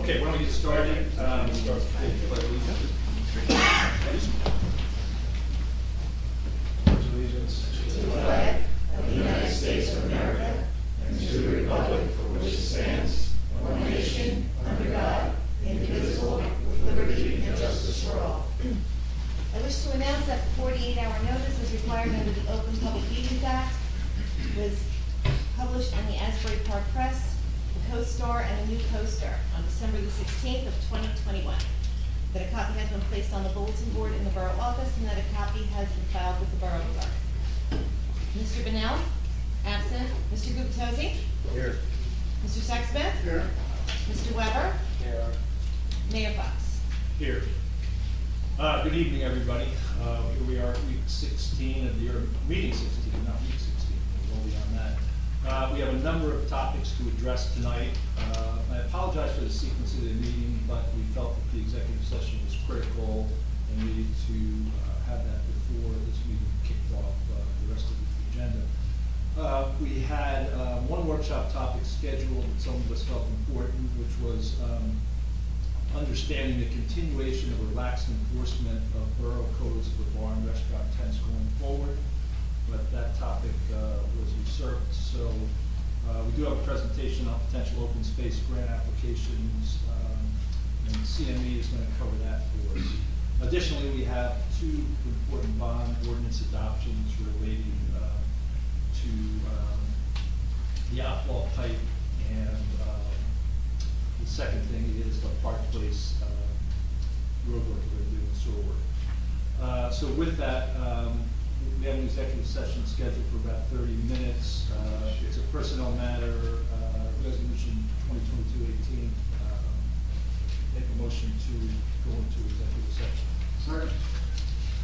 Okay, why don't we get started? that 48-hour notice is required under the Open Public Meetings Act, was published in the Asbury Park Press, the Co-Star, and the New Coaster on December the 16th of 2021. That a copy has been placed on the bulletin board in the borough office, and that a copy has been filed with the borough clerk. Mr. Bennell, absent. Mr. Guptozzi? Here. Mr. Sexsmith? Here. Mr. Weber? Here. Mayor Fox? Here. Good evening, everybody. Here we are, week 16 of the year, meeting 16, not week 16, we'll be on that. We have a number of topics to address tonight. I apologize for the sequence of the meeting, but we felt that the executive session was critical and needed to have that before this meeting kicked off the rest of the agenda. We had one workshop topic scheduled that some of us felt important, which was understanding the continuation of relaxed enforcement of borough codes for bar and restaurant tents going forward. But that topic was usurped, so we do have a presentation on potential open space grant applications, and CME is going to cover that for us. Additionally, we have two important bond ordinance adoptions relating to the outfall pipe, and the second thing is the Park Place road work we're going to do in sewer work. So with that, we have an executive session scheduled for about 30 minutes. It's a personnel matter, resolution 2022-18. Make a motion to go into executive session. Second.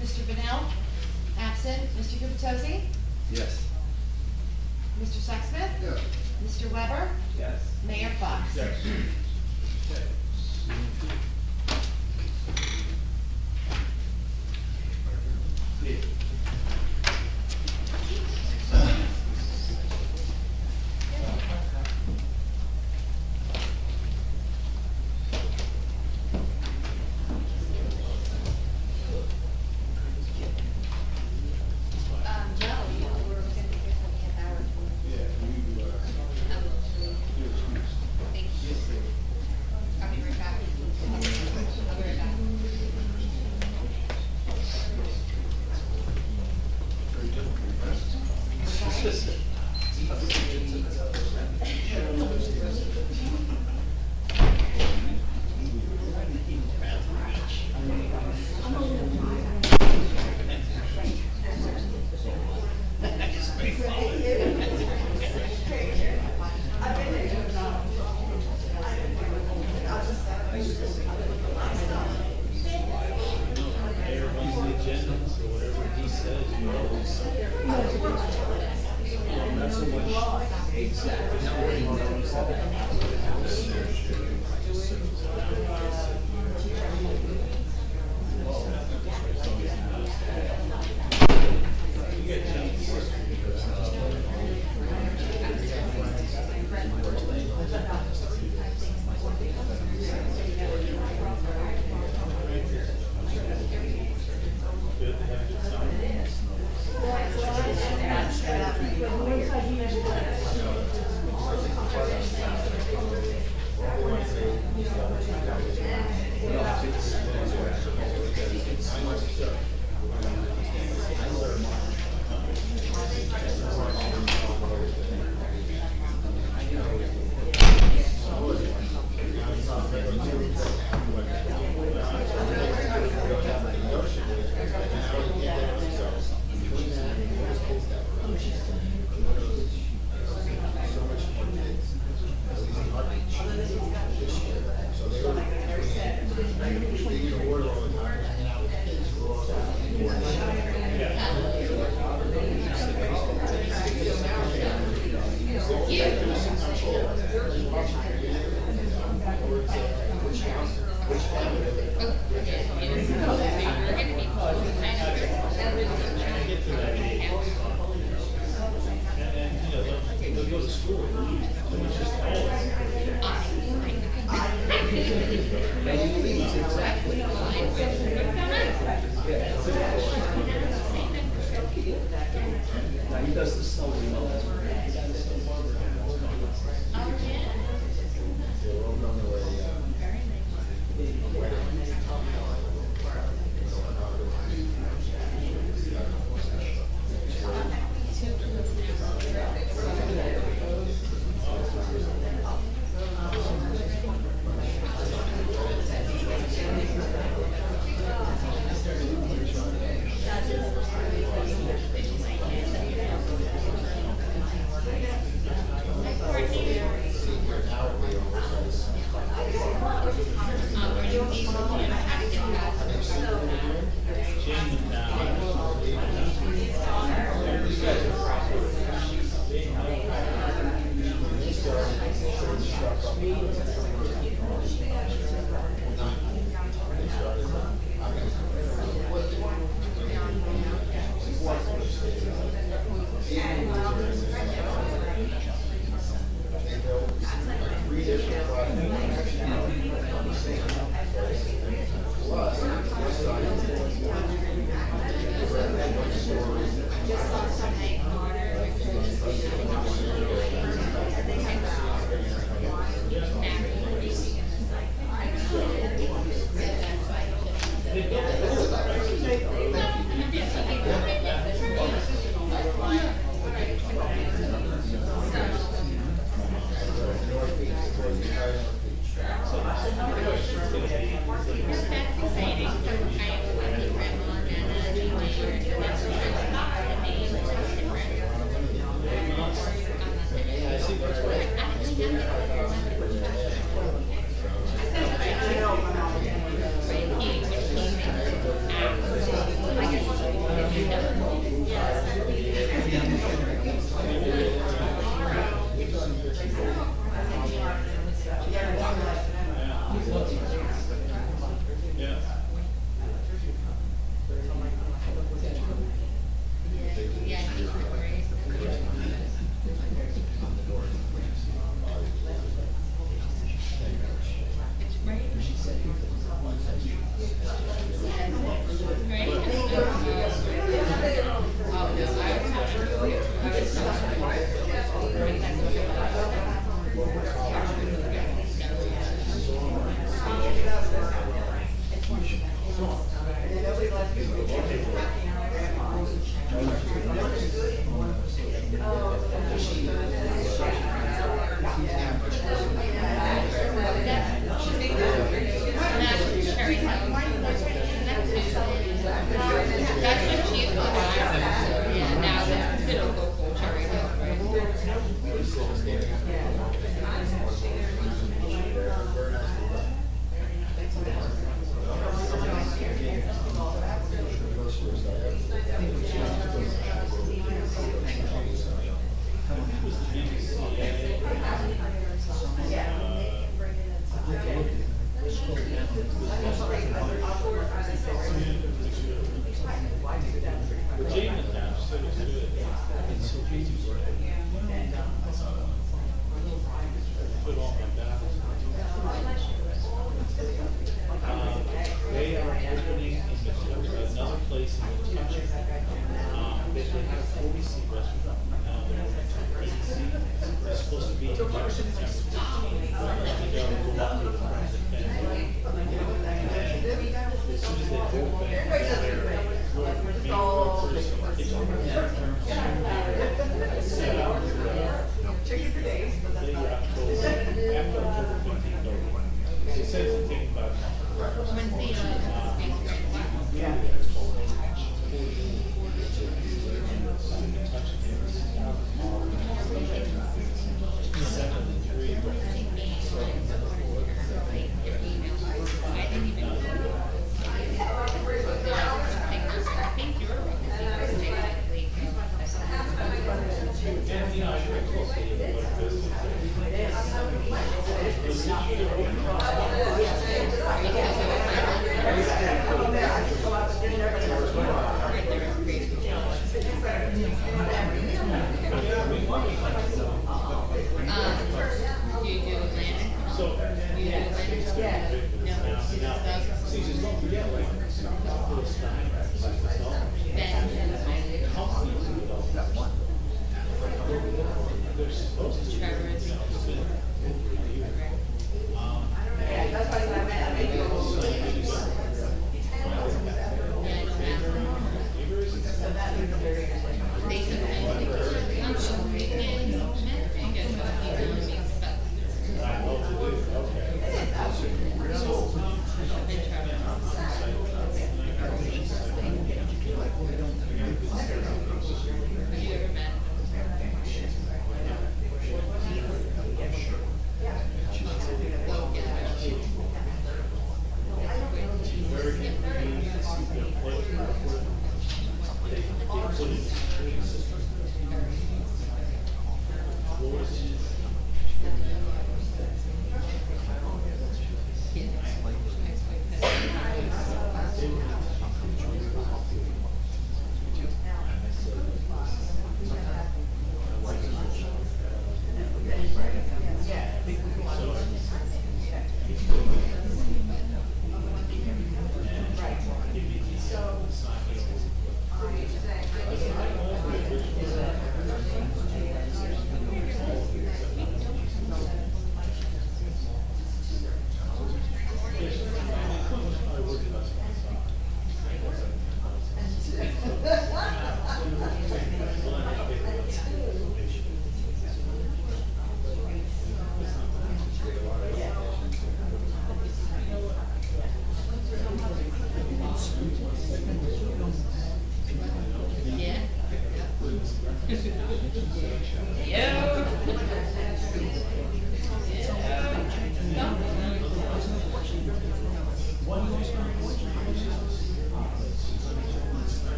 Mr. Bennell, absent. Mr. Guptozzi? Yes. Mr. Sexsmith? Yes. Mr. Weber? Yes. Mayor Fox? Yes. Okay. Yeah.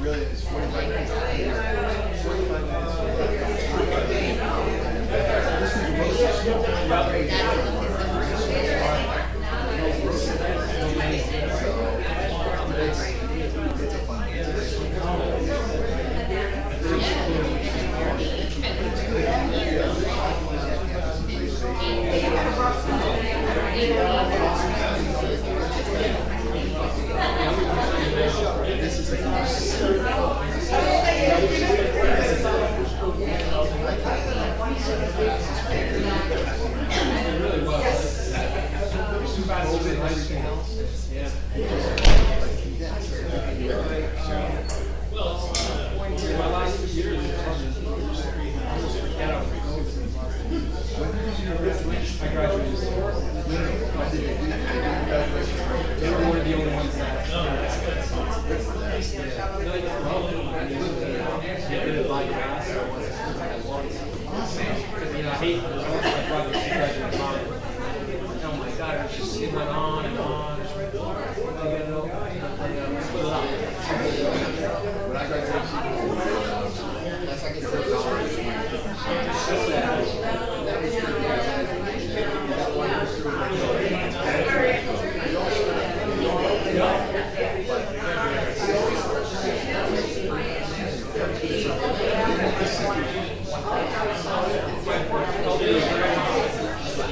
Really, it's 45 minutes. Get rid of my grass. Because I hate my brother. She doesn't mind. Oh my God! It went on and on. Split it up. When I graduated, that's like the first dollar.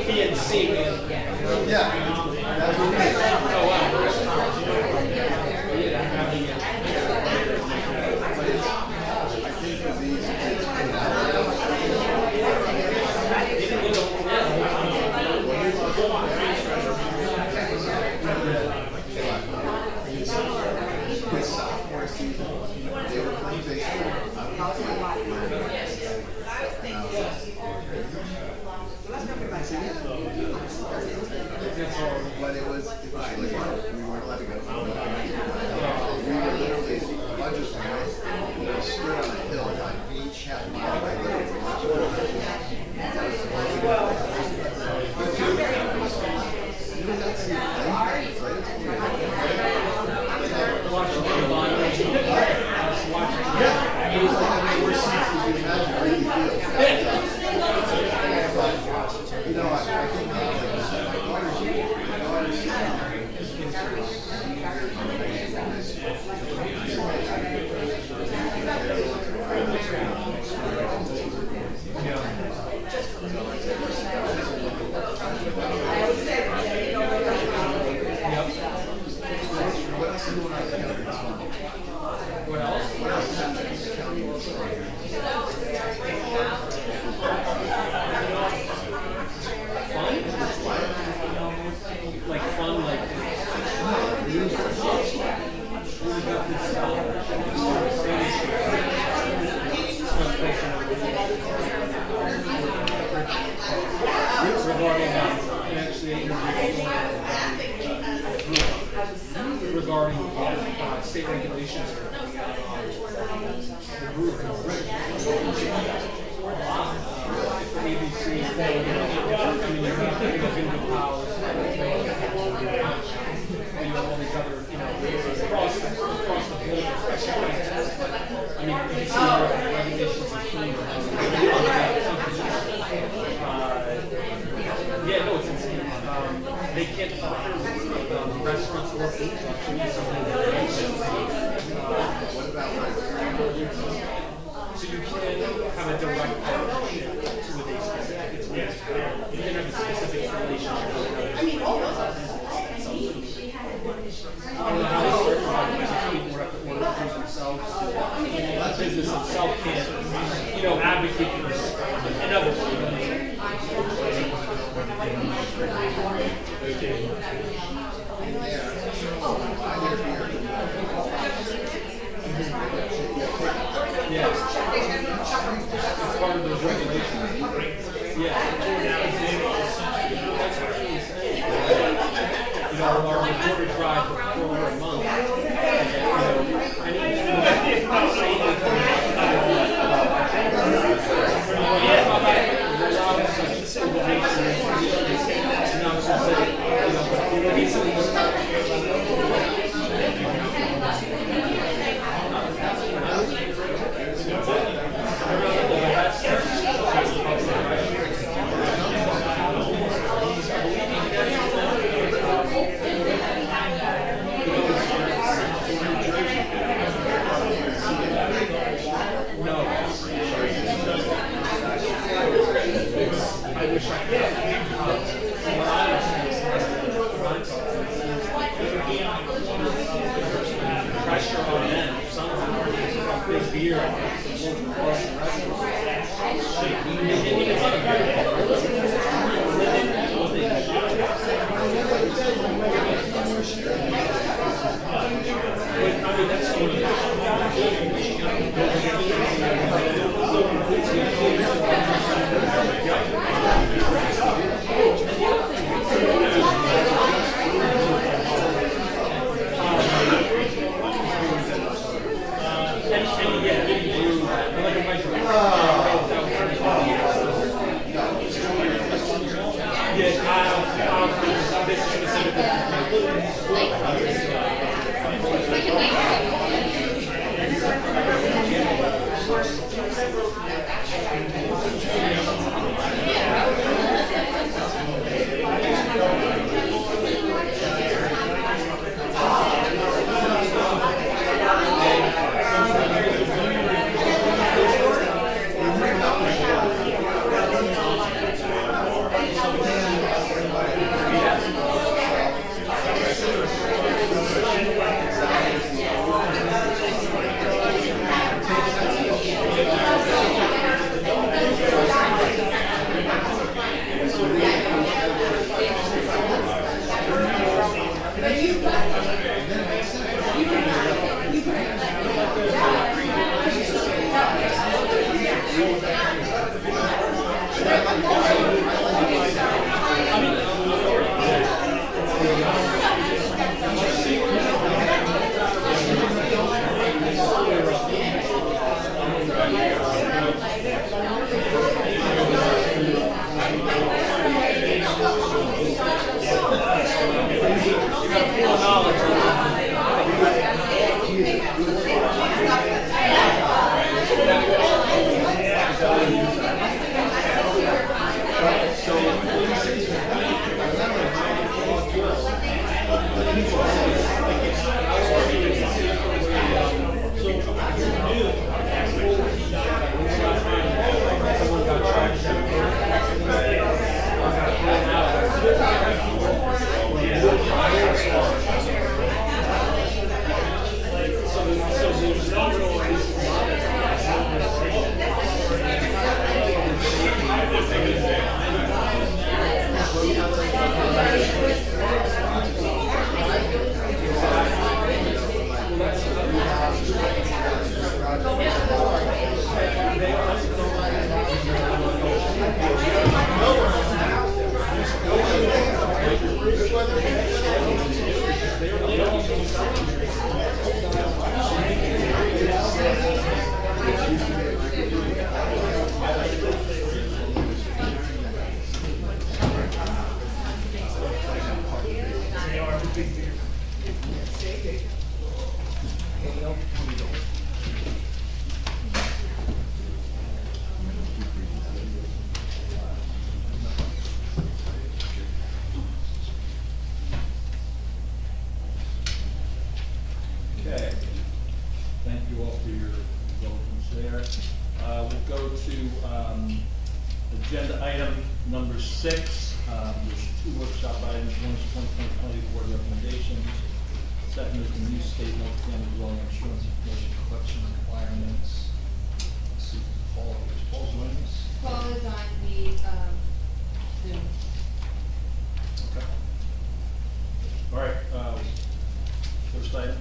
PNC. Yeah, that's what it is. Oh wow. I think for these kids coming out, his sophomore season, they were playing baseball. But it was like, we weren't allowed to go. We were literally, a bunch of friends, we stood on a hill, like each half mile away, literally watching. You know, I think regarding state regulations for the group ABC, I mean, you have individual powers, you have all these other, across the board, I mean, you can see regulations are clean. Yeah, no, it's insane. They can't restaurants or food trucks or something. what about like So you can have a direct partnership with a specific municipality. You can have a specific relationship. I mean, all those are. I don't know how they certify business people have to order things themselves. The business itself can't, advocate for this. In other words, it's part of those regulations. Yeah. That's what I'm saying. Our reporter drive for over a month. Bill, how we doing? Okay, thank you all for your indulgence there. We'll go to agenda item number 6. There's 2 workshop items. One is 2020 board recommendations. Second is the new state multifamily dwelling insurance information collection requirements. Let's see, Paul's joining us. Paul is on the, Zoom. Okay. All right, first item.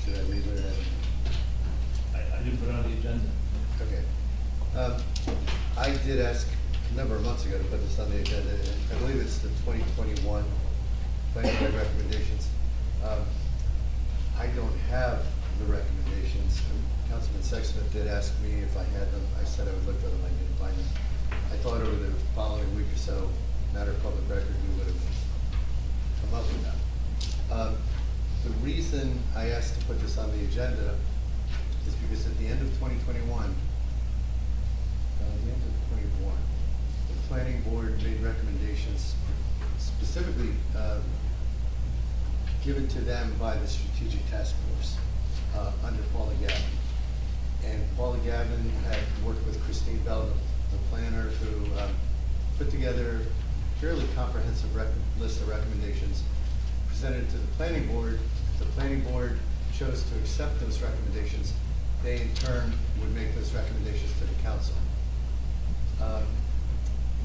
Should I leave it I didn't put it on the agenda. Okay. I did ask a number of months ago to put this on the agenda, and I believe it's the 2021 planning board recommendations. I don't have the recommendations. Councilman Sexsmith did ask me if I had them. I said I would look for them. I didn't find them. I thought over the following week or so, matter of public record, we would have come up with that. The reason I asked to put this on the agenda is because at the end of 2021, the planning board made recommendations specifically given to them by the strategic task force under Paula Gavin. And Paula Gavin had worked with Christine Bell, the planner, who put together a fairly comprehensive list of recommendations, presented to the planning board. If the planning board chose to accept those recommendations, they in turn would make those recommendations to the council.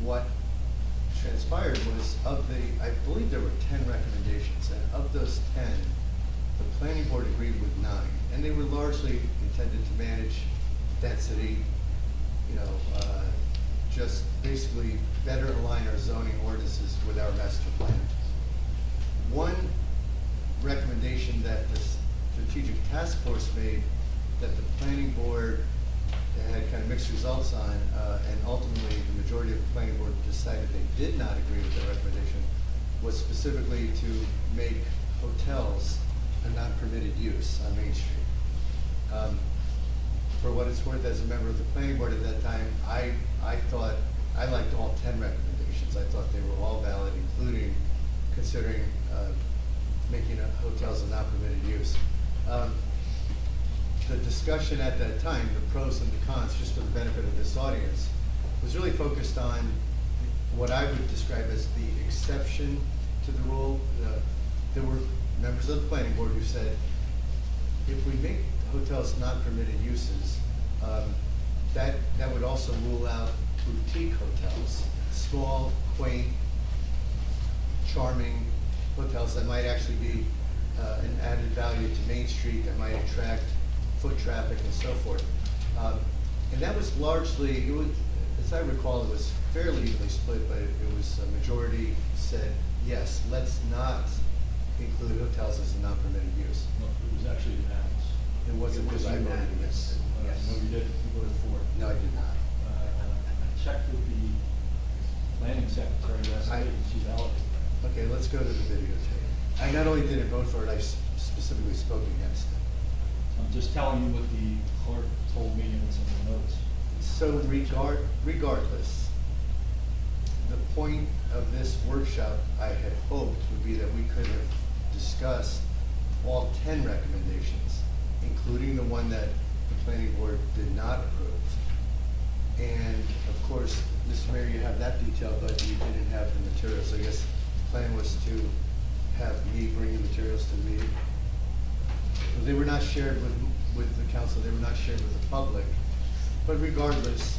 What transpired was I believe there were 10 recommendations, and of those 10, the planning board agreed with 9, and they were largely intended to manage density, just basically better align our zoning ordinances with our master plan. One recommendation that the strategic task force made that the planning board had kind of mixed results on, and ultimately the majority of the planning board decided they did not agree with their recommendation, was specifically to make hotels a non-permitted use on Main Street. For what it's worth, as a member of the planning board at that time, I thought, I liked all 10 recommendations. I thought they were all valid, including considering making hotels a non-permitted use. The discussion at that time, the pros and the cons, just for the benefit of this audience, was really focused on what I would describe as the exception to the rule. There were members of the planning board who said, if we make hotels non-permitted uses, that would also rule out boutique hotels, small, quaint, charming hotels that might actually be an added value to Main Street, that might attract foot traffic and so forth. And that was largely, as I recall, it was fairly evenly split, but it was a majority said, yes, let's not include hotels as a non-permitted use. No, it was actually unanimous. It wasn't because I voted against it. Yes. No, you did, you voted for it. No, I did not. I checked with the planning secretary last night, and she validated that. Okay, let's go to the videotape. I not only didn't vote for it, I specifically spoke against it. I'm just telling you what the clerk told me and it's in the notes. So regardless, the point of this workshop, I had hoped, would be that we could have discussed all 10 recommendations, including the one that the planning board did not approve. And of course, Mr. Mayor, you have that detail, but you didn't have the materials. I guess the plan was to have me bring the materials to the meeting. They were not shared with the council, they were not shared with the public. But regardless,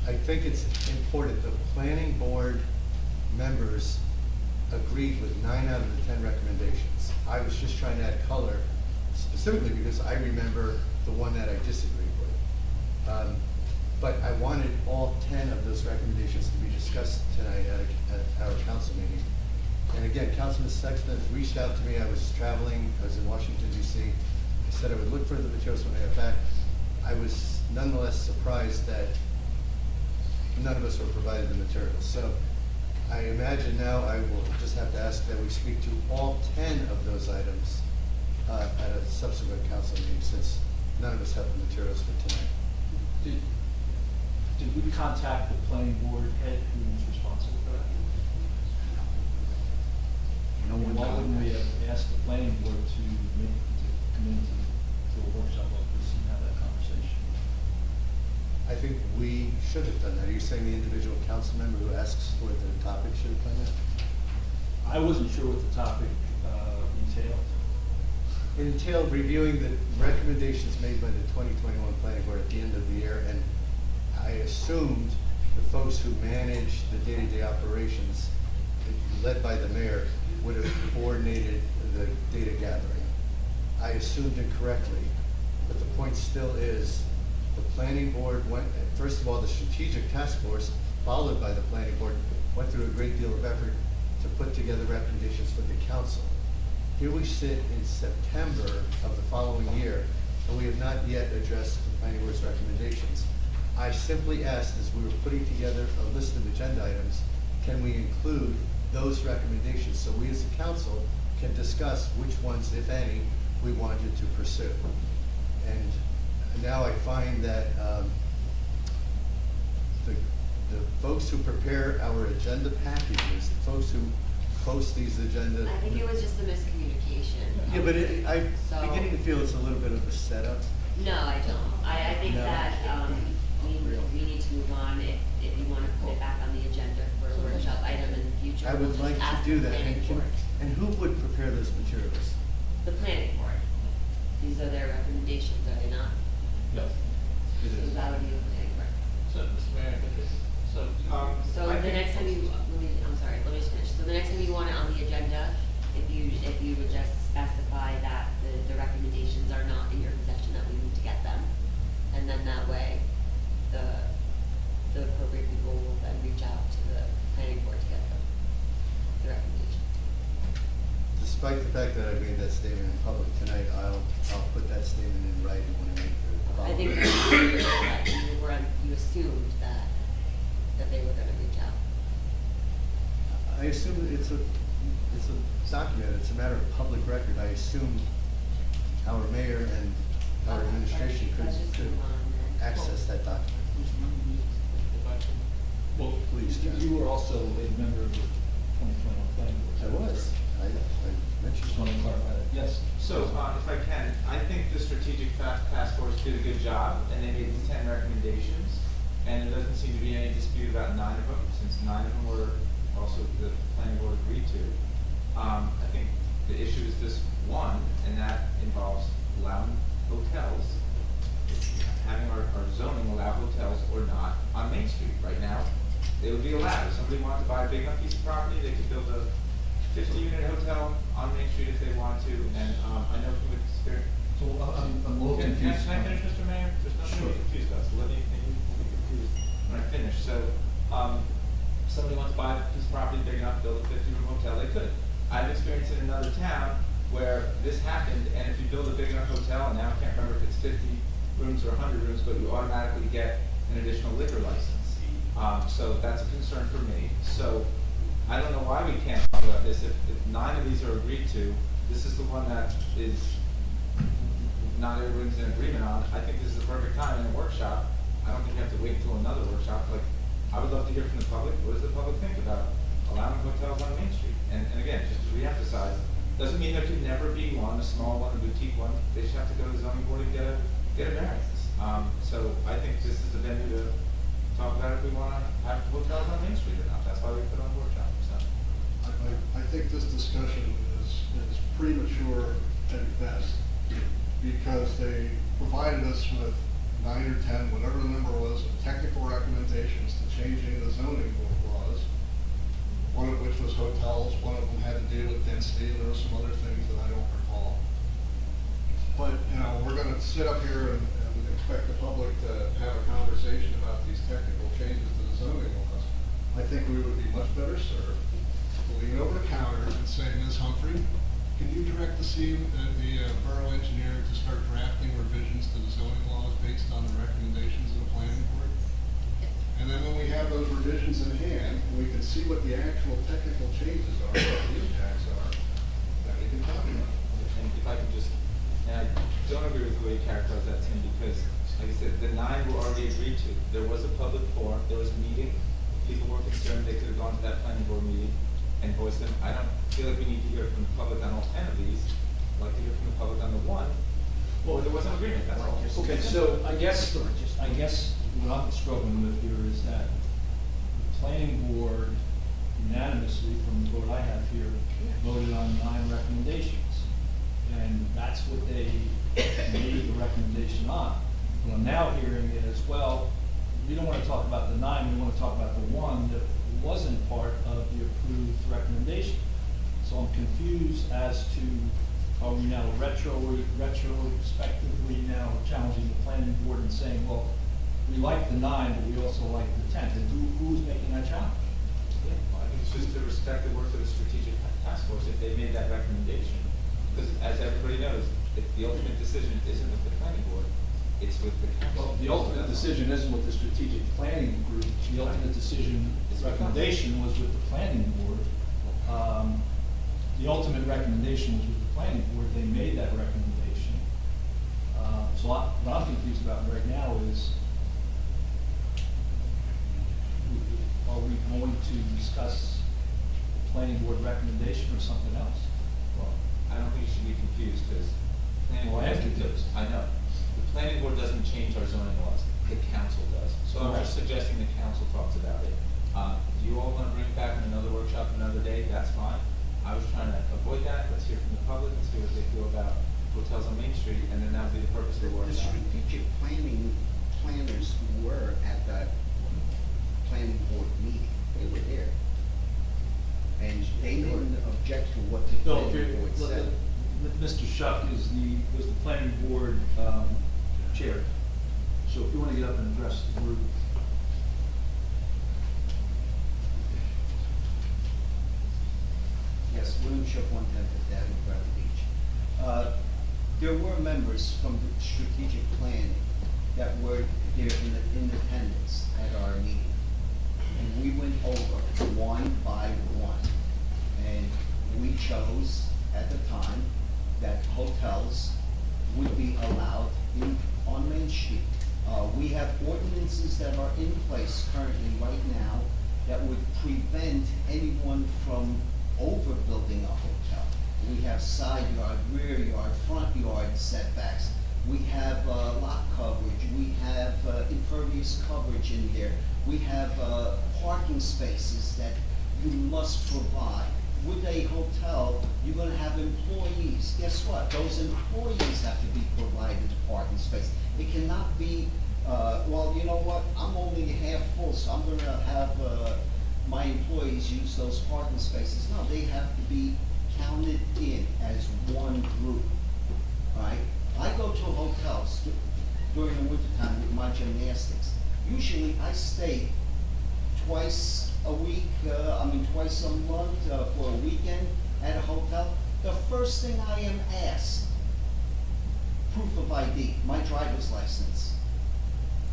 I think it's important, the planning board members agreed with 9 out of the 10 recommendations. I was just trying to add color, specifically because I remember the one that I disagreed with. But I wanted all 10 of those recommendations to be discussed tonight at our council meeting. And again, Councilman Sexsmith reached out to me. I was traveling, I was in Washington, D.C. I said I would look for the materials when I got back. I was nonetheless surprised that none of us were provided the materials. So I imagine now I will just have to ask that we speak to all 10 of those items at a subsequent council meeting, since none of us have the materials for tonight. Did we contact the planning board head who's responsible for that? No one Why wouldn't we contacted. have asked the planning board to come into to a workshop like this and have that conversation? I think we should have done that. Are you saying the individual council member who asks for the topic should have done that? I wasn't sure what the topic entailed. It entailed reviewing the recommendations made by the 2021 planning board at the end of the year, and I assumed the folks who manage the day-to-day operations, led by the mayor, would have coordinated the data gathering. I assumed incorrectly, but the point still is, the planning board went, first of all, the strategic task force, followed by the planning board, went through a great deal of effort to put together recommendations for the council. Here we sit in September of the following year, and we have not yet addressed the planning board's recommendations. I simply asked, as we were putting together a list of agenda items, can we include those recommendations so we as a council can discuss which ones, if any, we wanted to pursue. And now I find that the folks who prepare our agenda packages, the folks who post these agendas. I think it was just a miscommunication. Yeah, but I'm So- beginning to feel it's a little bit of a setup. No, I don't. I think No. that, we need to move on if you wanna put it back on the agenda for a workshop item in the future. I would we'll just like to ask do the that. planning board. And who would prepare those materials? The planning board. These are their recommendations, are they not? Yes. It So is. that would be the planning board. So, Mr. Mayor, I think So I the think- next time you, I'm sorry, let me just finish. So the next time you want it on the agenda, if you would just specify that the recommendations are not in your possession, that we need to get them. And then that way, the appropriate people will then reach out to the planning board to get the recommendation. Despite the fact that I made that statement in public tonight, I'll put that statement in writing when I make the I following. think that you assumed that they were gonna reach out. I assume that it's a document, it's a matter of public record. I assume our mayor and our administration Let's just could move on then. access that document. Well, Please, John. you were also a member of the 2021 planning board. I was, I mentioned. Just want to clarify that. Yes. So, if I can, I think the strategic task force did a good job, and they made the 10 recommendations, and there doesn't seem to be any dispute about 9 of them, since 9 of them were also the planning board agreed to. I think the issue is this one, and that involves allowing hotels, having our zoning allow hotels or not on Main Street. Right now, they would be allowed. If somebody wanted to buy a big enough piece of property, they could build a 50-unit hotel on Main Street if they wanted to, and I know from experience. So I'm a little Can confused. I finish, Mr. Mayor? There's nothing to Sure. be confused about, so let me, you will be confused when I finish. So, somebody wants to buy a piece of property big enough, build a 50-room hotel, they could. I've experienced in another town where this happened, and if you build a big enough hotel, and now I can't remember if it's 50 rooms or 100 rooms, but you automatically get an additional liquor license. So that's a concern for me. So I don't know why we can't talk about this. If 9 of these are agreed to, this is the one that is not everyone's in agreement on. I think this is the perfect time in a workshop. I don't think you have to wait until another workshop. Like, I would love to hear from the public. What does the public think about allowing hotels on Main Street? And again, just to reemphasize, doesn't mean there could never be one, a small one, a boutique one. They just have to go to the zoning board and get a variance. So I think this is the venue to talk about if we want to have hotels on Main Street or not. That's why we put on a workshop. So. I think this discussion is premature at best, because they provided us with 9 or 10, whatever the number was, of technical recommendations to changing the zoning laws, one of which was hotels, one of them had to do with density, and there were some other things that I don't recall. But, we're gonna sit up here and expect the public to have a conversation about these technical changes to the zoning laws. I think we would be much better served to lean over the counter and say, Ms. Humphrey, can you direct the borough engineer to start drafting revisions to the zoning laws based on the recommendations of the planning board? And then when we have those revisions in hand, we can see what the actual technical changes are, what the impacts are, then we can talk about it. And if I could just, and I don't agree with the way you characterize that, Tim, because, like I said, the 9 were already agreed to. There was a public forum, there was a meeting, people were concerned, they could have gone to that planning board meeting and voiced them. I don't feel like we need to hear from the public on all 10 of these, I'd like to hear from the public on the one, or there was an agreement, that's all. Okay, so I guess what I'm struggling with here is that the planning board unanimously, from the vote I have here, voted on 9 recommendations. And that's what they made the recommendation on. What I'm now hearing is, well, we don't want to talk about the 9, we want to talk about the 1 that wasn't part of the approved recommendation. So I'm confused as to, are we now retrospectively now challenging the planning board and saying, well, we like the 9, but we also like the 10th, and who's making that challenge? Well, I think it's just to respect the work of the strategic task force if they made that recommendation. Because as everybody knows, if the ultimate decision isn't with the planning board, it's with the council. Well, the ultimate decision isn't with the strategic planning group, the ultimate decision, recommendation was with the planning board. The ultimate recommendation was with the planning board, they made that recommendation. So what I'm confused about right now is, are we going to discuss the planning board recommendation or something else? Well, I don't think you should be confused, because planning Well, board I am doesn't- confused. I know. The planning board doesn't change our zoning laws, the council does. So I'm just Correct. suggesting the council talks about it. Do you all want to bring it back in another workshop another day? That's fine. I was trying to avoid that. Let's hear from the public, let's see what they feel about hotels on Main Street, and then that would be the purpose of the The workshop. strategic planners who were at that planning board meeting, they were there. And they didn't object to what the No, planning board said. Mr. Shuck was the planning board chair. So if you want to get up and address the group. Yes, William Shook, 110 Fifth Avenue, Bradley Beach. There were members from the strategic planning that were there in attendance at our meeting. And we went over one by one. And we chose at the time that hotels would be allowed on Main Street. We have ordinances that are in place currently right now that would prevent anyone from overbuilding a hotel. We have side yard, rear yard, front yard setbacks. We have lot coverage. We have impervious coverage in there. We have parking spaces that you must provide. With a hotel, you're gonna have employees. Guess what? Those employees have to be provided a parking space. It cannot be, well, you know what? I'm only half full, so I'm gonna have my employees use those parking spaces. No, they have to be counted in as one group, right? I go to hotels during the wintertime with my gymnastics. Usually I stay twice a week, twice a month for a weekend at a hotel. The first thing I am asked, proof of ID, my driver's license.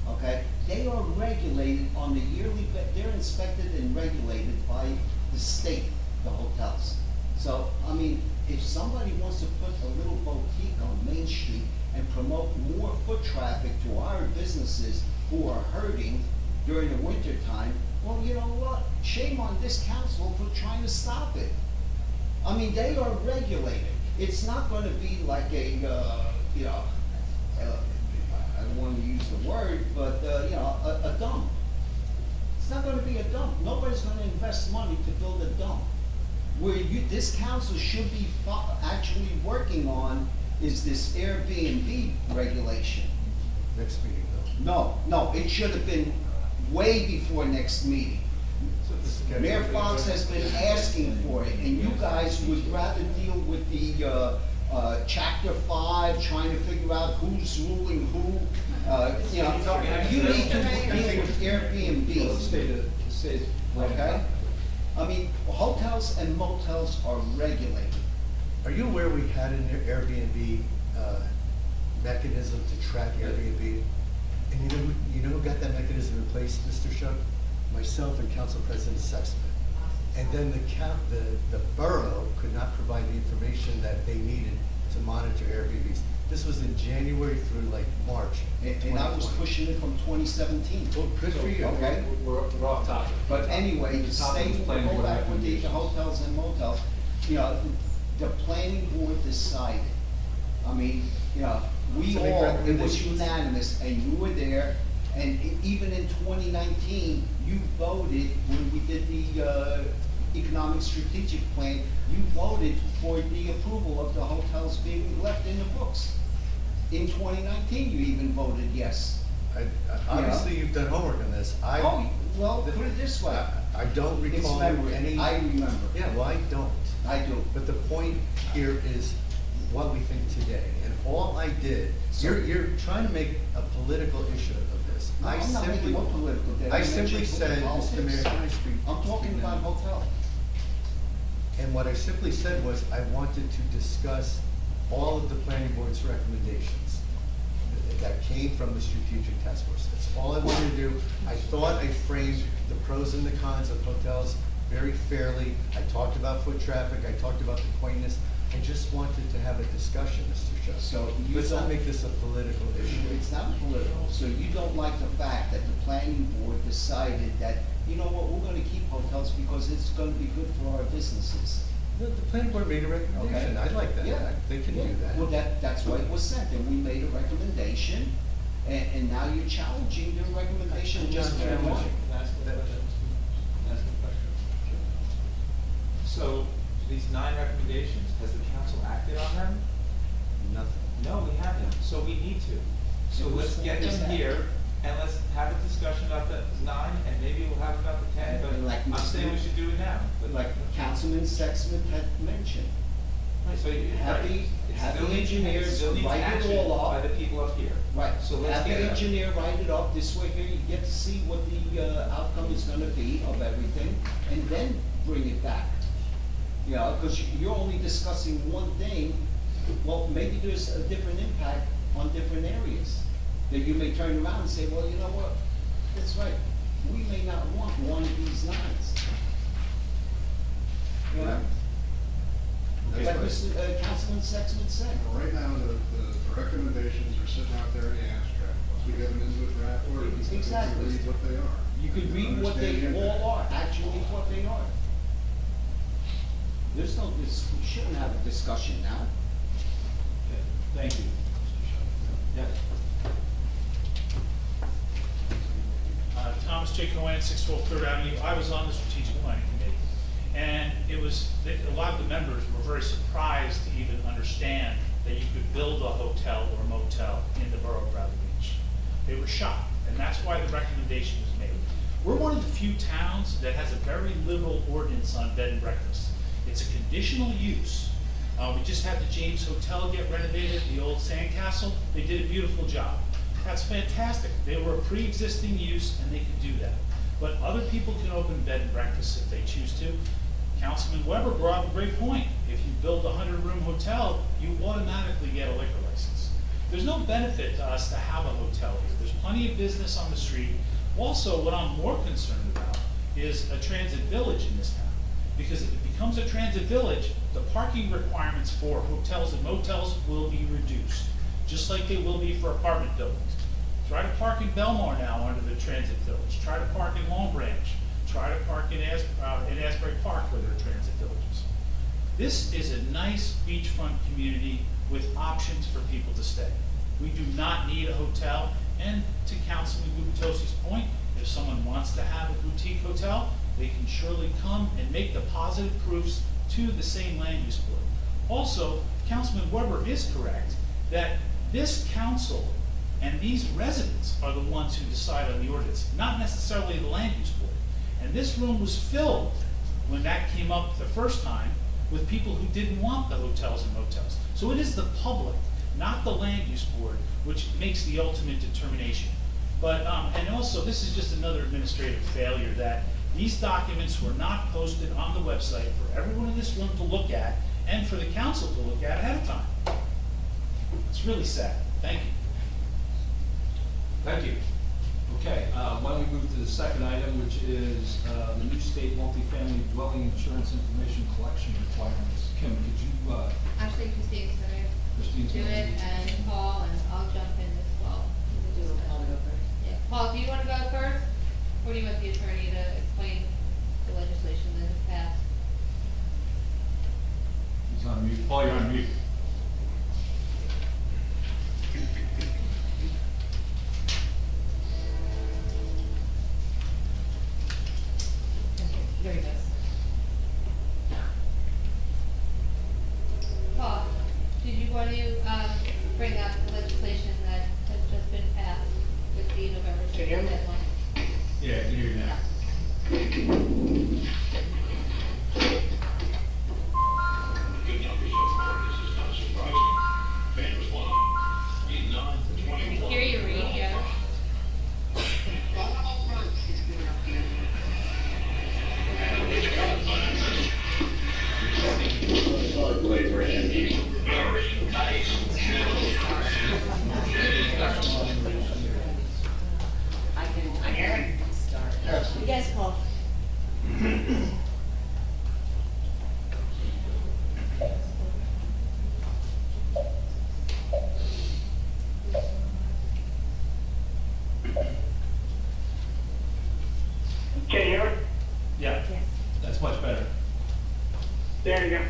Okay? They are regulated on the yearly, they're inspected and regulated by the state, the hotels. So, I mean, if somebody wants to put a little boutique on Main Street and promote more foot traffic to our businesses who are hurting during the winter time, well, you know what? Shame on this council for trying to stop it. I mean, they are regulated. It's not gonna be like a, I don't wanna use the word, but, a dump. It's not gonna be a dump. Nobody's gonna invest money to build a dump. Where this council should be actually working on is this Airbnb regulation. Next meeting, though. No, it should have been way before next meeting. Mayor Fox has been asking for it, and you guys would rather deal with the chapter 5, trying to figure out who's ruling who. You need to deal with Airbnbs, okay? I mean, hotels and motels are regulated. Are you aware we had an Airbnb mechanism to track Airbnb? And you know who got that mechanism in place, Mr. Shuck? Myself and Council President Sexton. And then the borough could not provide the information that they needed to monitor Airbnbs. This was in January through like March. And I was 2020. pushing it from 2017. Well, good for you. Okay. We're off topic. But anyway, to Topic stay, is planning go board back with the recommendations. hotels and motels, you know, the planning board decided. I mean, you know, we To make all, it was recommendations. unanimous, and you were there, and even in 2019, you voted, when we did the economic strategic plan, you voted for the approval of the hotels being left in the books. In 2019, you even voted yes. Obviously, you've done homework on this. Oh, well, put it this way. I don't It's recall memory. any. I remember. Yeah, well, I don't. I do. But the point here is what we think today. And all I did, So- you're trying to make a political issue of this. No, I'm not making no political. Did I mention simply said, politics? Mr. Mayor, can I speak? I'm talking about hotel. And what I simply said was, I wanted to discuss all of the planning board's recommendations that came from the strategic task force. That's all I wanted to do. I thought I framed the pros and the cons of hotels very fairly. I talked about foot traffic, I talked about the quaintness. I just wanted to have a discussion, Mr. Shuck. So you Let's not don't- make this a political issue. It's not political, so you don't like the fact that the planning board decided that, you know what, we're gonna keep hotels because it's gonna be good for our businesses. The planning board made a recommendation. I like that. Yeah. They can do that. Well, that's why it was sent, and we made a recommendation, and now you're challenging the recommendation I'm just not for one. challenging. Can I ask a question? Can I ask a question? So, these 9 recommendations, has the council acted on them? Nothing. No, we haven't, so we need to. So let's get them here, and let's have a discussion about the 9, and maybe we'll have about the 10, but And like I'm saying we Mr. should do it now. But Like Councilman Sexton had mentioned, Right, so you, have right, the- it have still the needs- engineers it still needs write it action all up. by the people up here. right, So let's have the get it up. engineer write it up, this way here you get to see what the outcome is gonna be of everything, and then bring it back. You know, because you're only discussing one thing, well, maybe there's a different impact on different areas. That you may turn around and say, well, you know what, that's right, we may not want one of these lines. You know? That's Like right. Mr. Councilman Sexton said. Right now, the recommendations are sitting out there in the abstract. Once we get them into a draft ordinance, we Exactly. can read what they are. You could read what they Understand the all are, impact. actually what they are. There's no, we shouldn't have a discussion now. Thank you. Yeah. Thomas J. Cohen, 612 Third Avenue. I was on the strategic planning committee. And a lot of the members were very surprised to even understand that you could build a hotel or motel in the borough of Bradley Beach. They were shocked, and that's why the recommendation was made. We're one of the few towns that has a very liberal ordinance on bed and breakfast. It's a conditional use. We just had the James Hotel get renovated, the old Sandcastle. They did a beautiful job. That's fantastic. They were a pre-existing use and they could do that. But other people can open bed and breakfasts if they choose to. Councilman Weber brought up a great point. If you build a 100-room hotel, you automatically get a liquor license. There's no benefit to us to have a hotel here. There's plenty of business on the street. Also, what I'm more concerned about is a transit village in this town. Because if it becomes a transit village, the parking requirements for hotels and motels will be reduced, just like they will be for apartment buildings. Try to park in Belmar now under the transit village. Try to park in Long Branch. Try to park in Asbury Park where there are transit villages. This is a nice beachfront community with options for people to stay. We do not need a hotel, and to Councilman Gubitosi's point, if someone wants to have a boutique hotel, they can surely come and make the positive proofs to the same land use board. Also, Councilman Weber is correct that this council and these residents are the ones who decide on the ordinance, not necessarily the land use board. And this room was filled when that came up the first time with people who didn't want the hotels and motels. So it is the public, not the land use board, which makes the ultimate determination. But, and also, this is just another administrative failure that these documents were not posted on the website for everyone in this room to look at and for the council to look at ahead of time. It's really sad. Thank you. Thank you. Okay, why don't we move to the second item, which is the new state multifamily dwelling insurance information collection requirements. Kim, could you, Actually, Christine's gonna Christine's do gonna it, lead. and Paul, and I'll jump in as well. Do a call to go first. Yeah, Paul, do you wanna go first? Or do you want the attorney to explain the legislation that has passed? He's on mute. Paul, you're on mute. There he goes. Paul, did you want to, bring up the legislation that has just been passed with the November Can you hear me? deadline? Yeah, I can hear you now. Good numbers so far, this is not surprising. Fan was one. Being 9 to 21. Hear your radio. I can start. Yes, Paul. Can you hear me? Yeah, Yes. that's much better. There you go.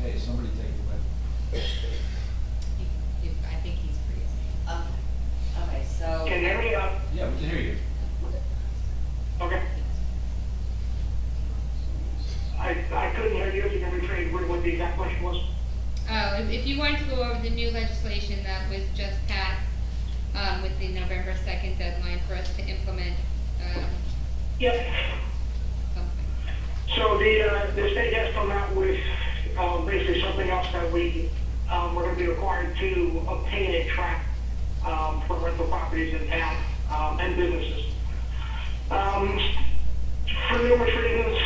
Hey, somebody take it away. I think he's pretty. Okay, so. Can you hear me? Yeah, we can hear you. Okay. I couldn't hear you, if you can rephrase what the exact question was. Oh, if you wanted to go over the new legislation that was just passed, with the November 2nd deadline for us to implement, Yep. something. So the state has come out with, basically something else that we're gonna be required to obtain a track, for rental properties in town, and businesses. For numerous reasons,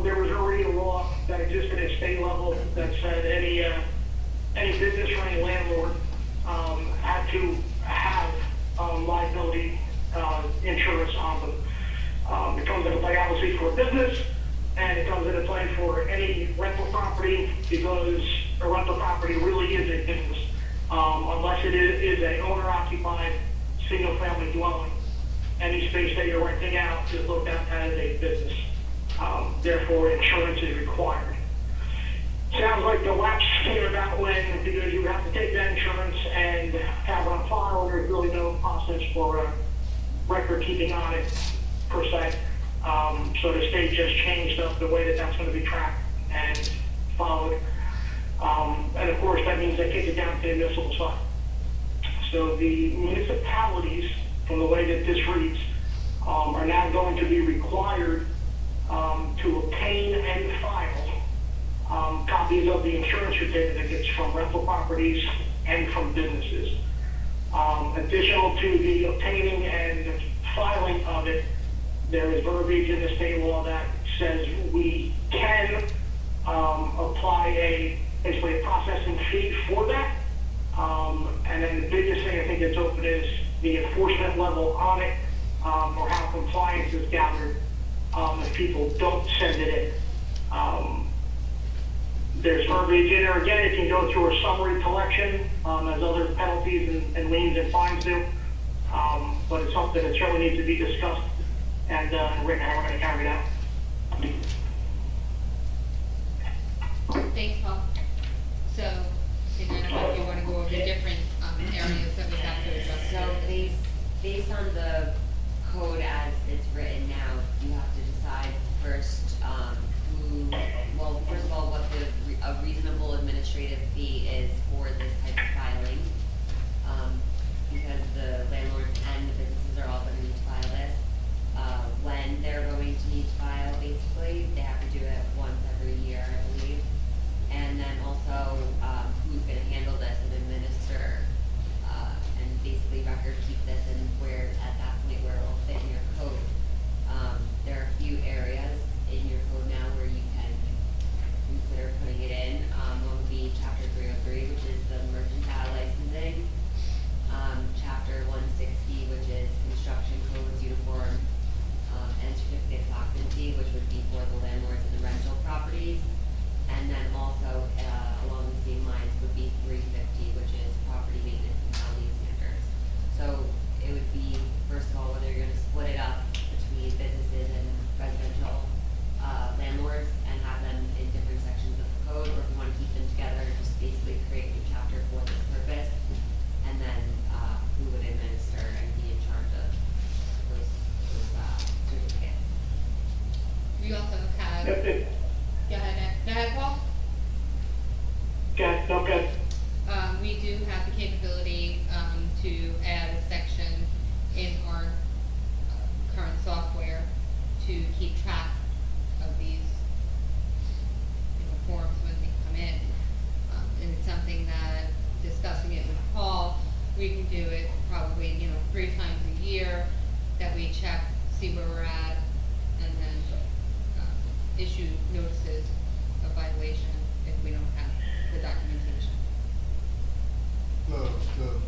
there was already a law that existed at state level that said any business or any landlord, had to have, liability, insurance on them. It comes into play obviously for a business, and it comes into play for any rental property, because a rental property really is a business, unless it is a owner-occupied, single-family dwelling. Any space that you're renting out is looked at as a business. Therefore, insurance is required. Sounds like the lapse came about when, because you have to take that insurance and have it on file, there's really no process for record keeping on it, per se. So the state just changed up the way that that's gonna be tracked and followed. And of course, that means they kick it down to the municipal side. So the municipalities, from the way that this reads, are now going to be required to obtain and file copies of the insurance certificates from rental properties and from businesses. Additional to the obtaining and filing of it, there is verbiage in the state law that says we can apply basically a processing fee for that. And then the biggest thing I think that's open is the enforcement level on it, or how compliance is gathered if people don't send it in. There's verbiage in there, again, it can go through a summary collection, as other penalties and liens and fines do. But it's something that certainly needs to be discussed and written how we're gonna carry it out. Thanks, Paul. So, and I don't know if you wanna go over the different, areas that we have to address. So based on the code as it's written now, you have to decide first, first of all, what a reasonable administrative fee is for this type of filing. Because the landlords and the businesses are all gonna need to file this. When they're going to need to file, basically, they have to do it once every year, I believe. And then also, who's gonna handle this and administer, and basically record keep this and where, at that point, where it will fit in your code. There are a few areas in your code now where you can consider putting it in. Go ahead, Paul. Okay. We do have the capability, to add a section in our current software to keep track of these, forms when they come in. And it's something that, discussing it with Paul, we can do it probably, 3 times a year, that we check, see where we're at, and then, issue notices of violation if we don't have the documentation. The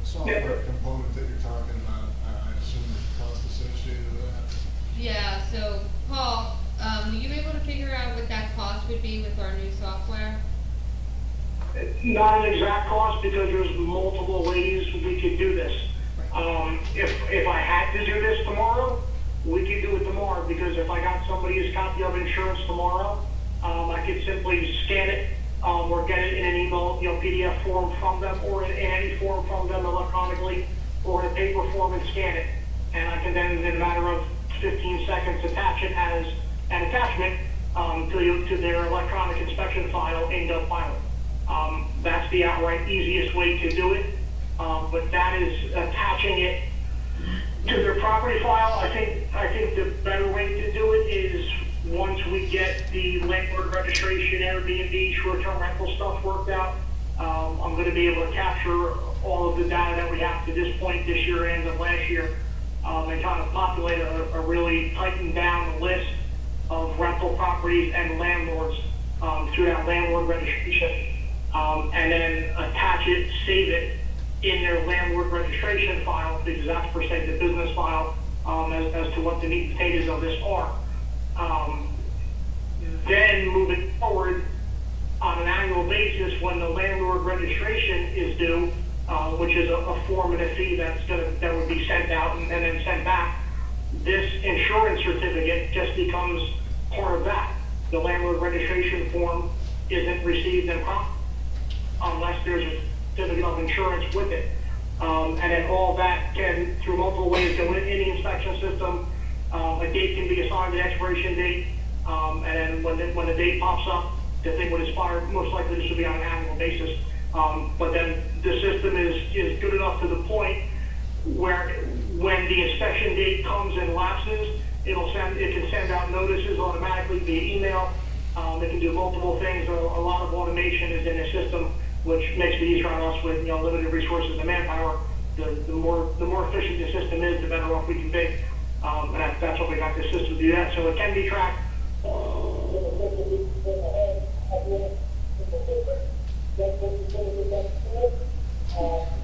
software component that you're talking about, I assume there's a cost associated with that? Yeah, so, Paul, were you able to figure out what that cost would be with our new software? Not an exact cost, because there's multiple ways we could do this. If I had to do this tomorrow, we could do it tomorrow, because if I got somebody's copy of insurance tomorrow, I could simply scan it, or get it in an email, PDF form from them, or in any form from them electronically, or in a paper form, and scan it. And I can then, in a matter of 15 seconds, attach it as an attachment to their electronic inspection file in GovPilot. That's the outright easiest way to do it, but that is attaching it to their property file. I think the better way to do it is, once we get the landlord registration, Airbnb, short-term rental stuff worked out, I'm going to be able to capture all of the data that we have to this point this year and of last year, and kind of populate a really tightened down list of rental properties and landlords through that landlord registration, and then attach it, save it in their landlord registration file, because that's per se the business file, as to what the meat and potatoes of this are. Then moving forward on an annual basis, when the landlord registration is due, which is a form and a fee that would be sent out and then sent back, this insurance certificate just becomes part of that. The landlord registration form isn't received and unless there's a certificate of insurance with it. And then all that can, through multiple ways, go in the inspection system. A date can be assigned, an expiration date, and then when the date pops up, the thing would expire. Most likely this will be on an annual basis. But then the system is good enough to the point where when the inspection date comes and lapses, it can send out notices automatically via email. It can do multiple things. A lot of automation is in the system, which makes it easier on us with limited resources and manpower. The more efficient the system is, the better off we can be. And that's what we got this system to do that. So it can be tracked.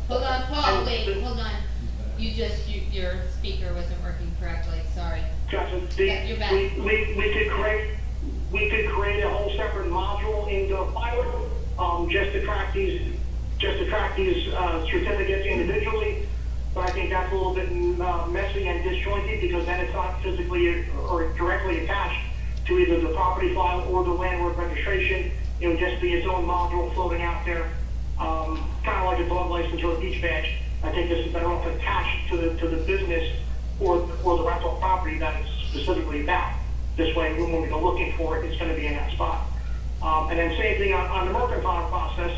Hold on, Paul, wait, hold on. Your speaker wasn't working correctly, sorry. Gotcha. You're back. We could create a whole separate module in GovPilot, just to track these certificates individually. But I think that's a little bit messy and disjointed, because then it's not physically or directly attached to either the property file or the landlord registration. It would just be its own module floating out there, kind of like a dog license or a beach badge. I think this is better off attached to the business or the rental property that it's specifically about. This way, when we go looking for it, it's going to be in that spot. And then same thing on the mercantile process.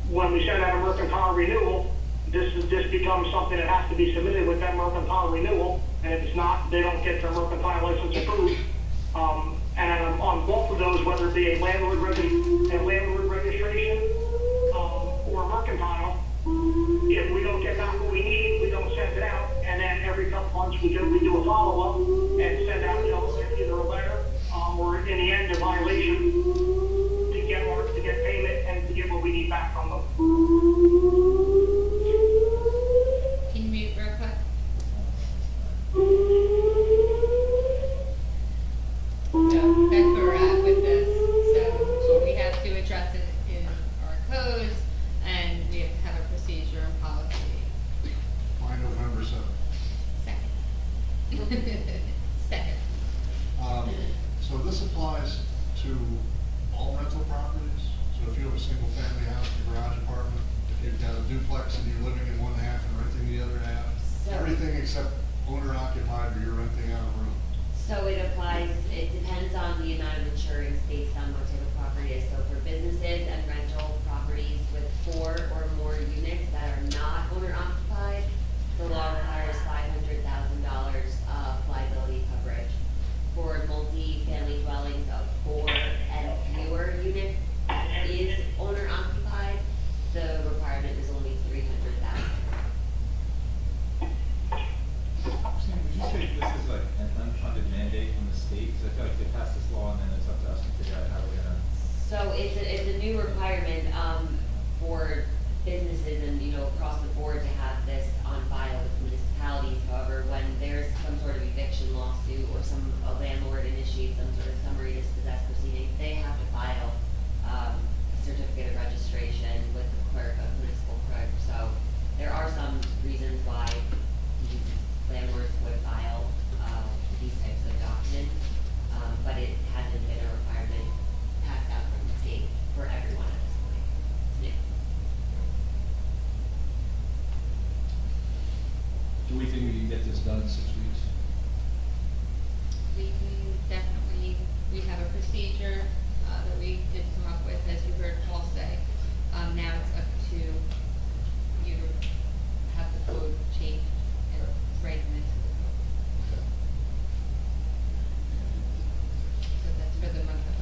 When we send out a mercantile renewal, this becomes something that has to be submitted with that mercantile renewal. And if it's not, they don't get their mercantile license approved. And on both of those, whether it be a landlord registration or a mercantile, if we don't get back what we need, we don't send it out. And then every couple months, we do a follow-up and send out either a letter or in the end, a violation to get payment and to get what we need back from them. Can you mute real quick? So that's where we're at with this. So we have to address it in our codes, and we have to have a procedure and policy. By November 7th. Second. So this applies to all rental properties? So if you have a single family house, a garage apartment, if you've got a duplex and you're living in one half and renting the other half, everything except owner occupied or you're renting out a room? So it applies, it depends on the the amount of insurance based on what type of property it is. So for businesses and rental properties with 4 or more units that are not owner occupied, the law requires $500,000 of liability coverage. For multi-family dwellings of 4 and fewer units that is owner occupied, the requirement is only $300,000. Sam, would you say this is like an unfunded mandate from the state? Because I feel like they passed this law and then it's up to us to figure out how we're gonna. So it's a new requirement, for businesses and, across the board to have this on file with municipalities. However, when there's some sort of eviction lawsuit or a landlord initiates some sort of summary dispossess proceeding, they have to file, a certificate of registration with the clerk of municipal clerk. So there are some reasons why these landlords would file, these types of documents, but it hasn't been a requirement passed out from the state for everyone at this point. It's new. Do we think we can get this done in 6 weeks? We can definitely, we have a procedure, that we did come up with, as you heard Paul say. Now it's up to you to have the code changed and write them into the code. So that's for the month of,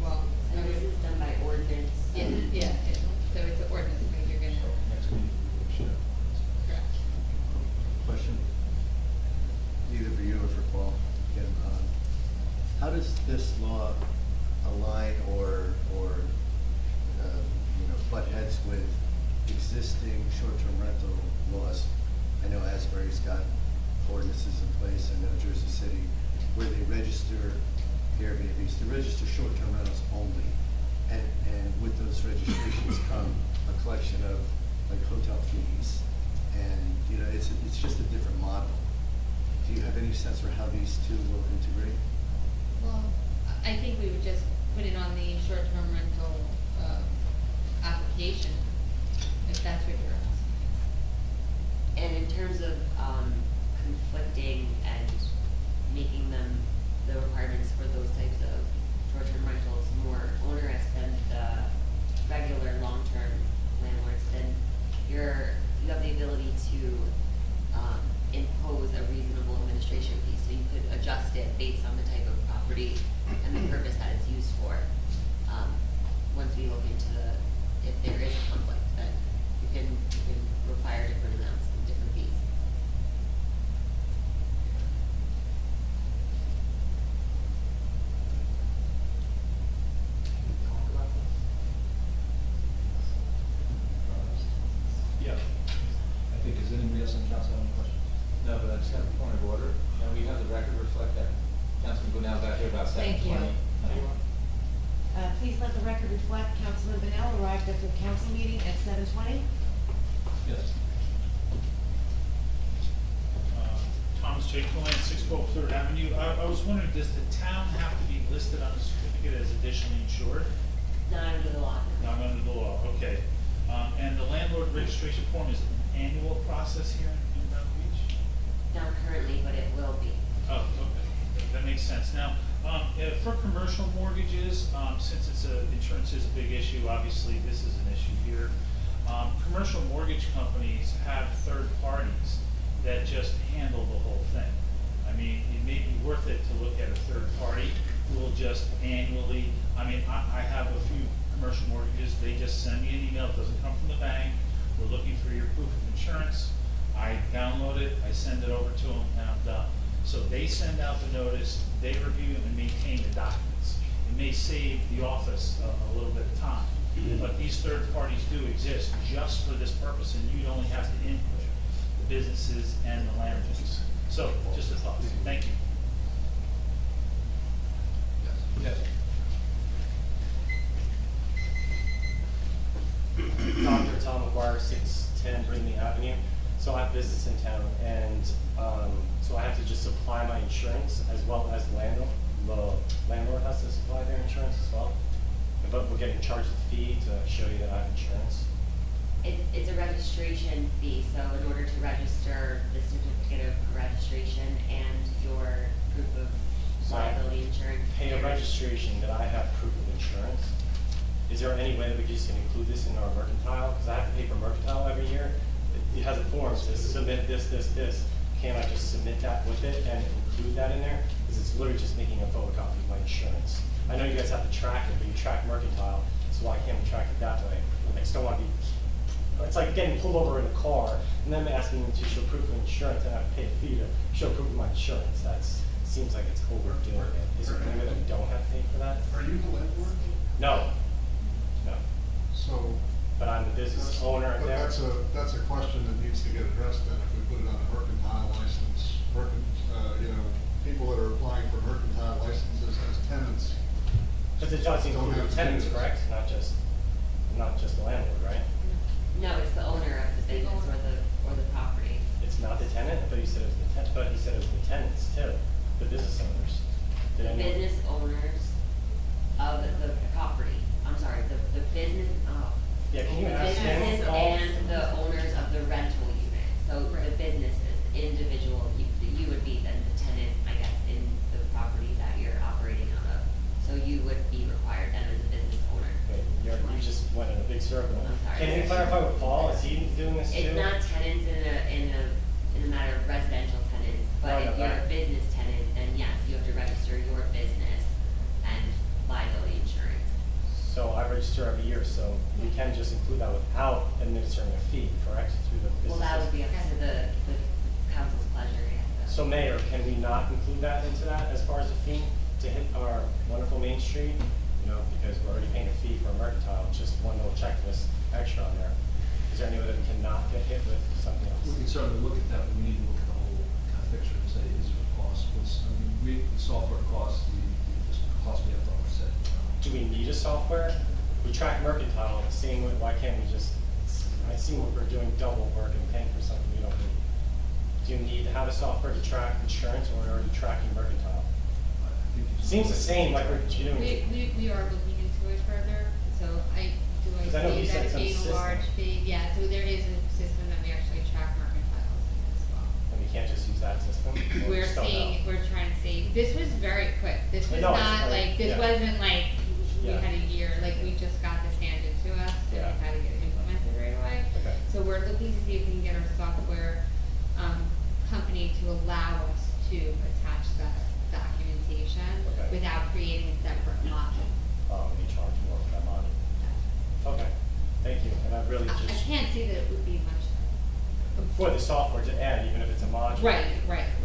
well, And this is done by ordinance. so it's an ordinance, so you're gonna, Next week, we should. correct. Question, either for you or for Paul, Kim, how does this law align or butt heads with existing short-term rental laws? I know Asbury's got ordinances in place, I know Jersey City, where they register Airbnbs, they register short-term rentals only. And with those registrations come a collection of like hotel fees, and, it's just a different model. Do you have any sense for how these two will integrate? Well, I think we would just put it on the short-term rental, application, if that's what you're asking. And in terms of, conflicting and making them, the requirements for those types of short-term rentals more onerous than the regular long-term landlords, then you have the ability to, impose a reasonable administration fee. So you could adjust it based on the type of property and the purpose that it's used for. Once we look into if there is a conflict, then you can require different amounts and different fees. Yeah. I think, is anybody else on council have any questions? No, but I just have a point of order, and we have the record reflect that Councilman Brunel got here about 7:20. Thank you. Anyone? Please let the record reflect Councilman Benel arrived at the council meeting at 7:20. Yes. Thomas J. Cohen, 612 Third Avenue. I was wondering, does the town have to be listed on the certificate as additionally insured? Not under the law. Not under the law, okay. And the landlord registration form is an annual process here in Myrtle Beach? Not currently, but it will be. Oh, okay, that makes sense. Now, for commercial mortgages, since insurance is a big issue, obviously this is an issue here. Commercial mortgage companies have third parties that just handle the whole thing. I mean, it may be worth it to look at a third party who will just annually, I have a few commercial mortgages, they just send me an email, it doesn't come from the bank, we're looking for your proof of insurance, I download it, I send it over to them, and I'm done. So they send out the notice, they review and maintain the documents. It may save the office a little bit of time, but these third parties do exist just for this purpose, and you'd only have to input the businesses and the landlords. So, just a thought, thank you. Yes. Dr. Tom McGuire, 610 Brittany Avenue. So I have business in town, and so I have to just supply my insurance as well as the landlord. The landlord has to supply their insurance as well. But we're getting charged a fee to show you that I have insurance. It's a registration fee, so in order to register the certificate of registration and your proof of So liability insurance. Pay a there is registration that I have proof of insurance. Is there any way that we just can include this in our mercantile? Because I have to pay for mercantile every year. It has a form, that says submit this. Can't I just submit that with it and include that in there? Because it's literally just making a photocopy of my insurance. I know you guys have to track it, but you track mercantile, so why can't we track it that way? I just don't want to be, it's like getting pulled over in a car and then asking me to show proof of insurance and I have to pay a fee to show proof of my insurance. Seems like it's overdoing it. Is there any way that we don't have to pay for that? Are you the landlord? No. So. But I'm the business owner But there. that's a question that needs to get addressed then, if we put it on a mercantile license, people that are applying for mercantile licenses as tenants. Because it does don't include have to tenants, do this. correct? Not just the landlord, right? No, it's the owner of the business or the property. It's not the tenant, but he said it was the tenant, but he said it was the tenants too, the business owners. Did The anyone- business owners of the property, I'm sorry, the business, Yeah, can you the ask him? businesses and the owners of the rental unit. So the businesses, individual, you would be then the tenant, I guess, in the property that you're operating out of. So you would be required then as a business owner. Wait, you just went in a big circle. I'm sorry. Can you clarify with Paul? Is he doing this too? It's not tenants in a matter of residential tenants, but Right, if you're a okay. business tenant, then yes, you have to register your business and liability insurance. So I register every year, so we can just include that without administering a fee, correct, through the business? Well, that would be up to the council's pleasure, yeah. So Mayor, can we not include that into that as far as a fee to hit our wonderful Main Street? Because we're already paying a fee for a mercantile, just one little checklist extra on there. Is there any way that we cannot get hit with something We can else? certainly look at that, but we need to look at the whole kind of picture and say, is there a cost? Because, the software costs, the cost we have to offset. Do we need a software? We track mercantile the same way, why can't we just, I see what we're doing double work and paying for something we don't need. Do you need to have a software to track insurance or are you tracking mercantile? I think you just- Seems the same like we're doing. We are looking into it further, so I 'Cause I know he see said that some being a system. large fee, yeah, so there is a system that we actually track mercantiles in as well. And we can't just use that system? Or we We're just don't know? seeing, we're trying to see, this was very quick, this was I know, it's not very- like, this yeah. wasn't like, we Yeah. had a year, like, we just got this handed to us, and Yeah. we had to get it implemented right away. Okay. So we're looking to see if we can get our software, company to allow us to attach that documentation Okay. without creating a separate module. We charge more for that module. Okay, thank you, and I really I just, can't see that it would be much. for the software to add, even if it's a module. Right.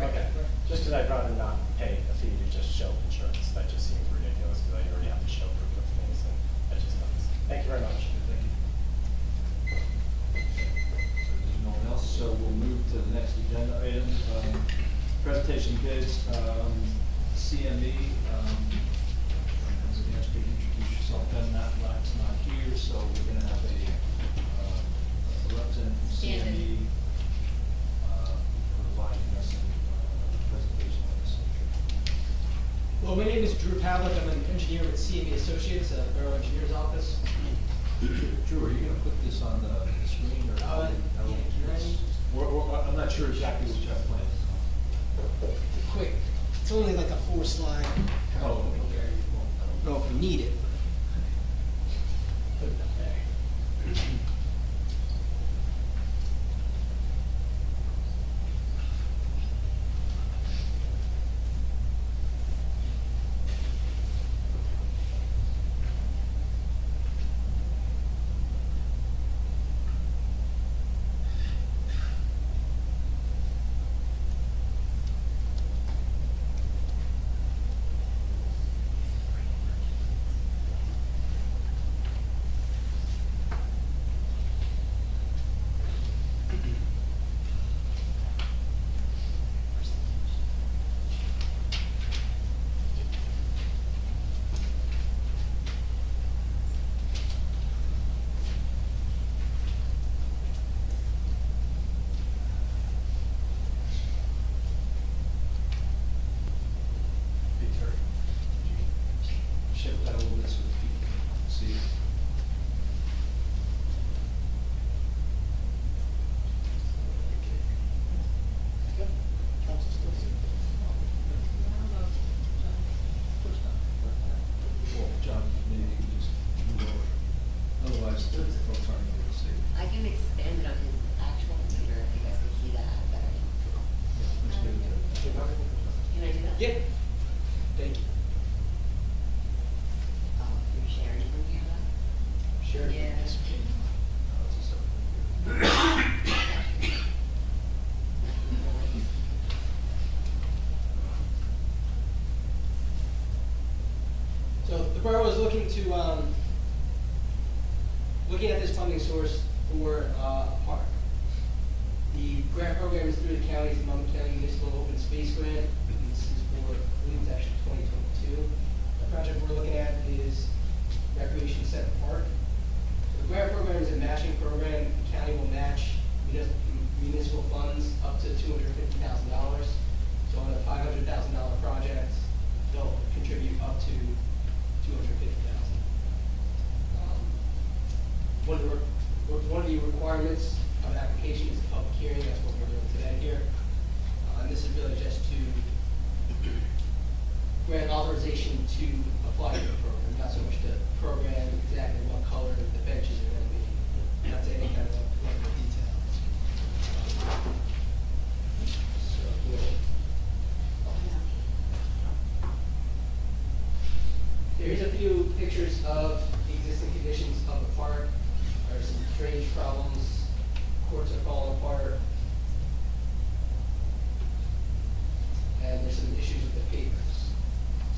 Okay, just because I'd rather not pay a fee to just show insurance, that just seems ridiculous, because I already have to show proof of things, and that just doesn't. Thank you very much. Thank you. So there's no one else, so we'll move to the next agenda item. Presentation bids, CME, you guys could introduce yourself, Ben Matlack's not here, so we're gonna have a representative from Stand in. CME, providing us a presentation on this. Well, my name is Drew Pavlik. I'm an engineer with CME Associates, a Borough Engineer's Office. Drew, are you gonna put this on the screen, or? how- Yeah, you're ready? I'm not sure exactly what you have planned. Quick, it's only like a 4-slide. Oh, okay. I don't know if we need it. Put it up there. Yeah. Thank you. You're sharing from here though? Sure. Yeah. So the borough is looking to, looking at this funding source for a park. The grant program is through the county's Monmouth County Municipal Open Space Grant. This is for, I believe it's actually 2022. The project we're looking at is Recreation Center Park. So the grant program is a matching program. The county will match municipal funds up to $250,000. So on a $500,000 project, they'll contribute up to $250,000. One of the requirements of an application is a public hearing. That's what we're doing today here. And this is really just to grant authorization to apply to the program, not so much to program exactly what color the benches are going to be, not to any kind of level of detail. So, here's a few pictures of the existing conditions of the park. There's some drainage problems, courts are falling apart, and there's some issues with the pavers.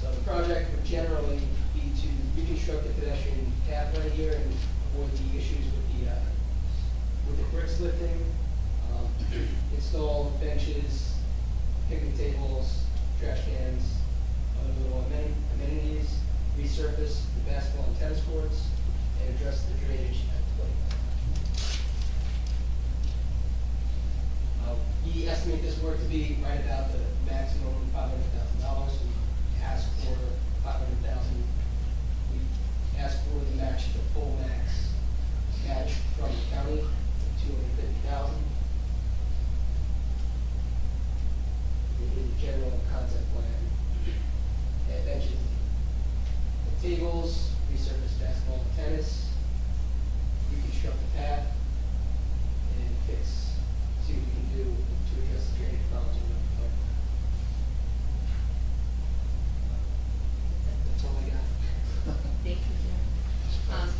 So the project would generally be to reconstruct the pedestrian path right here and avoid the issues with the bricks lifting, install benches, picnic tables, trash cans, other little amenities, resurface the basketball and tennis courts, and address the drainage at the playground. We estimate this work to be right about the maximum $500,000. We ask for $500,000. We ask for the match, the full match from the county, $250,000. In the general concept plan, and benches, the tables, resurface basketball and tennis, reconstruct the path, and fix, see what we can do to address the drainage problems. That's all I got. Thank you.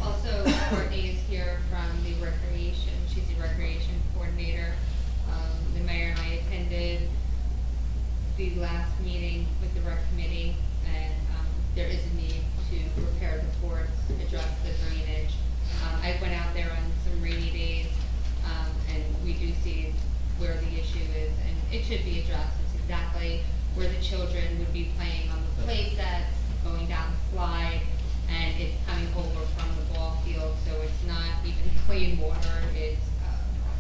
Also, Courtney is here from the recreation, she's the recreation coordinator. The mayor and I attended the last meeting with the rec committee, and there is a need to repair the courts, address the drainage. I went out there on some rainy days, and we do see where the issue is, and it should be addressed. It's exactly where the children would be playing on the play sets, going down the slide, and it's coming over from the ball field, so it's not even clean water, it's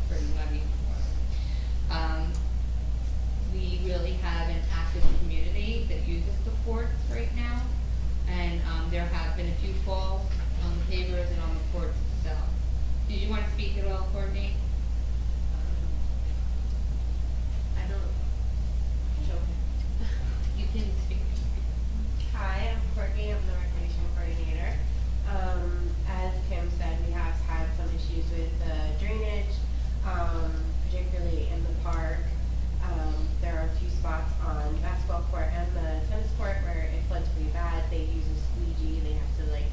pretty muddy water. We really have an active community that uses the courts right now, and there have been a few falls on the pavers and on the courts itself. Did you want to speak at all, Courtney? I don't, You can speak. Hi, I'm Courtney, I'm the recreation coordinator. As Kim said, we have had some issues with the drainage, particularly in the park. There are a few spots on the basketball court and the tennis court where it floods pretty bad. They use a squeegee, they have to like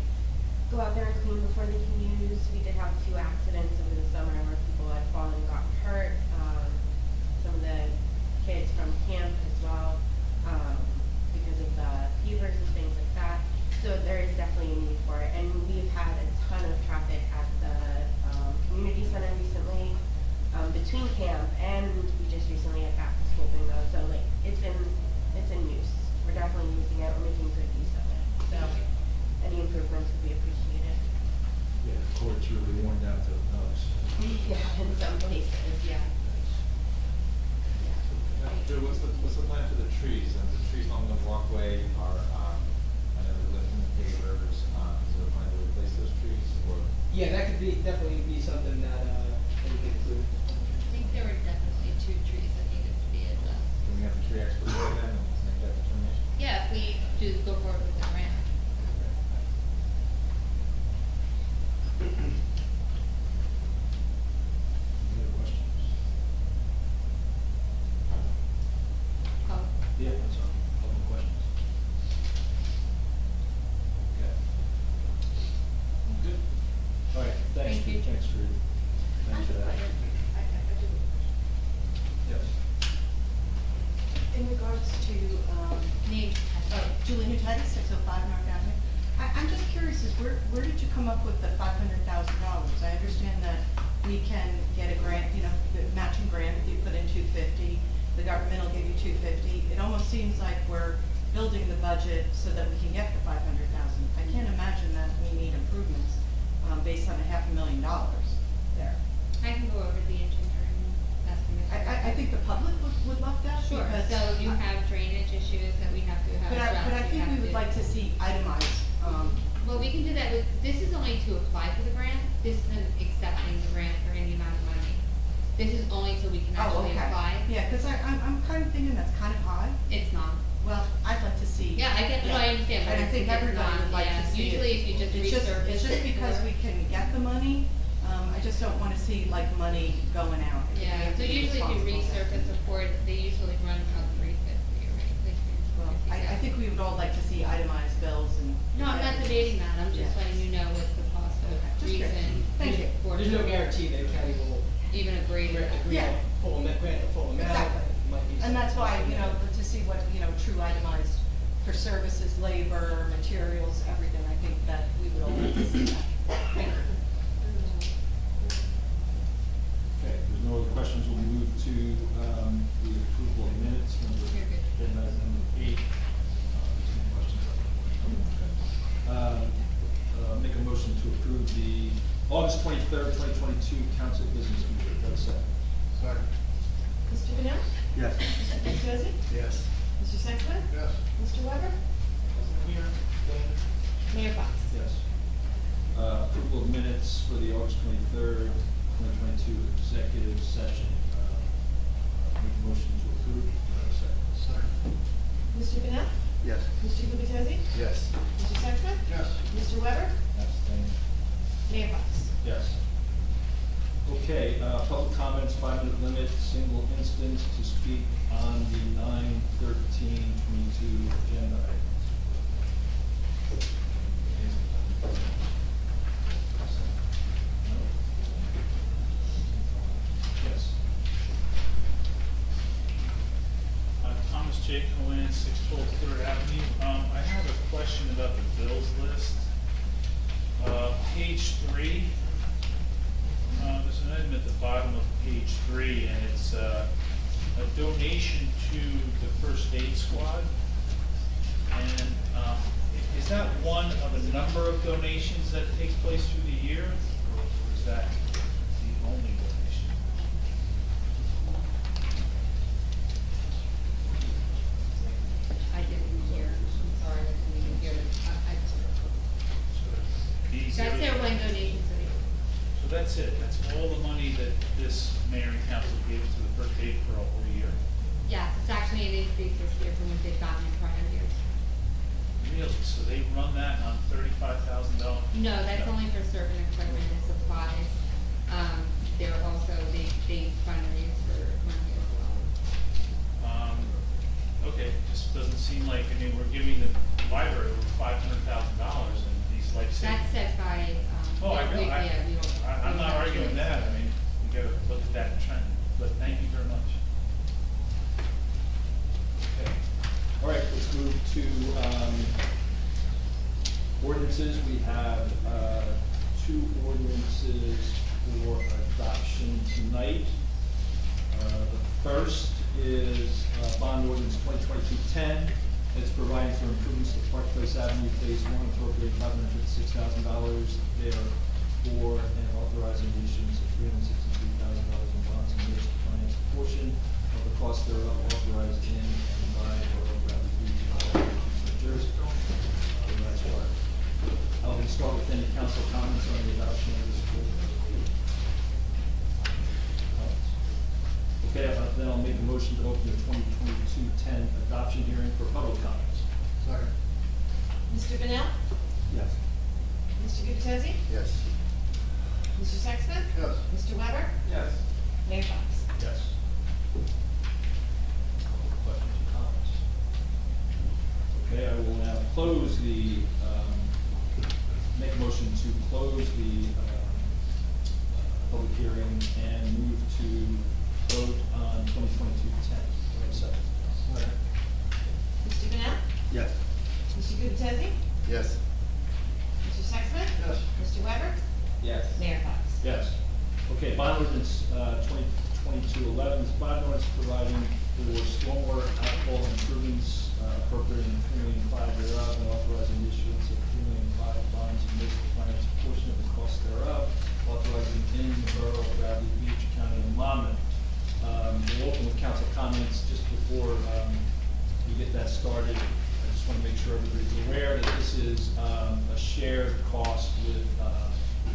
go out there and clean before they can use. We did have a few accidents over the summer where people had fallen and gotten hurt. Some of the kids from camp as well, because of the fevers and things like that. So there is definitely a need for it. And we've had a ton of traffic at the community center recently, between camp and we just recently had back to school bingo. So like it's in use. We're definitely using it. We're making good use of it. So any improvements would be appreciated. Yeah, the court's really worn down to the nose. Yeah, in some places, yeah. Drew, what's the plan for the trees? And the trees along the walkway are, I know they're lifting the pavers, is there a plan to replace those trees, or? Yeah, that could be, definitely be something that we could include. I think there were definitely 2 trees that needed to be addressed. Can we have the tree expert look at them and make that determination? Yeah, if we do go forward with the grant. Any other questions? Oh, Yeah, that's all. where did you come up with the $500,000? I understand that we can get a grant, you know, the matching grant, if you put in 250, the government will give you 250. It almost seems like we're building the budget so that we can get the 500,000. I can't imagine that we need improvements, based on $500,000 there. I can go over the engineering estimate. I think the public would love that. Sure, because so you have drainage issues that we have to have But I addressed. think we would like to see itemized, Well, we can do that with, this is only to apply for the grant, this isn't accepting the grant for any amount of money. This is only so we can oh, actually okay. apply. Yeah, because I'm kind of thinking that's kind of high. It's not. Well, I'd like to see. Yeah, I get, no, I understand, but And I think it's everybody not, would like yeah. to see it. Usually if you just resurface It's just it because before- we can get the money, I just don't want to see like money going out. I think we Yeah, have so to be usually if you responsible. resurface a port, they usually run about 350, right? Like Well, 350. I think we would all like to see itemized bills and. No, I'm not debating that, I'm just Yeah. letting you know what's the cost of Just curious. reason. Thank you. There's no guarantee that county will Even agree. agree Yeah. on full amount, grant the full amount. Exactly. It might be And that's why, you know, something to see what, you know, true itemized for services, labor, materials, everything, I think that we would all like to see that. Thank you. Okay, if there's no other questions, we'll move to the approval of minutes, number, You're good. agenda item number 8. There's no questions on that. Make a motion to approve the August 23rd, 2022 council business meeting. Do I have a second? Second. Mr. Vanel? Yes. Mr. Petrosi? Yes. Mr. Sexton? Yes. Mr. Weber? Mayor Fox? Yes. Approval of minutes for the August 23rd, 2022 executive session. Make a motion to approve. Do I have a second? Second. Mr. Vanel? Yes. Mr. Gubatose? Yes. Mr. Sexton? Yes. Mr. Weber? Abstain. Mayor Fox? Yes. Okay, public comments, 5-minute limit, single instance to speak on the 9/13/22 agenda items. No? Yes. Thomas J. Cohen, 612 Third Avenue. I have a question about the bills list. Page 3, there's an item at the bottom of page 3, and it's a donation to the first aid squad. And is that one of a number of donations that takes place through the year, or is that the only donation? I didn't hear, I'm sorry, I didn't even hear it. These That's are- their one donation to the, So that's it, that's all the money that this mayor and council gave to the first aid for a whole year? yes, it's actually an increase this year from what they've gotten in prior years. Really? So they run that on $35,000? No, that's only for certain equipment and supplies. They're also, they fundraise for money as well. Okay, just doesn't seem like, I mean, we're giving the library over $500,000 and these like say. That's set by, Oh, I know, yeah, we don't. I'm not arguing that, I mean, we gotta look at that trend, but thank you very much. Okay. All right, let's move to ordinances. We have 2 ordinances for adoption tonight. The first is bond ordinance 2022-10. It's providing for improvements to Park Place Avenue Phase 1, appropriating $556,000 therefor, and authorizing the issuance of $363,000 in bonds and notes to finance a portion of the cost thereof authorized in and by Borough Bradley Regional, New Jersey. That's why. I'll start with any council comments on the adoption of this ordinance. Okay, then I'll make a motion to open the 2022-10 adoption hearing for public comments. Second. Mr. Vanel? Yes. Mr. Gubatose? Yes. Mr. Sexton? Yes. Mr. Weber? Yes. Mayor Fox? Yes. Questions or comments? Okay, I will now close the, make a motion to close the public hearing and move to vote on 2022-10. Do I have a second? Mr. Vanel? Yes. Mr. Gubatose? Yes. Mr. Sexton? Mr. Weber? Yes. Mayor Fox? Yes. Okay, bond ordinance, 2022-11 is bond ordinance providing for stormwater outfall improvements, appropriating $3,500,000 thereof, and authorizing the issuance of $3,500,000 bonds and municipal finance a portion of the cost thereof, authorizing in the borough of Bradley Beach, County of Monmouth. We'll open with council comments just before we get that started. I just want to make sure everybody's aware that this is a shared cost with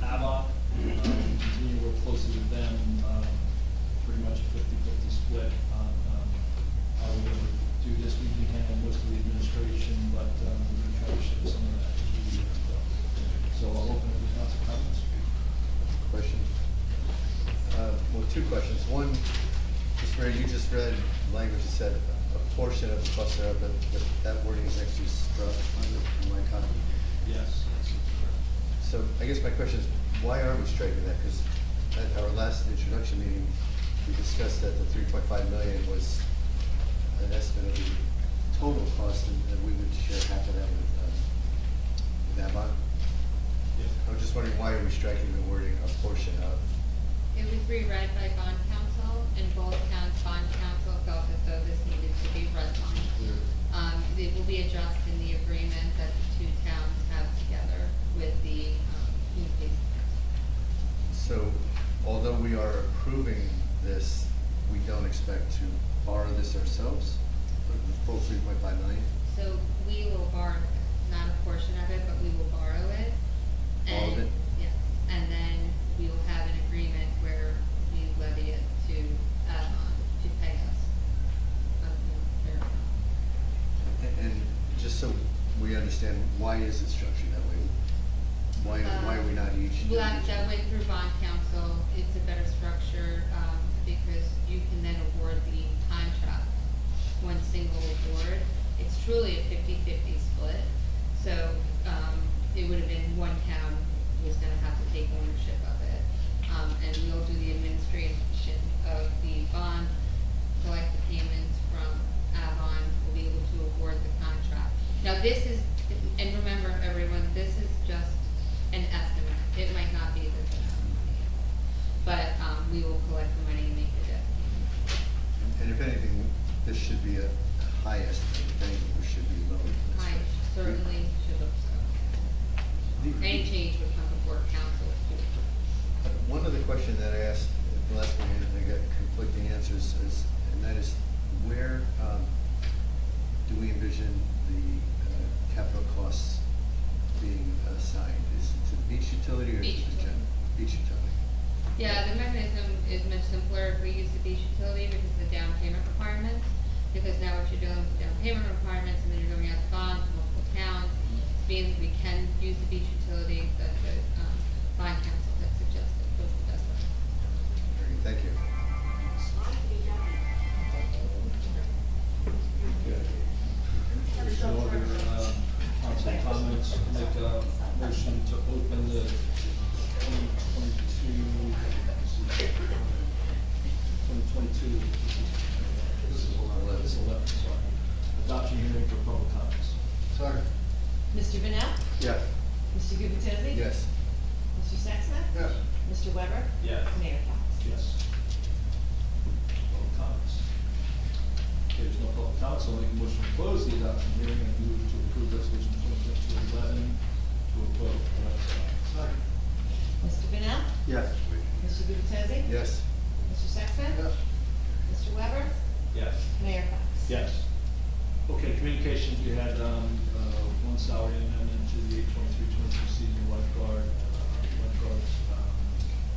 Avon. Continue to work closely with them, pretty much a 50-50 split on how we're going to do this. We can handle most of the administration, but we're going to try to ship some of that as we go. So I'll open it with council comments. Question? Well, two questions. One, Mr. Mayor, you just read language that said a portion of the cost thereof, but that wording is actually struck in my copy. Yes. So I guess my question is, why are we striking that? Because at our last introduction meeting, we discussed that the 3.5 million was an estimate of the total cost, and that we would share half of that with Avon. Yeah. I'm just wondering, why are we striking the wording a portion of? It was reread by bond counsel, and both towns' bond counsel felt as though this needed to be redlined. It will be addressed in the agreement that the two towns have together with the communities. So, although we are approving this, we don't expect to borrow this ourselves, the full 3.5 million? So we will borrow, not a portion of it, but we will borrow it. All of And- it? Yes, and then we will have an agreement where we levy it to Avon to pay us. Their amount. And just so we understand, why is it structured that way? Why are we not each? Well, that went through bond counsel, it's a better structure, because you can then award the contract, one single award. It's truly a 50-50 split, so, it would have been one town was gonna have to take ownership of it. And we'll do the administration of the bond, collect the payments from Avon, we'll be able to award the contract. Now, this is, and remember, everyone, this is just an estimate, it might not be this amount of money. But, we will collect the money and make the debt payment. And if anything, this should be a high estimate, if anything, we should be lower. than this. I certainly should look so. Any change would come before council. One other question that I asked at the last meeting, and I got conflicting answers, is, and that is, where do we envision the capital costs being assigned? Is it to the beach utility or Beach to the general? Beach utility. Yeah, the mechanism is much simpler if we use the beach utility because of the down payment requirements. Because now what you're doing with down payment requirements, and then you're going out to bonds, multiple towns, means we can use the beach utility that the, bond council had suggested was the best way. Very good, thank you. There's no other council comments. Make a motion to open the 2022, this is 11, sorry. Adoption hearing for public comments. Sorry. Mr. Vinel? Yes. Mr. Gubatose? Yes. Mr. Sexsmith? Yes. Mr. Weber? Yes. Mayor Fox? Yes. Public comments. Okay, there's no public comments, so I'll make a motion to close the adoption hearing and move to approve resolution 2022-11 to a vote. Sorry. Mr. Vinel? Yes. Mr. Gubatose? Yes. Mr. Sexsmith? Yes. Mr. Weber? Yes. Mayor Fox? Yes. Okay, communications, we had, one salary amendment to the 8/23/22 season lifeguards.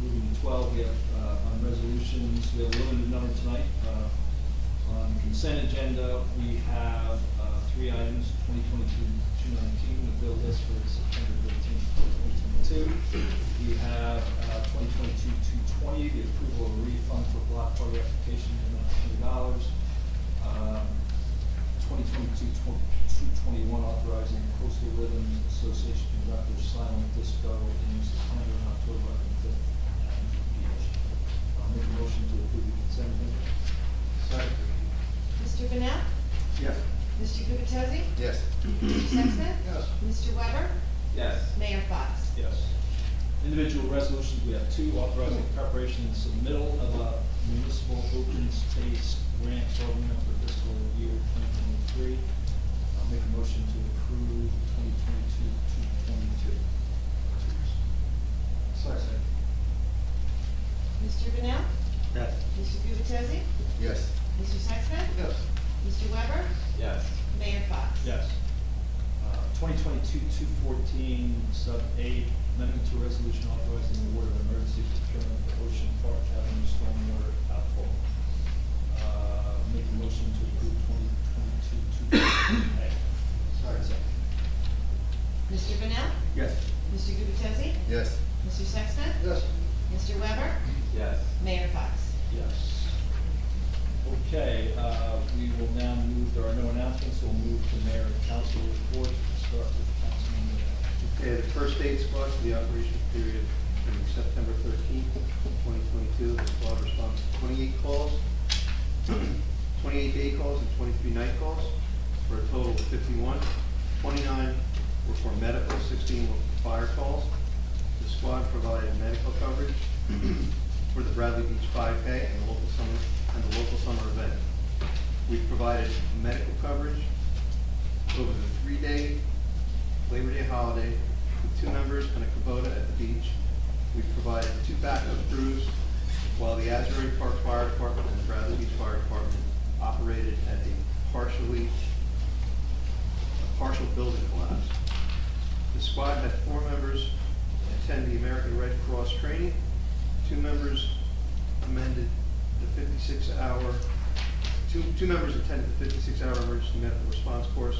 Moving to 12, we have, on resolutions, we have a limited number tonight. On consent agenda, we have, 3 items, 2022-219, the bill list for September 13th, 2022. We have, 2022-220, the approval of a refund for block party application in the amount of $20. 2022-221, authorizing Coastal Rhythms Association to conduct their silent disco in September and October on the 5th and beach. I'll make a motion to approve the consent agenda. Sorry. Mr. Vinel? Yes. Mr. Gubatose? Yes. Mr. Sexsmith? Yes. Mr. Weber? Yes. Mayor Fox? Yes. Individual resolutions, we have two, authorizing preparation and submittal of a municipal open space grant program for fiscal year 2023. I'll make a motion to approve 2022-222. Second. Mr. Bennett? Yes. Mr. Gubatose? Yes. Mr. Sexton? Yes. Mr. Weber? Yes. Mayor Fox? Yes. 2022-214, sub A, amendment to a resolution authorizing the award of emergency procurement for Ocean Park Avenue stormwater outfall. Make a motion to approve 2022-214A. Sorry. Mr. Bennett? Yes. Mr. Gubatose? Yes. Mr. Sexton? Yes. Mr. Weber? Yes. Mayor Fox? Yes. Okay, we will now move, there are no announcements, so we'll move to mayor and council reports. We'll start with Councilman Leon. Okay, the first aid squad for the operation period from September 13th, 2022, the squad responds to 28 calls, 28 day calls and 23 night calls, for a total of 51. 29 were for medical, 16 were for fire calls. The squad provided medical coverage for the Bradley Beach 5K and the local summer event. We've provided medical coverage over the 3-day Labor Day holiday with 2 members and a Kubota at the beach. We've provided 2 backup crews while the Asbury Park Fire Department and the Bradley Beach Fire Department operated at a partial building collapse. The squad had 4 members attend the American Red Cross training. 2 members amended the 56-hour, two members attended the 56-hour emergency medical response course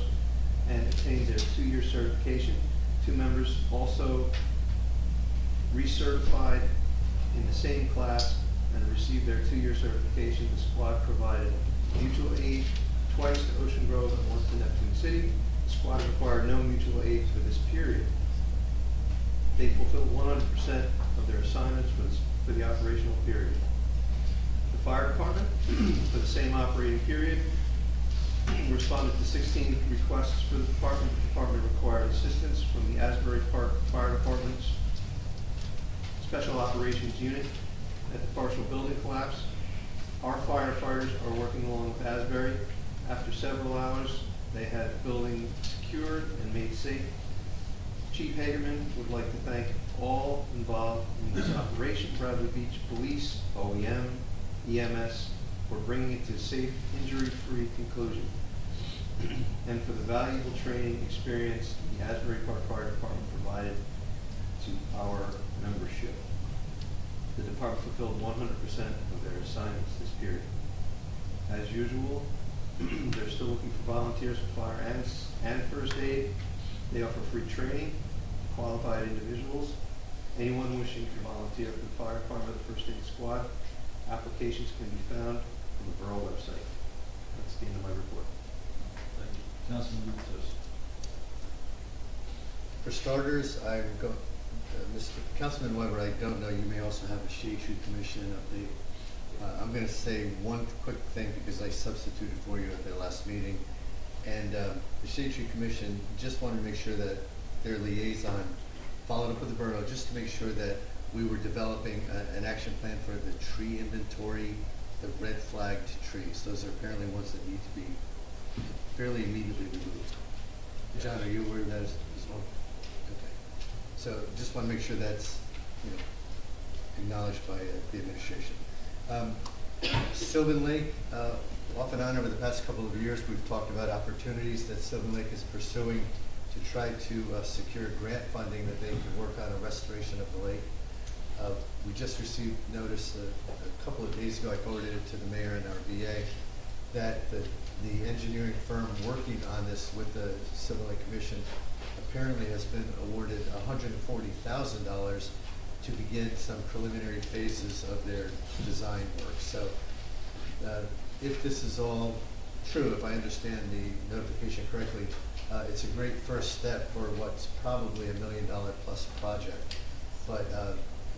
and obtained their 2-year certification. 2 members also recertified in the same class and received their 2-year certification. The squad provided mutual aid twice to Ocean Grove and once to Neptune City. The squad required no mutual aid for this period. They fulfilled 100% of their assignments for the operational period. The fire department, for the same operating period, responded to 16 requests for the department. The department required assistance from the Asbury Park Fire Department's Special Operations Unit at the partial building collapse. Our firefighters are working along with Asbury. After several hours, they had the building secured and made safe. Chief Hagerman would like to thank all involved in this operation, Bradley Beach Police, OEM, EMS, for bringing it to a safe, injury-free conclusion, and for the valuable training experience the Asbury Park Fire Department provided to our membership. The department fulfilled 100% of their assignments this period. As usual, they're still looking for volunteers for fire and first aid. They offer free training, qualified individuals. Anyone wishing to volunteer for the fire department or the first aid squad, applications can be found on the borough website. That's the end of my report. Thank you. Councilman Lutos. For starters, Mr. Councilman Weber, I don't know, you may also have a Shade Tree Commission update. I'm going to say one quick thing because I substituted for you at the last meeting. And the Shade Tree Commission just wanted to make sure that their liaison followed up with the borough just to make sure that we were developing an action plan for the tree inventory, the red flagged trees. Those are apparently ones that need to be fairly immediately removed. John, are you aware of that as well? Okay. So just want to make sure that's, acknowledged by the administration. Sylvan Lake, off and on over the past couple of years, we've talked about opportunities that Sylvan Lake is pursuing to try to secure grant funding that they can work on a restoration of the lake. We just received notice a couple of days ago, I forwarded it to the mayor and our BA, that the engineering firm working on this with the Sylvan Lake Commission apparently has been awarded $140,000 to begin some preliminary phases of their design work. So if this is all true, if I understand the notification correctly, it's a great first step for what's probably $1 million plus project. But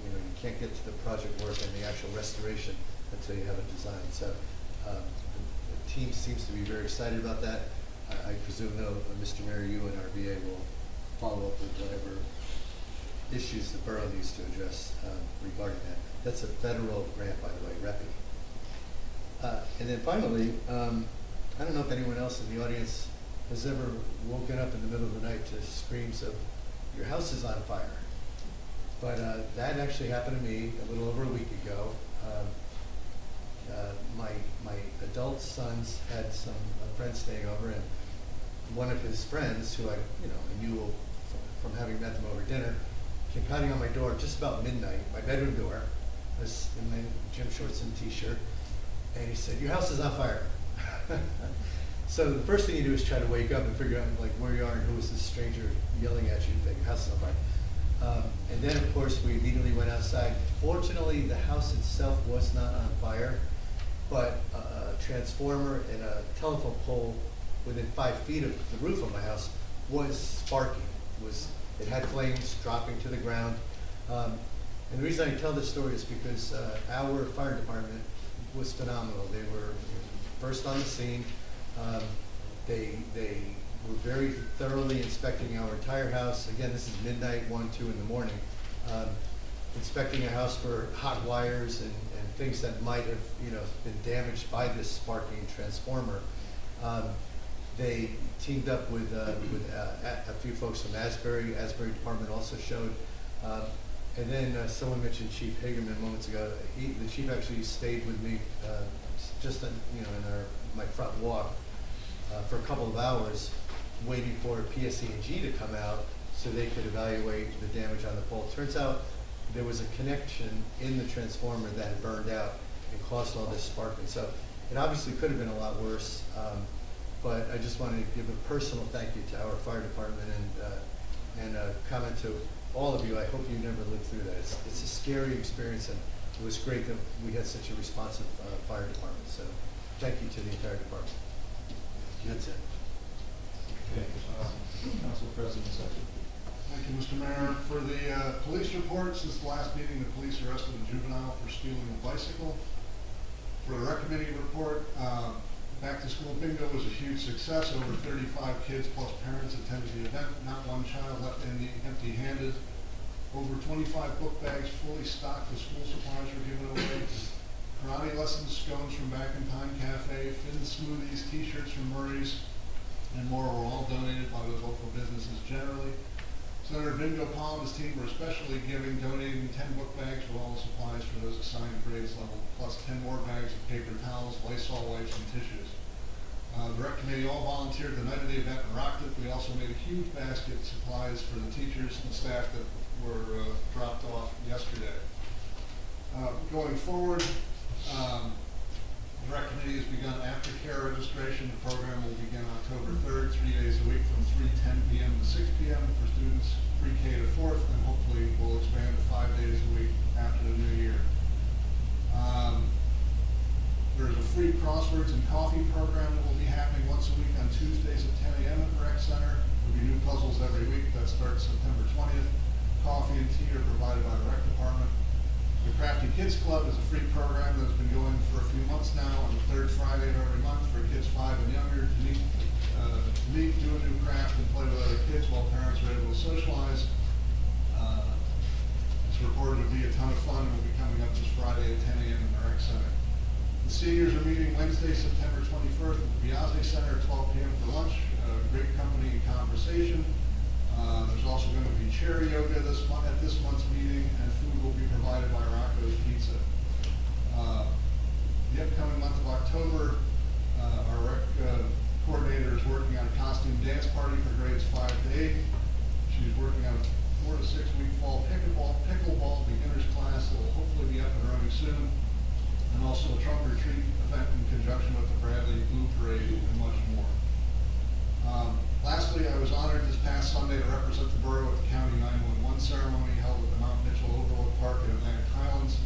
you can't get to the project work and the actual restoration until you have a design. So the team seems to be very excited about that. I presume, though, Mr. Mayor, you and our VA will follow up with whatever issues the borough needs to address regarding that. That's a federal grant, by the way, REPI. And then finally, I don't know if anyone else in the audience has ever woken up in the middle of the night to screams of, "Your house is on fire." But that actually happened to me a little over a week ago. My adult sons had some friends staying over, and one of his friends, who I knew from having met them over dinner, came pounding on my door just about midnight, my bedroom door. I was in my gym shorts and t-shirt, and he said, "Your house is on fire." So the first thing you do is try to wake up and figure out like where you are and who is this stranger yelling at you, like, "Your house is on fire." And then, of course, we immediately went outside. Fortunately, the house itself was not on fire, but a transformer and a telephone pole within 5 feet of the roof of my house was sparking. It had flames dropping to the ground. And the reason I tell this story is because our fire department was phenomenal. They were first on the scene. They were very thoroughly inspecting our entire house. Again, this is midnight, 1, 2 in the morning. Inspecting a house for hot wires and things that might have been damaged by this sparking transformer. They teamed up with a few folks from Asbury. Asbury Department also showed. And then someone mentioned Chief Hagerman moments ago. The chief actually stayed with me just in my front walk for a couple of hours, waiting for PSE&G to come out so they could evaluate the damage on the pole. Turns out there was a connection in the transformer that had burned out and caused all this sparking. So it obviously could have been a lot worse. But I just wanted to give a personal thank you to our fire department and a comment to all of you. I hope you never lived through that. It's a scary experience, and it was great that we had such a responsive fire department. So thank you to the entire department. That's it. Okay, Council President Sessions. Thank you, Mr. Mayor. For the police report, since the last meeting, the police arrested a juvenile for stealing a bicycle. For the rec committee report, Back to School Bingo was a huge success. Over 35 kids plus parents attended the event. Not one child left empty-handed. Over 25 book bags fully stocked with school supplies were given away. Karate lessons, scones from Back in Time Cafe, Finn smoothies, t-shirts from Murray's, and more were all donated by the local businesses generally. Senator Vingo Paul and his team were especially donating 10 book bags with all the supplies for those assigned grades level, plus 10 more bags of paper towels, Lysol wipes, and tissues. The rec committee all volunteered the night of the event and rocked it. We also made a huge basket of supplies for the teachers and staff that were dropped off yesterday. Going forward, the rec committee has begun aftercare registration. The program will begin October 3rd, 3 days a week from 3:10 p.m. to 6 p.m. for students pre-K to 4th, and hopefully we'll expand to 5 days a week after the new year. There's a free crosswords and coffee program that will be happening once a week on Tuesdays at 10 a.m. at the rec center. There'll be new puzzles every week. That starts September 20th. Coffee and tea are provided by the rec department. The Crafty Kids Club is a free program that's been going for a few months now on the third Friday of every month for kids 5 and younger to meet, do a new craft, and play with other kids while parents are able to socialize. It's reported to be a ton of fun and will be coming up this Friday at 10 a.m. in the rec center. The seniors are meeting Wednesday, September 21st at the Piazza Center at 12 p.m. for lunch. Great company and conversation. There's also going to be chair yoga at this month's meeting, and food will be provided by Rocco's Pizza. The upcoming month of October, our rec coordinator is working on a costume dance party for grades 5 to 8. She's working on a 4 to 6 week fall pickleball beginners class that will hopefully be up and running soon, and also a trunk or treat event in conjunction with the Bradley Blue Parade and much more. Lastly, I was honored this past Sunday to represent the borough at the County 911 ceremony held at the Mount Mitchell Overlook Park in Atlantic Highlands.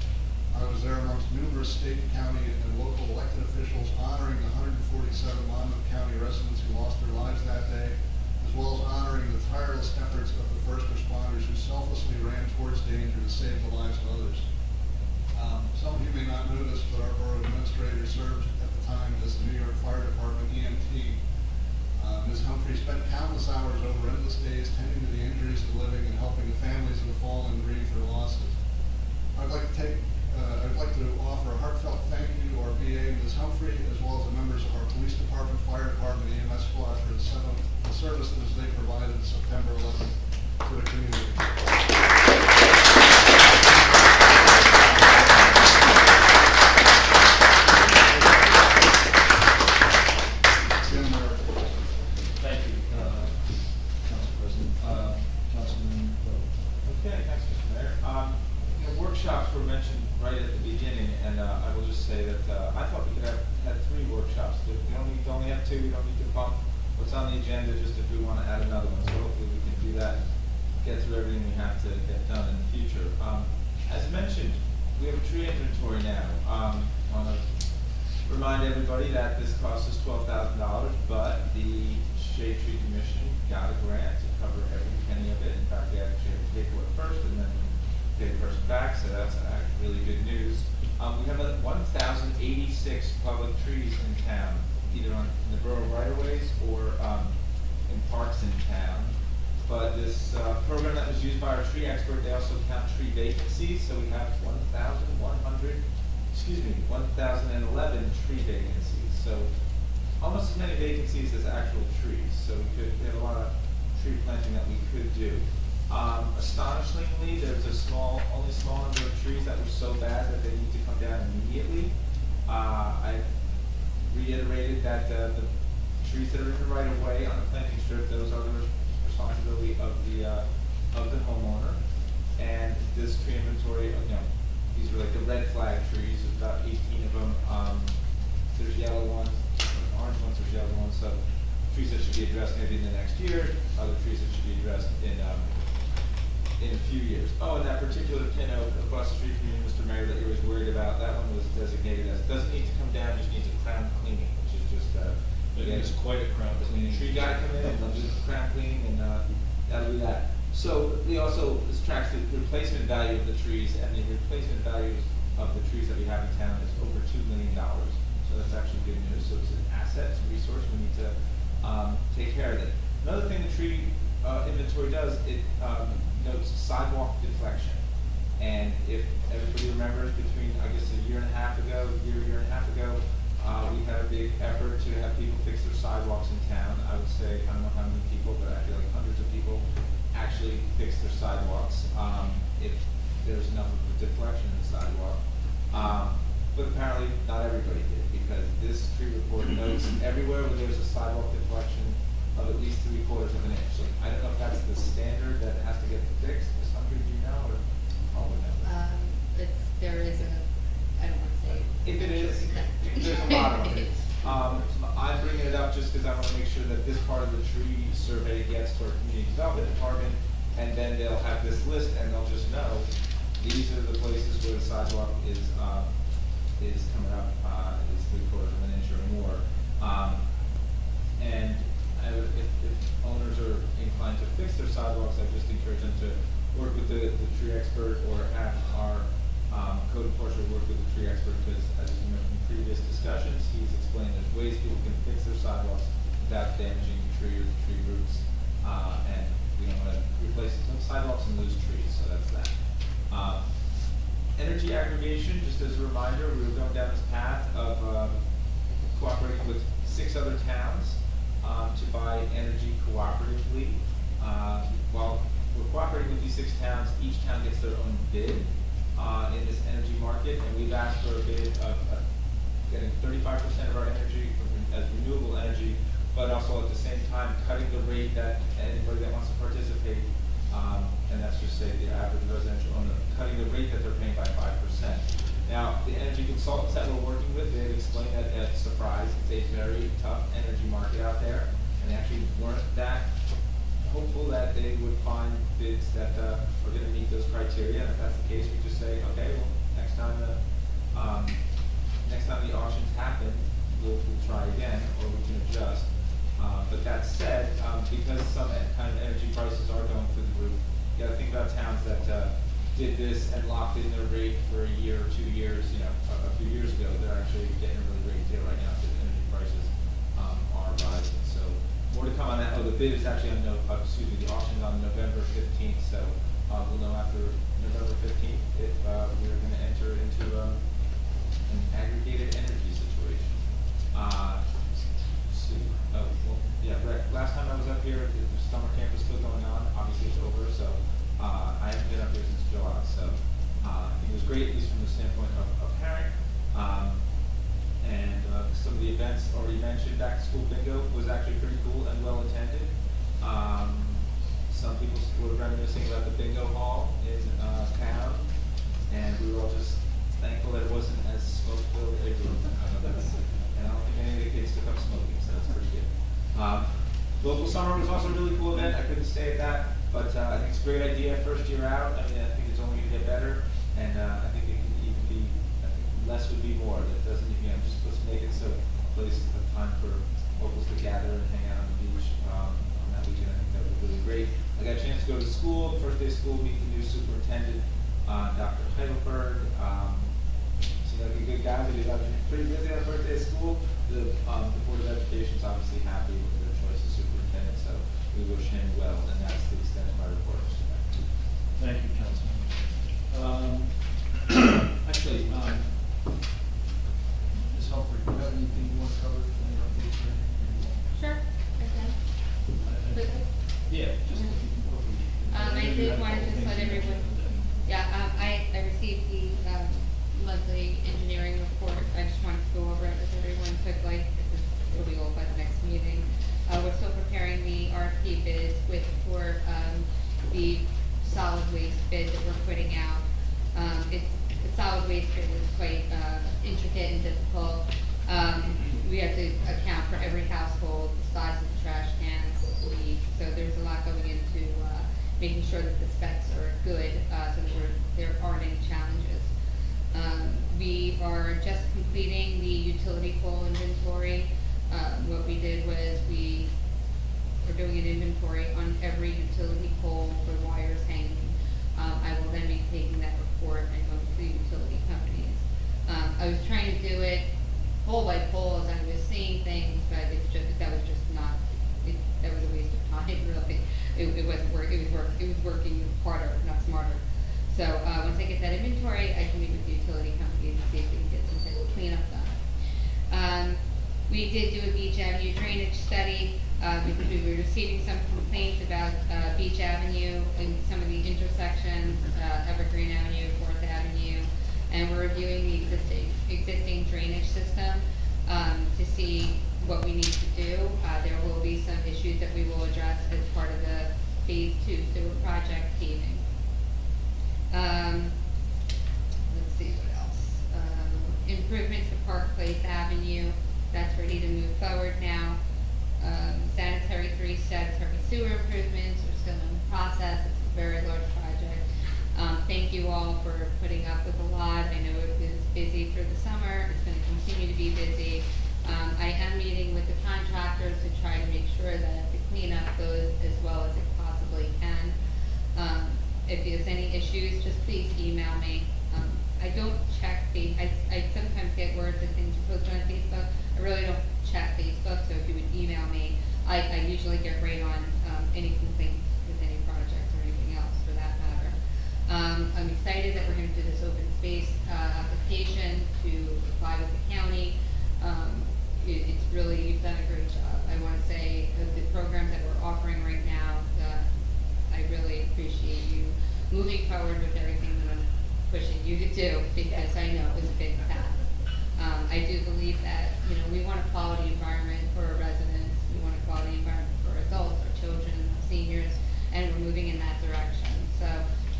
I was there amongst numerous state, county, and local elected officials honoring the 147 Monmouth County residents who lost their lives that day, as well as honoring the tireless efforts of the first responders who selflessly ran towards danger to save the lives of others. Some of you may not know this, but our borough administrator served at the time as the New York Fire Department EMT. Ms. Humphrey spent countless hours over endless days tending to the injuries of the living and helping the families of the fallen grieve their losses. I'd like to offer a heartfelt thank you to our VA, Ms. Humphrey, as well as the members of our police department, fire department, EMS squad for the services they provided September 11th to the community. Thank you, Council President. Councilman Bo. Okay, thanks, Mr. Mayor. Workshops were mentioned right at the beginning, and I will just say that I thought we could have had 3 workshops. We don't only have 2, we don't need to bump what's on the agenda just if we want to add another one. So hopefully we can do that, get through everything we have to get done in the future. As mentioned, we have a tree inventory now. I want to remind everybody that this cost us $12,000, but the Shade Tree Commission got a grant to cover every penny of it. In fact, they actually had to pay for it first and then pay the person back, so that's really good news. We have 1,086 public trees in town, either in the borough right-of-ways or in parks in town. But this program that was used by our tree expert, they also count tree vacancies, so we have 1,011 tree vacancies. So almost as many vacancies as actual trees. So we have a lot of tree planting that we could do. Astonishingly, there's only small number of trees that were so bad that they need to come down immediately. I reiterated that the trees that are in the right of way on the planting strip, those are the responsibility of the homeowner. And this tree inventory, these are like the red flag trees. There's about 18 of them. There's yellow ones, orange ones, there's yellow ones. So trees that should be addressed maybe in the next year, other trees that should be addressed in a few years. Oh, and that particular pin oak across the street from you, Mr. Mayor, that you was worried about, that one was designated as, doesn't need to come down, just needs a crown cleaning, which is just, It's quite a crown cleaning. Tree guy come in and they'll do the crown cleaning and, that'll be that. So, this tracks the replacement value of the trees, and the replacement values of the trees that we have in town is over $2 million. So that's actually good news. So it's an asset, it's a resource, we need to, take care of it. Another thing the tree, inventory does, it, notes sidewalk deflection. And if everybody remembers, between, I guess, a year and a half ago, year and a half ago, we had a big effort to have people fix their sidewalks in town. I would say, I don't know how many people, but I feel like hundreds of people actually fix their sidewalks, if there's enough of a deflection in the sidewalk. But apparently, not everybody did, because this tree report notes everywhere where there's a sidewalk deflection of at least 3/4 of an inch. So I don't know if that's the standard that has to get fixed. Ms. Humphrey, do you know, or probably not? There is I don't want to say. If it is, there's a lot of it. I'm bringing it up just because I want to make sure that this part of the tree survey gets to our community development department, and then they'll have this list, and they'll just know these are the places where the sidewalk is coming up at least 3/4 of an inch or more. And if owners are inclined to fix their sidewalks, I just encourage them to work with the tree expert, or have our code enforcer work with the tree expert, because as you know from previous discussions, he's explained there's ways people can fix their sidewalks without damaging the tree or the tree roots. And we don't want to replace some sidewalks and lose trees, so that's that. Energy aggregation, just as a reminder, we were going down this path of cooperating with 6 other towns to buy energy cooperatively. While we're cooperating with these 6 towns, each town gets their own bid in this energy market, and we've asked for a bid of getting 35% of our energy as renewable energy, but also at the same time cutting the rate that anybody that wants to participate, and that's just say the average residential owner, cutting the rate that they're paying by 5%. Now, the energy consultants that we're working with, they've explained that at Surprise, it's a very tough energy market out there, and they actually weren't that hopeful that they would find bids that are going to meet those criteria. And if that's the case, we just say, okay, well, next time the auctions happen, we'll try again, or we can adjust. But that said, because some kind of energy prices are going through the roof, you got to think about towns that did this and locked in their rate for a year or 2 years. A few years ago, they're actually getting a really great deal right now because energy prices are rising. So more to come on that. Oh, the bid is actually on, the auction's on November 15th, so we'll know after November 15th if we're going to enter into an aggregated energy situation. Let's see. Oh, well, yeah, last time I was up here, the summer camp was still going on. Obviously, it's over, so I haven't been up here since July. So it was great, at least from the standpoint of pairing. And some of the events already mentioned, back to school bingo was actually pretty cool and well attended. Some people were reminiscing about the bingo hall in town, and we were all just thankful that it wasn't as smoke-filled as it was. And I don't think any of the kids took up smoking, so that's pretty good. Local summer was also a really cool event. I couldn't stay at that, but I think it's a great idea. First year out, I mean, I think it's only going to get better, and I think it can even be, I think less would be more. That doesn't, just let's make it so a place, a time for locals to gather and hang out on the beach on that weekend. I think that would be really great. I got a chance to go to school, the first day of school, meet the new superintendent, Dr. Heidelberg. Seemed like a good guy, but he was pretty busy on the first day of school. The Board of Education is obviously happy with their choice of superintendent, so we wish him well, and that's the extent of my report. Thank you, Councilman. Actually, Ms. Humphrey, do you have anything you want to cover? Any updates or anything? Sure, I can. Quickly. Yeah, just if you can quickly. I did want to just let everyone, I received the monthly engineering report. I just wanted to go over it with everyone quickly. It'll be all by the next meeting. We're still preparing the RFP bids for the solid waste bid that we're putting out. The solid waste bid is quite intricate and difficult. We have to account for every household, the size of the trash cans, so there's a lot going into making sure that the specs are good, so that there aren't any challenges. We are just completing the utility pole inventory. What we did was we are doing an inventory on every utility pole for wires hanging. I will then be taking that report and going to the utility companies. I was trying to do it pole by pole as I was seeing things, but that was just not, that was a waste of time, really. It wasn't it was working harder, not smarter. So once I get that inventory, I can meet with the utility companies and see if we can get some type of cleanup done. We did do a Beach Avenue drainage study because we were receiving some complaints about Beach Avenue and some of the intersections, Evergreen Avenue, 4th Avenue, and we're reviewing the existing drainage system to see what we need to do. There will be some issues that we will address as part of the Phase 2 sewer project paving. Let's see what else. Improvements to Park Place Avenue, that's ready to move forward now. Sanitary sewer improvements are still in the process. It's a very large project. Thank you all for putting up with a lot. I know it was busy through the summer. It's going to continue to be busy. I am meeting with the contractors to try to make sure that the cleanup goes as well as it possibly can. If there's any issues, just please email me. I don't check I sometimes get words and things posted on Facebook. I really don't check Facebook, so if you would email me, I usually get right on any complaints with any projects or anything else for that matter. I'm excited that we're going to do this open space application to apply with the county. It's really, you've done a great job. I want to say the programs that we're offering right now, I really appreciate you moving forward with everything that I'm pushing you to do, because I know it was a big task. I do believe that, we want a quality environment for our residents, we want a quality environment for our adults, our children, our seniors, and we're moving in that direction. So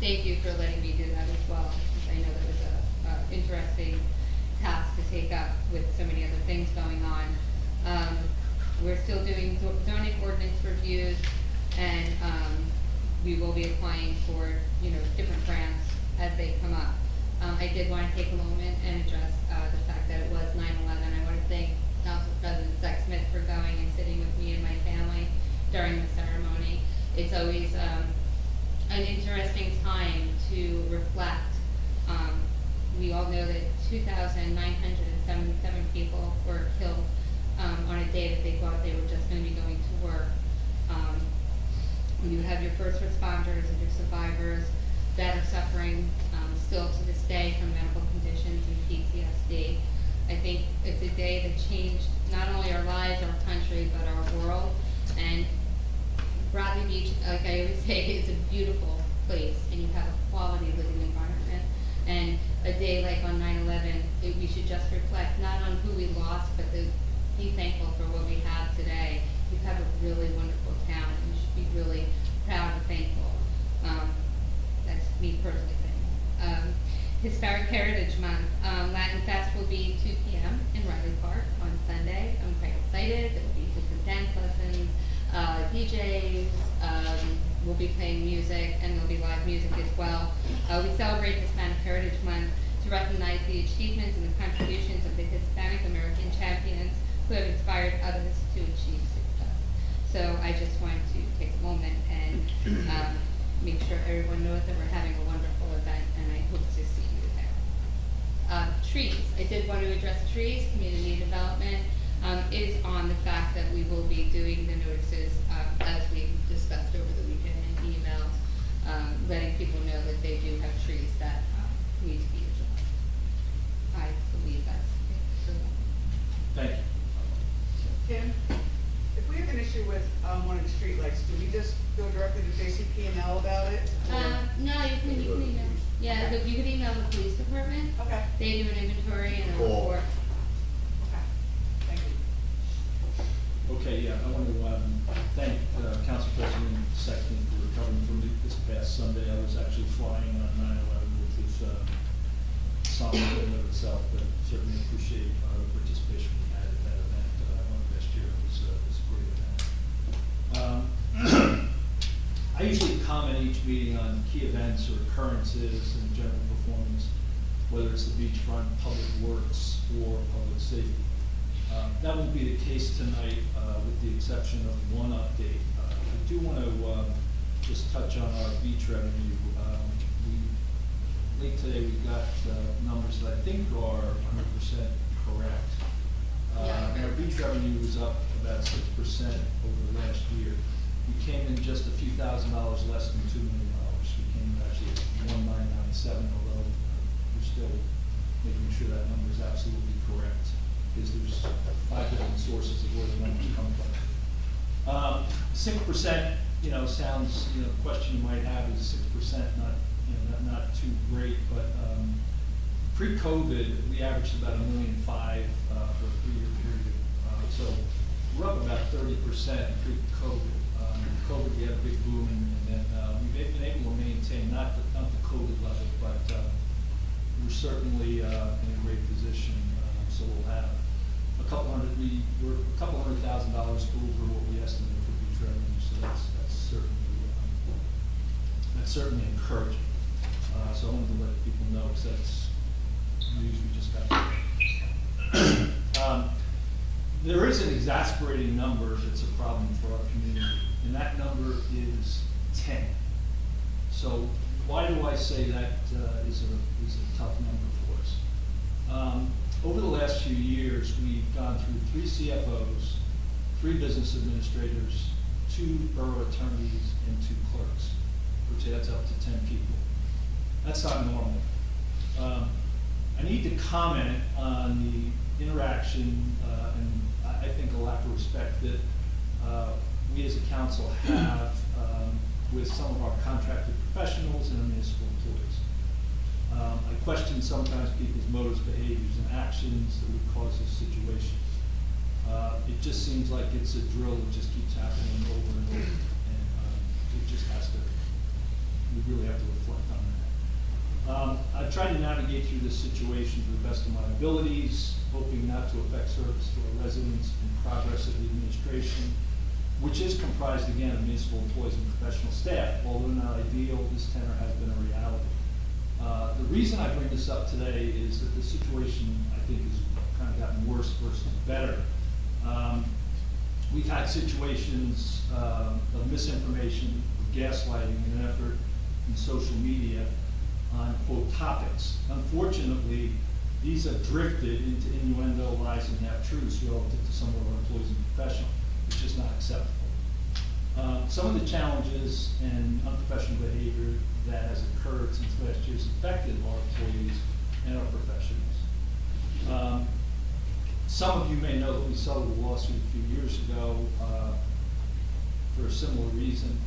thank you for letting me do that as well, because I know that was a interesting task to take up with so many other things going on. We're still doing zoning ordinance reviews, and we will be applying for, different grants as they come up. I did want to take a moment and address the fact that it was 9/11. I want to thank Council President Sexsmith for going and sitting with me and my family during the ceremony. It's always an interesting time to reflect. We all know that 2,977 people were killed on a day that they thought they were just gonna be going to work. When you have your first responders and your survivors that are suffering, still to this day from medical conditions and PTSD, I think it's a day that changed not only our lives, our country, but our world. And Bradley Beach, like I always say, is a beautiful place, and you have a quality living environment. And a day like on 9/11, we should just reflect not on who we lost, but be thankful for what we have today. You have a really wonderful town, and you should be really proud and thankful. That's me personally saying. Hispanic Heritage Month, Latin Fest will be 2 p.m. in Riley Park on Sunday. I'm quite excited. There will be different dance lessons, DJs, we'll be playing music, and there'll be live music as well. We celebrate Hispanic Heritage Month to recognize the achievements and the contributions of the Hispanic American champions who have inspired others to achieve success. So I just wanted to take a moment and make sure everyone knows that we're having a wonderful event, and I hope to see you there. Trees, I did want to address trees. Community development is on the fact that we will be doing the notices as we discussed over the weekend in emails, letting people know that they do have trees that need to be addressed. I believe that's it. Thank you. Kim, if we have an issue with one of the streetlights, do we just go directly to JCP&L about it? No, you can email. Yeah, you can email the police department. Okay. They do an inventory and a Cool. report. Okay, thank you. Okay, yeah, I want to thank Council President Sexton for recovering from this past Sunday. I was actually flying on 9/11, which was something in and of itself, but certainly appreciate the participation we had at that event last year. It was a great event. I usually comment each meeting on key events or occurrences and general performance, whether it's the beachfront, public works, or public safety. That won't be the case tonight, with the exception of one update. I do want to just touch on our beach revenue. Late today, we got numbers that I think are 100% correct. And our beach revenue was up about 6% over the last year. We came in just a few $1,000s less than $2 million. We came in actually at 1,997, although we're still making sure that number is absolutely correct, because there's 5 different sources of where the numbers come from. 6%, sounds, the question you might have is 6% not too great, but pre-COVID, we averaged about $1.5 million for a 3-year period. So we're up about 30% pre-COVID. COVID, we had a big boom, and then we've been able to maintain not the COVID level, but we're certainly in a great position. So we'll have we're a couple $100,000 over what we estimated for beach revenue. So that's certainly encouraging. So I wanted to let people know, because that's news we just got. There is an exasperating number that's a problem for our community, and that number is 10. So why do I say that is a tough number for us? Over the last few years, we've gone through 3 CFOs, 3 business administrators, 2 borough attorneys, and 2 clerks, which adds up to 10 people. That's not normal. I need to comment on the interaction and I think a lack of respect that we as a council have with some of our contracted professionals and our municipal employees. I question sometimes people's motives, behaviors, and actions that would cause this situation. It just seems like it's a drill that just keeps happening over and over, and it just has to, we really have to reflect on that. I've tried to navigate through this situation to the best of my abilities, hoping not to affect service to our residents and progress of the administration, which is comprised again of municipal employees and professional staff. Although not ideal, this tenor has been a reality. The reason I bring this up today is that the situation, I think, has kind of gotten worse versus better. We've had situations of misinformation, of gaslighting, in an effort in social media on, quote, topics. Unfortunately, these have drifted into innuendo, lies, and half-truths relative to some of our employees and professionals, which is not acceptable. Some of the challenges and unprofessional behavior that has occurred since last year has affected our employees and our professionals. Some of you may know that we settled a lawsuit a few years ago for a similar reason.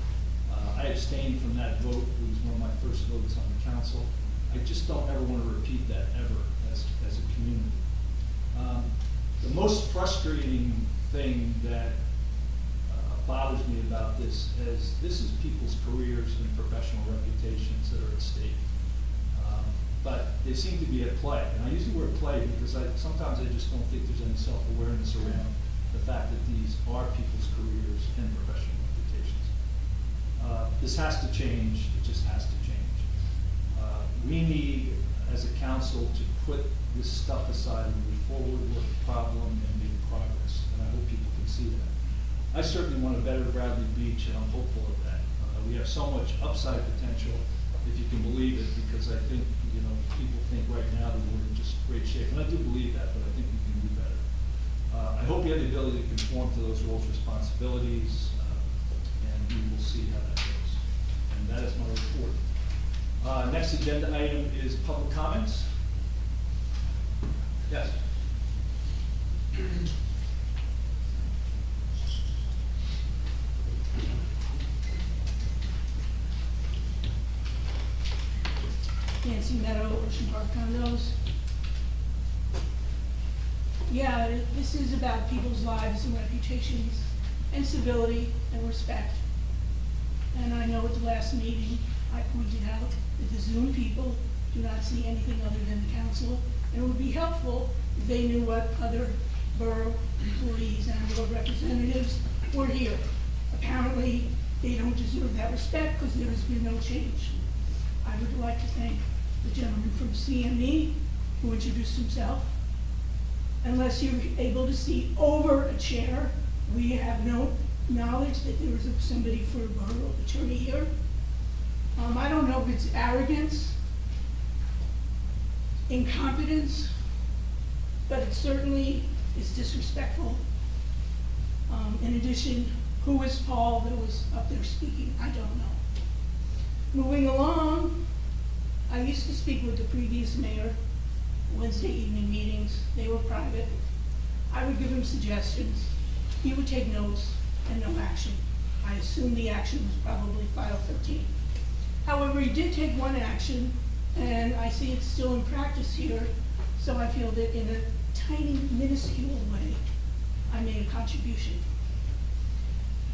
I abstained from that vote. It was one of my first votes on the council. I just don't ever want to repeat that ever as a community. The most frustrating thing that bothers me about this is people's careers and professional reputations that are at stake. But they seem to be at play. And I use the word play because sometimes I just don't think there's any self-awareness around the fact that these are people's careers and professional reputations. This has to change. It just has to change. We need, as a council, to put this stuff aside and move forward with the problem and make progress. And I hope people can see that. I certainly want a better Bradley Beach, and I'm hopeful of that. We have so much upside potential, if you can believe it, because I think, people think right now that we're in just great shape. And I do believe that, but I think we can do better. I hope you have the ability to conform to those roles, responsibilities, and we will see how that goes. And that is my report. Next agenda item is public comments. Yes. Nancy Meadow, Ocean Park Condos. Yeah, this is about people's lives and reputations and civility and respect. And I know at the last meeting, I pointed out that the Zoom people do not see anything other than the council. And it would be helpful if they knew what other borough employees and or representatives were here. Apparently, they don't deserve that respect because there has been no change. I would like to thank the gentleman from CME who introduced himself. Unless you're able to see over a chair, we have no knowledge that there is somebody for a borough attorney here. I don't know if it's arrogance, incompetence, but it certainly is disrespectful. In addition, who is Paul that was up there speaking? I don't know. Moving along, I used to speak with the previous mayor, Wednesday evening meetings. They were private. I would give him suggestions. He would take notes and no action. I assume the action was probably file 13. However, he did take one action, and I see it's still in practice here, so I feel that in a tiny, minuscule way, I made a contribution.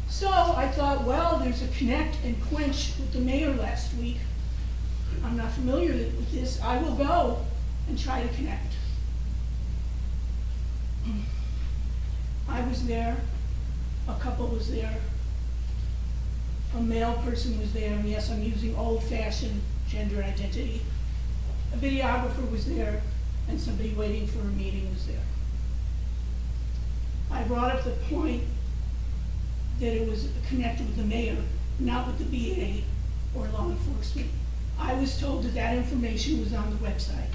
So I thought, well, there's a connect and quench with the mayor last week. I'm not familiar with this. I will go and try to connect. I was there, a couple was there, a male person was there, and yes, I'm using old-fashioned gender identity. A videographer was there, and somebody waiting for a meeting was there. I brought up the point that it was connected with the mayor, not with the BA or law enforcement. I was told that that information was on the website.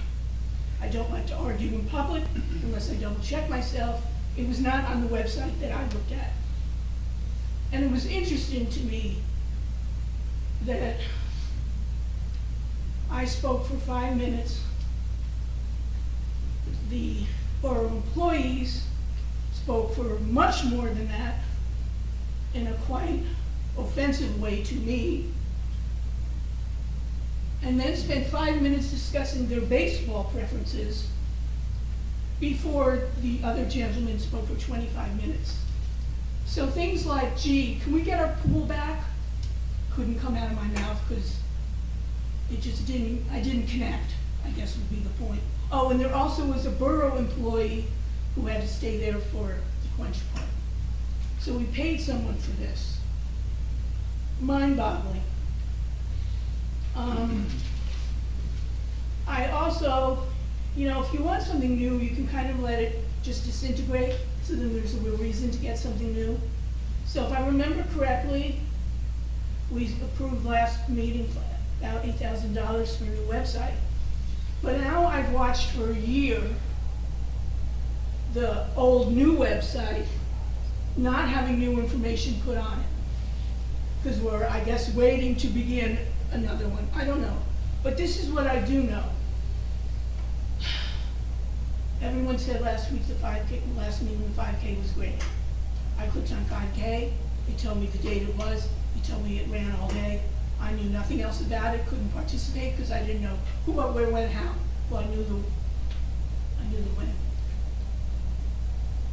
I don't like to argue in public unless I double check myself. It was not on the website that I looked at. And it was interesting to me that I spoke for 5 minutes. The borough employees spoke for much more than that in a quite offensive way to me, and then spent 5 minutes discussing their baseball preferences before the other gentleman spoke for 25 minutes. So things like, gee, can we get our pool back? Couldn't come out of my mouth because it just didn't, I didn't connect, I guess would be the point. Oh, and there also was a borough employee who had to stay there for the quench part. So we paid someone for this. Mind-boggling. I also, if you want something new, you can kind of let it just disintegrate, so then there's a real reason to get something new. So if I remember correctly, we approved last meeting about $8,000 for a new website. But now I've watched for a year the old new website not having new information put on it. Because we're, I guess, waiting to begin another one. I don't know. But this is what I do know. Everyone said last week the 5K, last meeting the 5K was great. I clicked on 5K, it told me the date it was, it told me it ran all day. I knew nothing else about it, couldn't participate because I didn't know who, what, where, when, how. Well, I knew the when.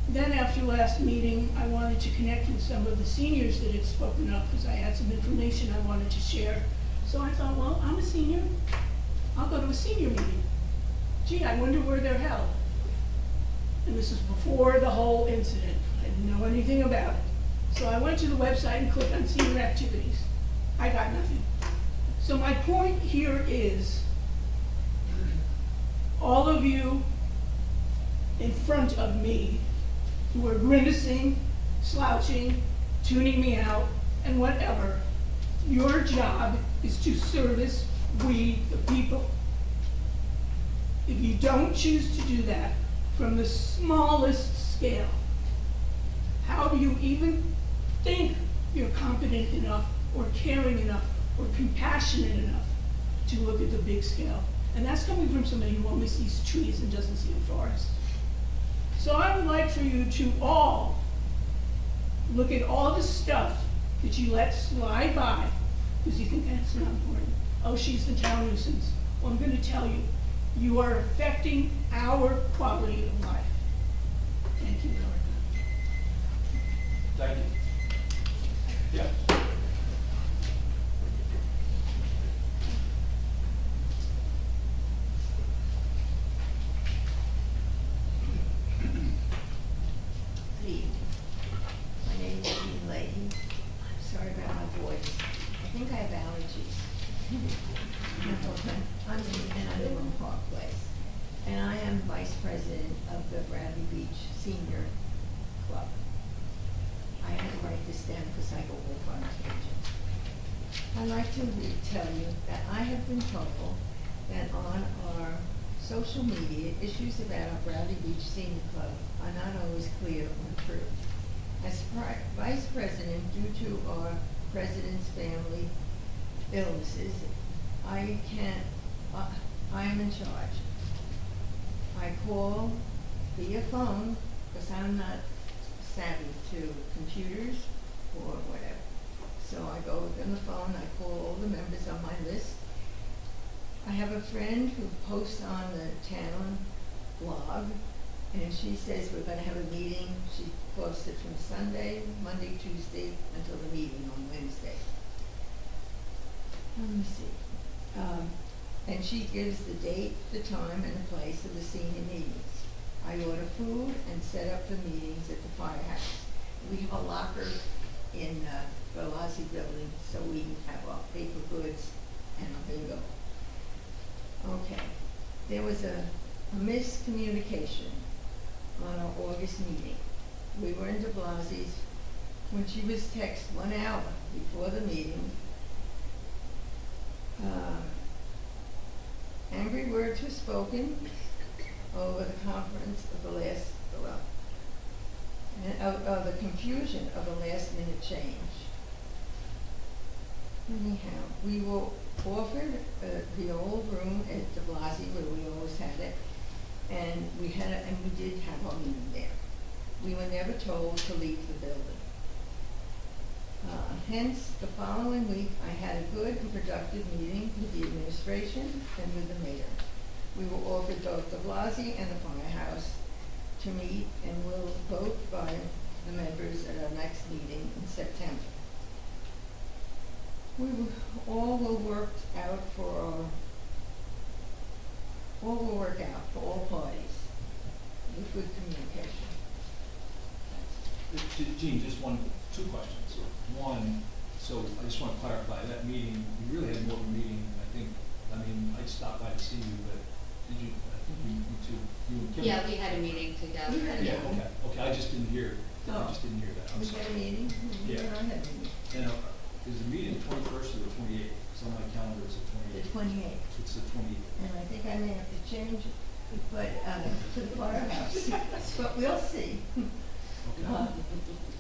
Then after last meeting, I wanted to connect with some of the seniors that had spoken up because I had some information I wanted to share. So I thought, well, I'm a senior, I'll go to a senior meeting. Gee, I wonder where they're held. And this is before the whole incident. I didn't know anything about it. So I went to the website and clicked on senior activities. I got nothing. So my point here is, all of you in front of me who are grimacing, slouching, tuning me out, and whatever, your job is to service we the people. If you don't choose to do that from the smallest scale, how do you even think you're competent enough or caring enough or compassionate enough to look at the big scale? And that's coming from somebody who only sees trees and doesn't see the forest. So I would like for you to all look at all the stuff that you let slide by because you think that's not important. Oh, she's the town nuisance. Well, I'm going to tell you, you are affecting our quality of life. Thank you, Erica. Thank you. Yeah. Good evening. My name is Jean Leahy. I'm sorry about my voice. I think I have allergies. I'm in Underwood Park Place, and I am vice president of the Bradley Beach Senior Club. I had to write this down because I go off on tangents. I'd like to tell you that I have been told that on our social media, issues about our Bradley Beach Senior Club are not always clear or true. As vice president, due to our president's family illnesses, I am in charge. I call via phone because I'm not savvy to computers or whatever. So I go on the phone, I call all the members on my list. I have a friend who posts on the town blog, and she says we're gonna have a meeting. She posts it from Sunday, Monday, Tuesday, until the meeting on Wednesday. Let me see. And she gives the date, the time, and the place of the senior meetings. I order food and set up the meetings at the firehouse. We have a locker in the Velazzi building, so we have our paper goods and our bingo. Okay, there was a miscommunication on our August meeting. We were in de Blasi's when she was texted 1 hour before the meeting. Angry words were spoken over the conference of the last, of the confusion of the last minute change. Anyhow, we were offered the old room at de Blasi where we always had it, and we did have our meeting there. We were never told to leave the building. Hence, the following week, I had a good and productive meeting with the administration and with the mayor. We were offered both de Blasi and the firehouse to meet, and will vote by the members at our next meeting in September. All will work out for all parties with good communication. Gene, just two questions. One, so I just want to clarify, that meeting, we really had more of a meeting, I stopped by to see you, but did you, I think you two, you and Kim. Yeah, we had a meeting together. Yeah, okay, I just didn't hear that, I'm We sorry. had a meeting? Yeah. I had a meeting. And, there's a meeting the 21st or the 28th, It's on my calendar, it's the The 28th. 28th. It's the 28th. And I think I may have to change it, but, to the firehouse, but we'll see.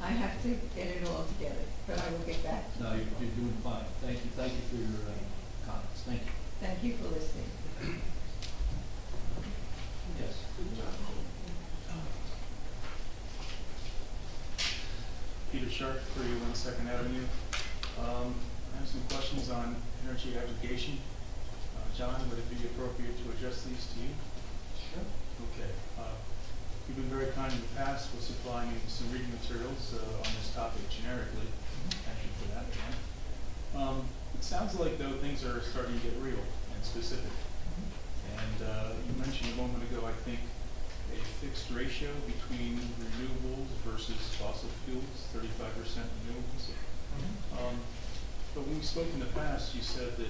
I have to get it all together, but I will get back to you. No, you're doing fine. Thank you for your comments. Thank you. Thank you for listening. Yes. Peter Sharp, 301 Second Avenue. I have some questions on energy aggregation. John, would it be appropriate to address these to you? Sure. Okay. You've been very kind in the past with supplying me with some reading materials on this topic generically. Thank you for that again. It sounds like, though, things are starting to get real and specific. And you mentioned a moment ago, I think, a fixed ratio between renewables versus fossil fuels, 35% renewables. But when we spoke in the past, you said that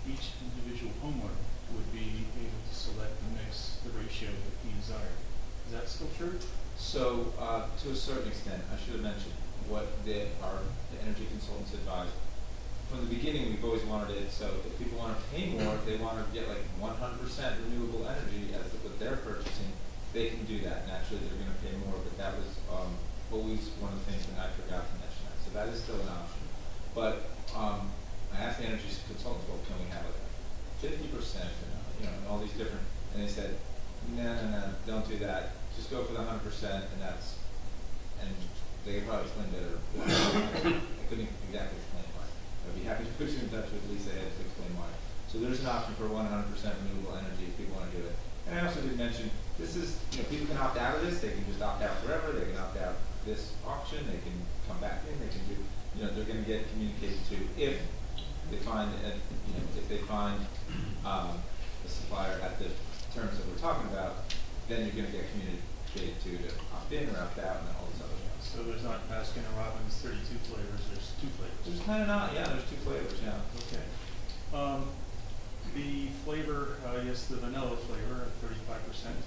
each individual homeowner would be able to select the mix, the ratio that he desired. Is that still true? So, to a certain extent, I should have mentioned what the energy consultants advised. From the beginning, we've always wanted it, so if people want to pay more, if they want to get like 100% renewable energy as what they're purchasing, they can do that. Naturally, they're going to pay more, but that was always one of the things that I forgot to mention that. So that is still an option. But I asked the energy consultants, well, can we have like 50%, and all these different, and they said, no, don't do that. Just go for the 100%, and they could probably explain better. I couldn't exactly explain why. I'd be happy to put you in touch with Lisa Head to explain why. So there's an option for 100% renewable energy if people want to do it. And I also did mention, this is, people can opt out of this, they can just opt out forever, they can opt out this auction, they can come back in, they can do, they're going to get communicated to if they find, if they find a supplier at the terms that we're talking about, then you're going to get communicated to opt in or opt out and all this other stuff. So there's not Baskin and Robbins 32 flavors, there's 2 flavors. There's kind of not, there's 2 flavors, yeah. Okay. The flavor, yes, the vanilla flavor at 35%.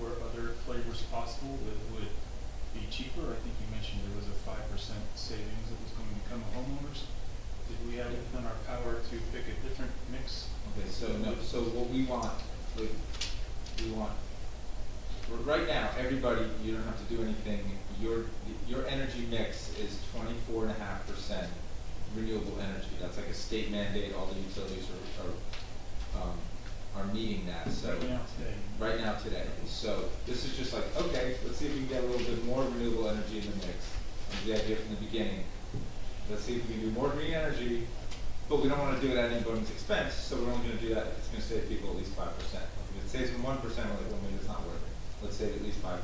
Were other flavors possible that would be cheaper? I think you mentioned there was a 5% savings that was going to come to homeowners. Did we have it within our power to pick a different mix? Okay, so what we want, right now, everybody, you don't have to do anything. Your energy mix is 24.5% renewable energy. That's like a state mandate. All the utilities are meeting that. So right now today. So this is just like, okay, let's see if we can get a little bit more renewable energy in the mix. And the idea from the beginning. Let's see if we can do more green energy, but we don't want to do it at anybody's expense. So we're only going to do that if it's going to save people at least 5%. If it saves them 1%, we're like, well, maybe it's not worth it. Let's save at least 5%.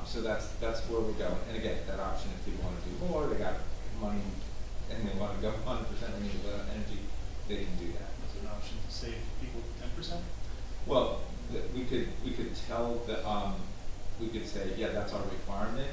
So that's where we're going. And again, that option, if people want to do more, they got money, and they want to go 100% renewable energy, they can do that. Is there an option to save people 10%? Well, we could tell the we could say, yeah, that's our requirement,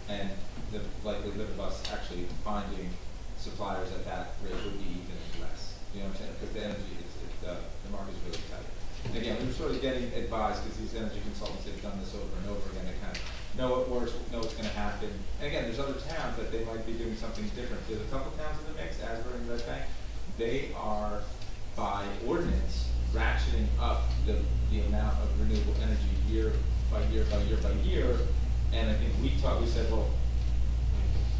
and the likelihood of us actually finding suppliers at that rate would be even less. You know what I'm saying? Because the energy the market is really tight. And again, we were sort of getting advised because these energy consultants have done this over and over again. They kind of know what works, know what's going to happen. And again, there's other towns that they might be doing something different. There's a couple towns in the mix, Asbury and Red Bank. They are by ordinance ratcheting up the amount of renewable energy year by year by year by year. And I think we said, well,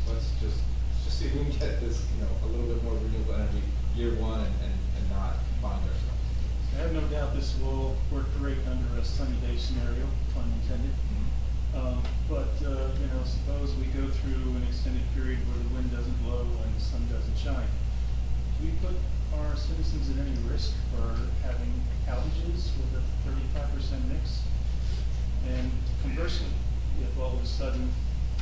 let's just see if we can get this, a little bit more renewable energy year one and not bind ourselves. I have no doubt this will work great under a sunny day scenario, pun intended. But suppose we go through an extended period where the wind doesn't blow and the sun doesn't shine. Do we put our citizens at any risk for having outages with a 35% mix? And conversely, if all of a sudden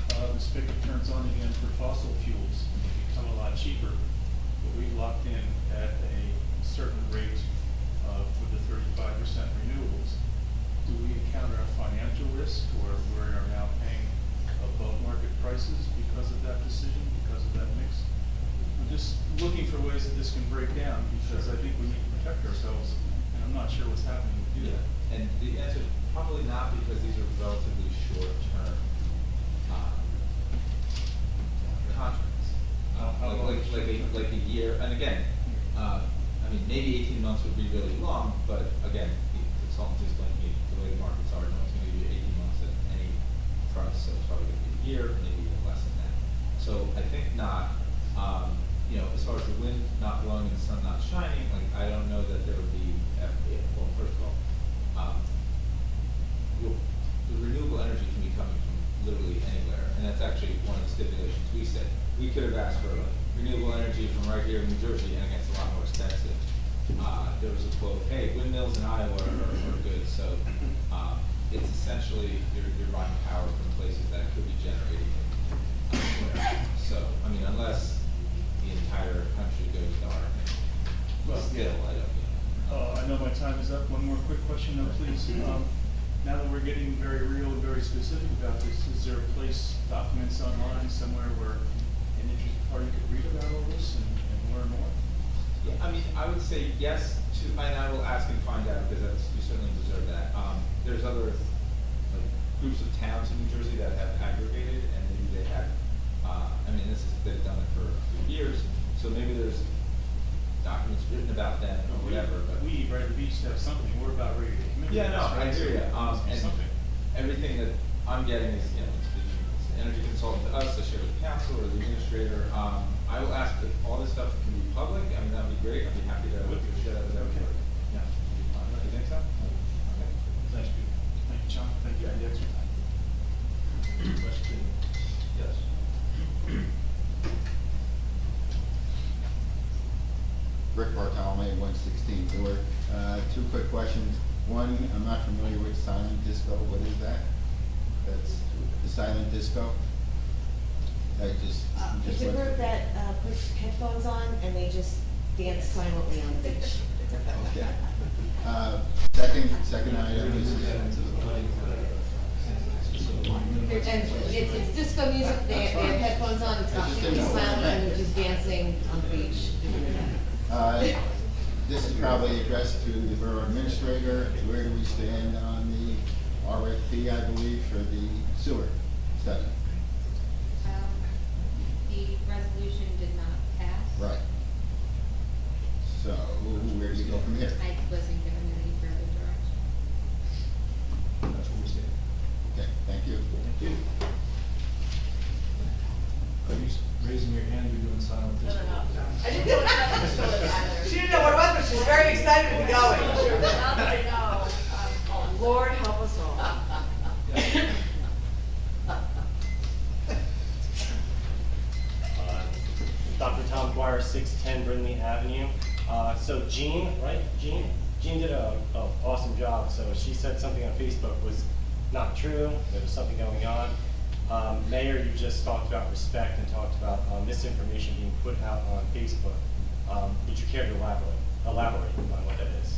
the spigot turns on again for fossil fuels and they become a lot cheaper, but we've locked in at a certain rate for the 35% renewables, do we encounter a financial risk, or we are now paying above market prices because of that decision, because of that mix? I'm just looking for ways that this can break down, because I think we need to protect ourselves, and I'm not sure what's happening to do that. And the answer is probably not, because these are relatively short-term contracts. Like a year and again, I mean, maybe 18 months would be really long, but again, the consultant is telling me the way the markets are, no one's gonna give you 18 months at any price, so it's probably gonna be a year, maybe even less than that. So I think not, you know, as far as the wind not blowing and the sun not shining, like, I don't know that there would be, well, first of all, the renewable energy can be coming from literally anywhere, and that's actually one of the stipulations we said. We could have asked for renewable energy from right here in New Jersey, and it gets a lot more expensive. There was a quote, hey, windmills in Iowa are good, so, it's essentially, you're buying power from places that could be generating elsewhere. So, I mean, unless the entire country goes dark, Well, still, I don't, I know my time is up. One more quick question though, please. Now that we're getting very real and very specific about this, is there a place, documents online somewhere where an interested party could read about all this and learn more? Yeah, I mean, I would say yes to, and I will ask and find out, because that's, you certainly deserve that. There's other, like, groups of towns in New Jersey that have aggregated, and maybe they have, I mean, they've done it for a few years, so maybe there's documents written about them or whatever, but. We, Bradley Beach, have something, we're about ready to commit. Yeah, no, I hear you, and Something. everything that I'm getting is, you know, it's the energy consultant to us, I share with council or the administrator. I will ask if all this stuff can be public, I mean, that'd be great, I'd be happy to share that with everybody. Yeah. You think so? Okay. Thanks, Peter. Thank you, John. Thank you for the extra time. Question, yes. Rick Bartolome, 116 Newark. Two quick questions. One, I'm not familiar with silent disco. What is that? That's the silent disco? It's a group that puts headphones on and they just dance silently on the beach. Okay. Second item is. And it's disco music, they have headphones on, it's completely silent, and they're just dancing on the beach. This is probably addressed to the borough administrator. Where do we stand on the RFP, I believe, for the sewer study? The resolution did not pass. Right. So, where do you go from here? I wasn't given any further direction. That's what we say. Okay, thank you. Thank you. Are you raising your hand, you're doing silent disco? I didn't know what silent disco was either. She didn't know what it was, but she's very excited to be going. I know. Lord help us all. Dr. Tom Dwyer, 610 Brindley Avenue. So Jean, right? Jean did a awesome job. So she said something on Facebook was not true. There was something going on. Mayor, you just talked about respect and talked about misinformation being put out on Facebook. Would you care to elaborate on what that is?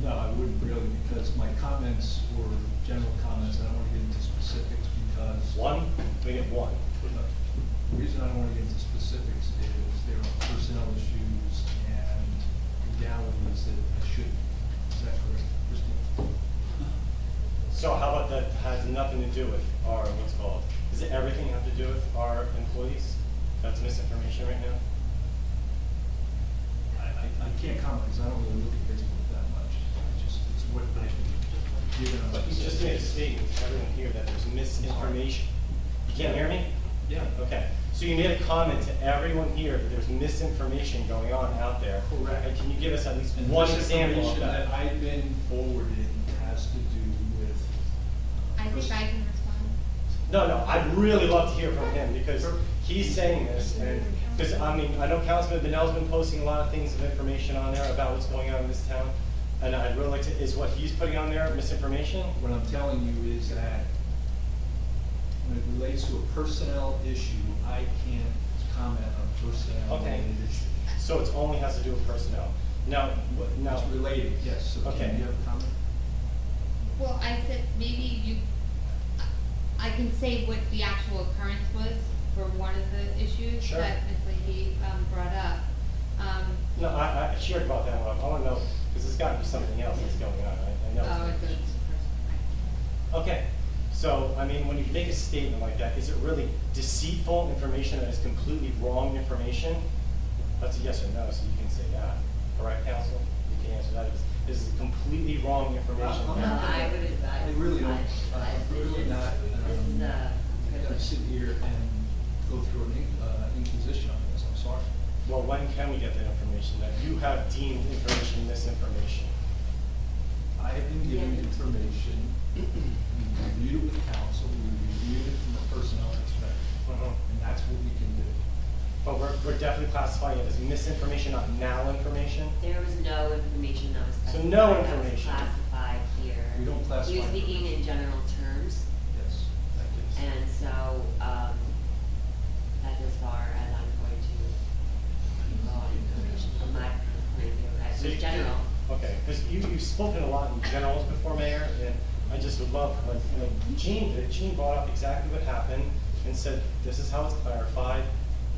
No, I wouldn't really, because my comments were general comments, I don't want to get into specifics because. One? We get one. The reason I don't want to get into specifics is there are personnel issues and legalities that I shouldn't. Is that correct, Christine? So how about that has nothing to do with our, what's called, does it everything have to do with our employees? That's misinformation right now? I can't comment because I don't really look at Facebook that much. It's what I've been given. But you just made a statement to everyone here that there's misinformation. You can't hear me? Yeah. Okay. So you made a comment to everyone here that there's misinformation going on out there. Correct. And can you give us at least And one this example of information that? I've been forwarded has to do with. I think I can respond. No, I'd really love to hear from him because he's saying this, and because I mean, I know Councilman Benell's been posting a lot of things of information on there about what's going on in this town, and I'd really like to, is what he's putting on there misinformation? What I'm telling you is that when it relates to a personnel issue, I can't comment on personnel. Okay. related issues. So it only has to do with personnel. Now, It's related, yes, so Okay. can you have a comment? Well, I said maybe I can say what the actual occurrence was for one of the issues Sure. that Ms. Leahy brought up. No, I shared about that one. I want to know, because there's got to be something else that's going on. I know. Oh, it's a person. Okay, So, I mean, when you make a statement like that, is it really deceitful information that is completely wrong information? That's a yes or no, so you can say yeah. Correct, counsel? You can answer that. Is it completely wrong information? I'm not gonna- I would advise. I really don't, I really not, This is, gonna sit here and go through an inquisition on this, I'm sorry. Well, when can we get that information that you have deemed information misinformation? I have been given information, we reviewed it with counsel, we reviewed it from a personnel perspective, and that's what we can do. But we're definitely classifying it as misinformation, not malinformation? There was no information that was So specified. no that was information. classified here. We don't classify. He was speaking in general terms, Yes, that is. and so, that's as far as I'm going to go on information from my point of view, as So in general. Okay, because you've spoken a lot in generals before, Mayor, and I just would love, like, Gene brought up exactly what happened and said, this is how it's clarified.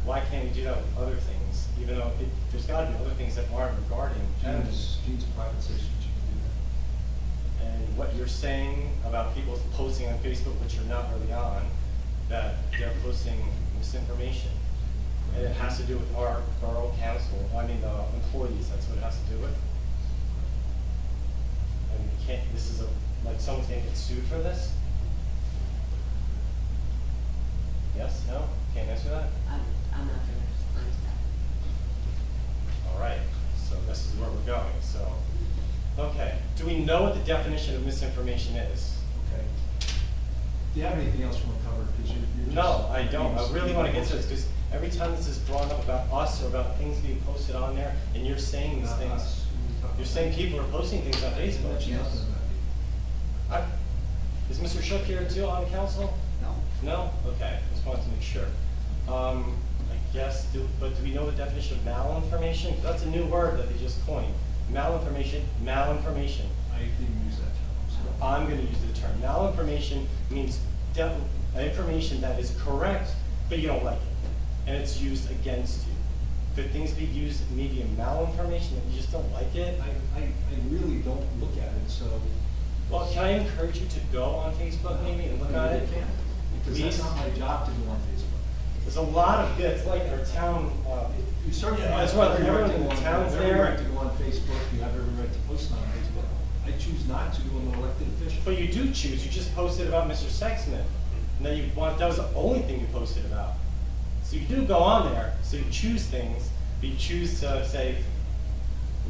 Why can't we do that with other things, even though there's gotta be other things that aren't regarding generals? Gene's a private citizen, she can do that. And what you're saying about people posting on Facebook, which you're not really on, that they're posting misinformation. And it has to do with our borough council, employees, that's what it has to do with. And we can't, this is like someone's gonna get sued for this? Yes, no, can't answer that? I'm not gonna respond to that. All right, so this is where we're going, so, okay. Do we know what the definition of misinformation is? Okay. Do you have anything else you want to cover? Because you're No, just- I don't. I really want to get to this, because every time this is brought up about us or about things being posted on there, and you're saying these Not things, us. you're saying people are posting things on Facebook. Mention nothing about it. Is Mr. Shook here too on council? No. No? Okay, just wanted to make sure. I guess, but do we know the definition of malinformation? 'Cause that's a new word that they just coined. Malinformation. I didn't use that term, so. I'm gonna use the term. Malinformation means information that is correct, but you don't like it, and it's used against you. Could things be used maybe in malinformation that you just don't like it? I really don't look at it, so. Well, can I encourage you to go on Facebook maybe and look at it? Because that's not my job to go on Facebook. There's a lot of good, it's like our town, You certainly Yeah, have that's right, every right everyone to in go the on, town's every there. right to go on Facebook, you have every right to post on Facebook. I choose not to, I'm an elected official. but you do choose, you just posted about Mr. Sexsmith, and then that was the only thing you posted about. So you do go on there, so you choose things, but you choose to say,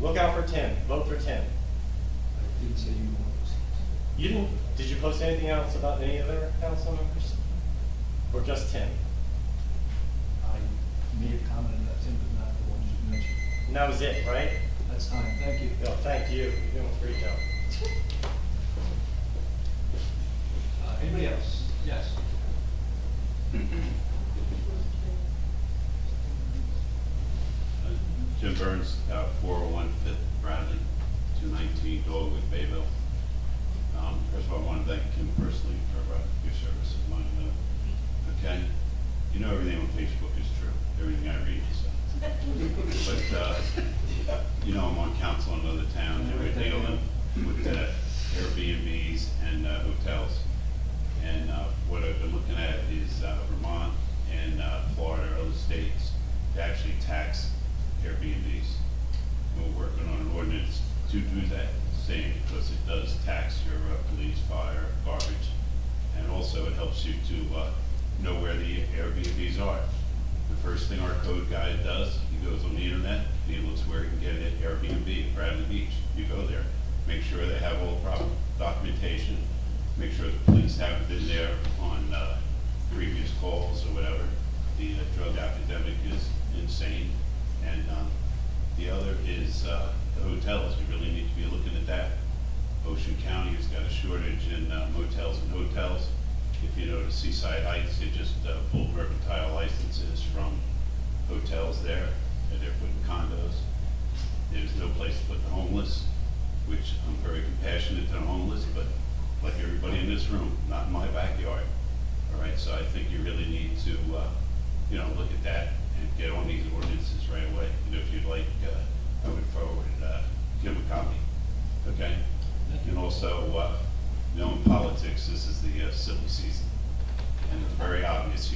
look out for Tim, vote for Tim. I didn't say you were one of those things. You didn't, did you post anything else about any other council members? Or just Tim? I made a comment on that, Tim, but not the one you mentioned. And that was it, right? That's time, thank you. No, thank you, you're doing a great job. Anybody else? Yes. Jim Burns, 401 Fifth Bradley, 219 Dogwood, Bayville. First of all, I want to thank Kim personally for your service of mine. Okay, you know everything on Facebook is true, everything I read is. But, you know, I'm on council in another town, and we're dealing with Airbnbs and hotels. And what I've been looking at is Vermont and Florida, other states, to actually tax Airbnbs. And we're working on an ordinance to do that same, because it does tax your police, fire, garbage, and also it helps you to know where the Airbnbs are. The first thing our code guy does, he goes on the internet, he looks where he can get an Airbnb, Bradley Beach. You go there, make sure they have all the proper documentation, make sure the police haven't been there on previous calls or whatever. The drug epidemic is insane. And the other is the hotels. We really need to be looking at that. Ocean County has got a shortage in motels and hotels. If you know the Seaside Heights, they just pulled mercantile licenses from hotels there, and they're putting condos. There's no place to put the homeless, which I'm very compassionate to the homeless, but like everybody in this room, not in my backyard. All right, so I think you really need to, look at that and get on these ordinances right away. And if you'd like, I would forward Kim a copy, okay? And also, in politics, this is the civil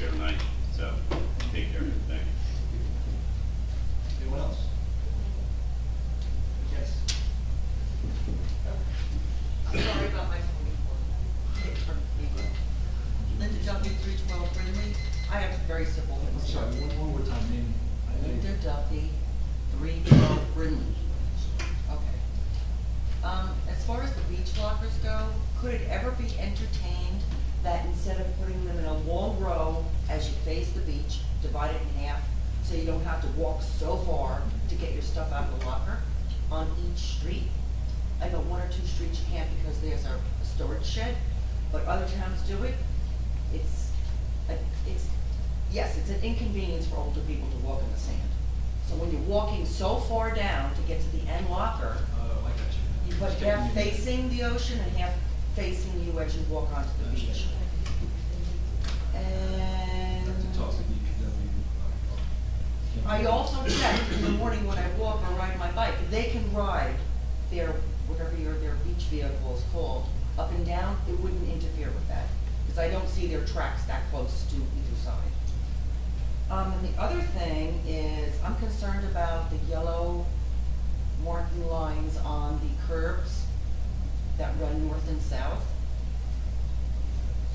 here tonight, so take care, thank you. Anyone else? Yes. I'm sorry about my phone before. Linda Duffy, 312 Brindley. I have a very simple I'm thing. sorry, one more time, name. Linda Duffy, 312 Brindley. Okay. As far as the beach lockers go, could it ever be entertained that instead of putting them in a long row as you face the beach, divide it in half, so you don't have to walk so far to get your stuff out of the locker on each street? I know one or two streets you can't because there's a storage shed, but other towns do it. Yes, it's an inconvenience for older people to walk in the sand. So when you're walking so far down to get to the end locker, I got you. you put half facing the ocean and half facing you as you walk onto the beach. And Talk to DPW. I also check in the morning when I walk or ride my bike, they can ride their, whatever their beach vehicle is called, up and down. It wouldn't interfere with that, because I don't see their tracks that close to either side. And the other thing is, I'm concerned about the yellow marking lines on the curbs that run north and south.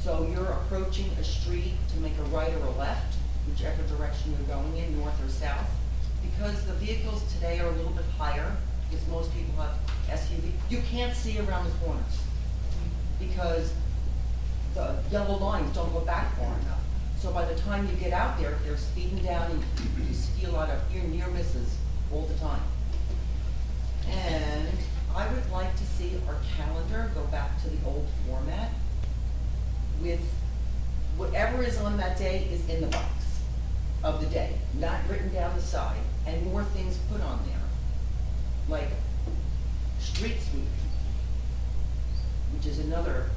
So you're approaching a street to make a right or a left, whichever direction you're going in, north or south. Because the vehicles today are a little bit higher, because most people have SUV, you can't see around the corners because the yellow lines don't go back far enough. So by the time you get out there, they're speeding down and you see a lot of near misses all the time. And I would like to see our calendar go back to the old format with whatever is on that day is in the box of the day, not written down the side, and more things put on there, like street sweeping, which is another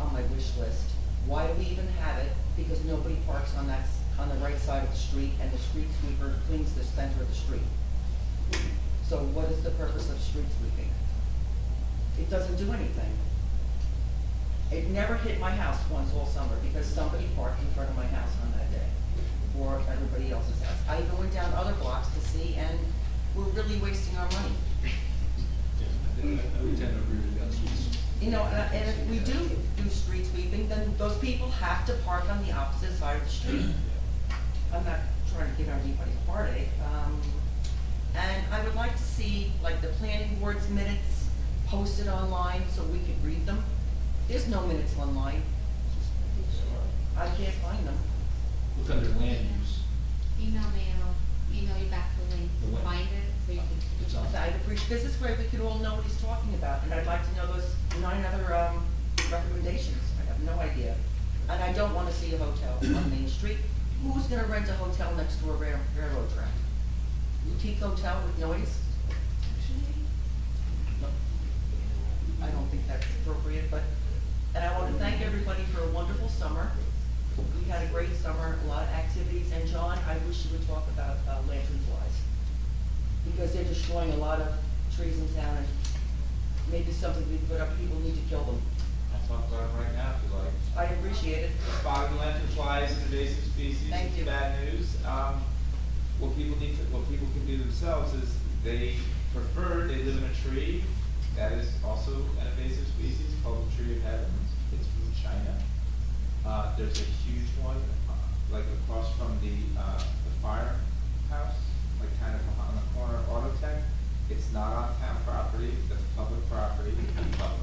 on my wish list. Why do we even have it? Because nobody parks on the right side of the street, and the street sweeper cleans the center of the street. So what is the purpose of street sweeping? It doesn't do anything. It never hit my house once all summer because somebody parked in front of my house on that day, or everybody else's house. I even went down other blocks to see, and we're really wasting our money. I would tend to agree with you on streets. You know, and if we do street sweeping, then those people have to park on the opposite side of the street. I'm not trying to give anybody a heartache. And I would like to see, like, the planning board's minutes posted online so we could read them. There's no minutes online. I can't find them. Look under land use. Email me and I'll email you back the link The to link. find it, so you can. It's on. I'd appreciate, because this way we could all know what he's talking about, and I'd like to know those 9 other recommendations. I have no idea. And I don't want to see a hotel on Main Street. Who's gonna rent a hotel next to a railroad track? Boutique hotel with noise? No. I don't think that's appropriate, but, and I want to thank everybody for a wonderful summer. We had a great summer, a lot of activities, and John, I wish you would talk about lantern flies, because they're destroying a lot of trees in town, and maybe something we put up, people need to kill them. I'll talk about it right now if you like. I appreciate it. Spotted lanternflies, an invasive species, Thank you. bad news. What people can do themselves is they live in a tree that is also an invasive species called the tree of heaven. It's from China. There's a huge one, like across from the firehouse, like kind of on the corner of Autotech. It's not on town property, that's public property,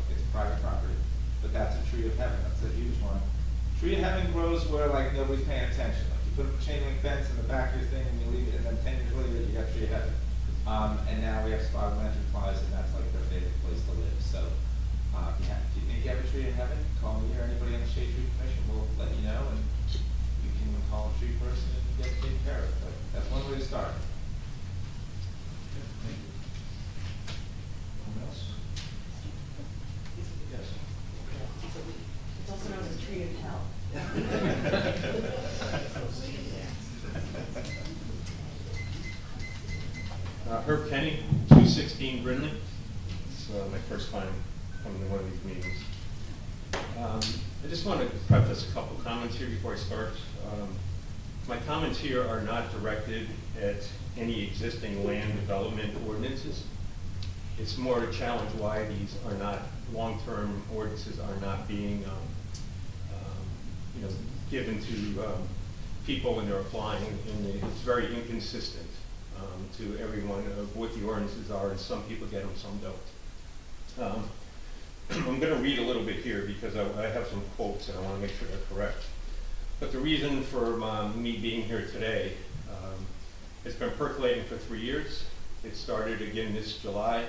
it's private property. But that's a tree of heaven, that's a huge one. Tree of heaven grows where like nobody's paying attention. Like you put a chain link fence in the back of your thing and you leave it, and then 10 years later you got tree of heaven. And now we have spotted lanternflies, and that's like their favorite place to live. So if you think you have a tree of heaven, call me or anybody on the Shade Tree Commission. We'll let you know, and you can call a tree person and get it taken care of. But that's one way to start. Thank you. Anyone else? Yes. It's also known as the tree of hell. Herb Kenny, 216 Brindley. It's my first time coming to one of these meetings. I just want to preface a couple comments here before I start. My comments here are not directed at any existing land development ordinances. It's more to challenge why these are not, long-term ordinances are not being, given to people when they're applying, and it's very inconsistent to everyone of what the ordinances are, and some people get them, some don't. I'm going to read a little bit here because I have some quotes and I want to make sure they're correct. But the reason for me being here today, it's been percolating for 3 years. It started again this July,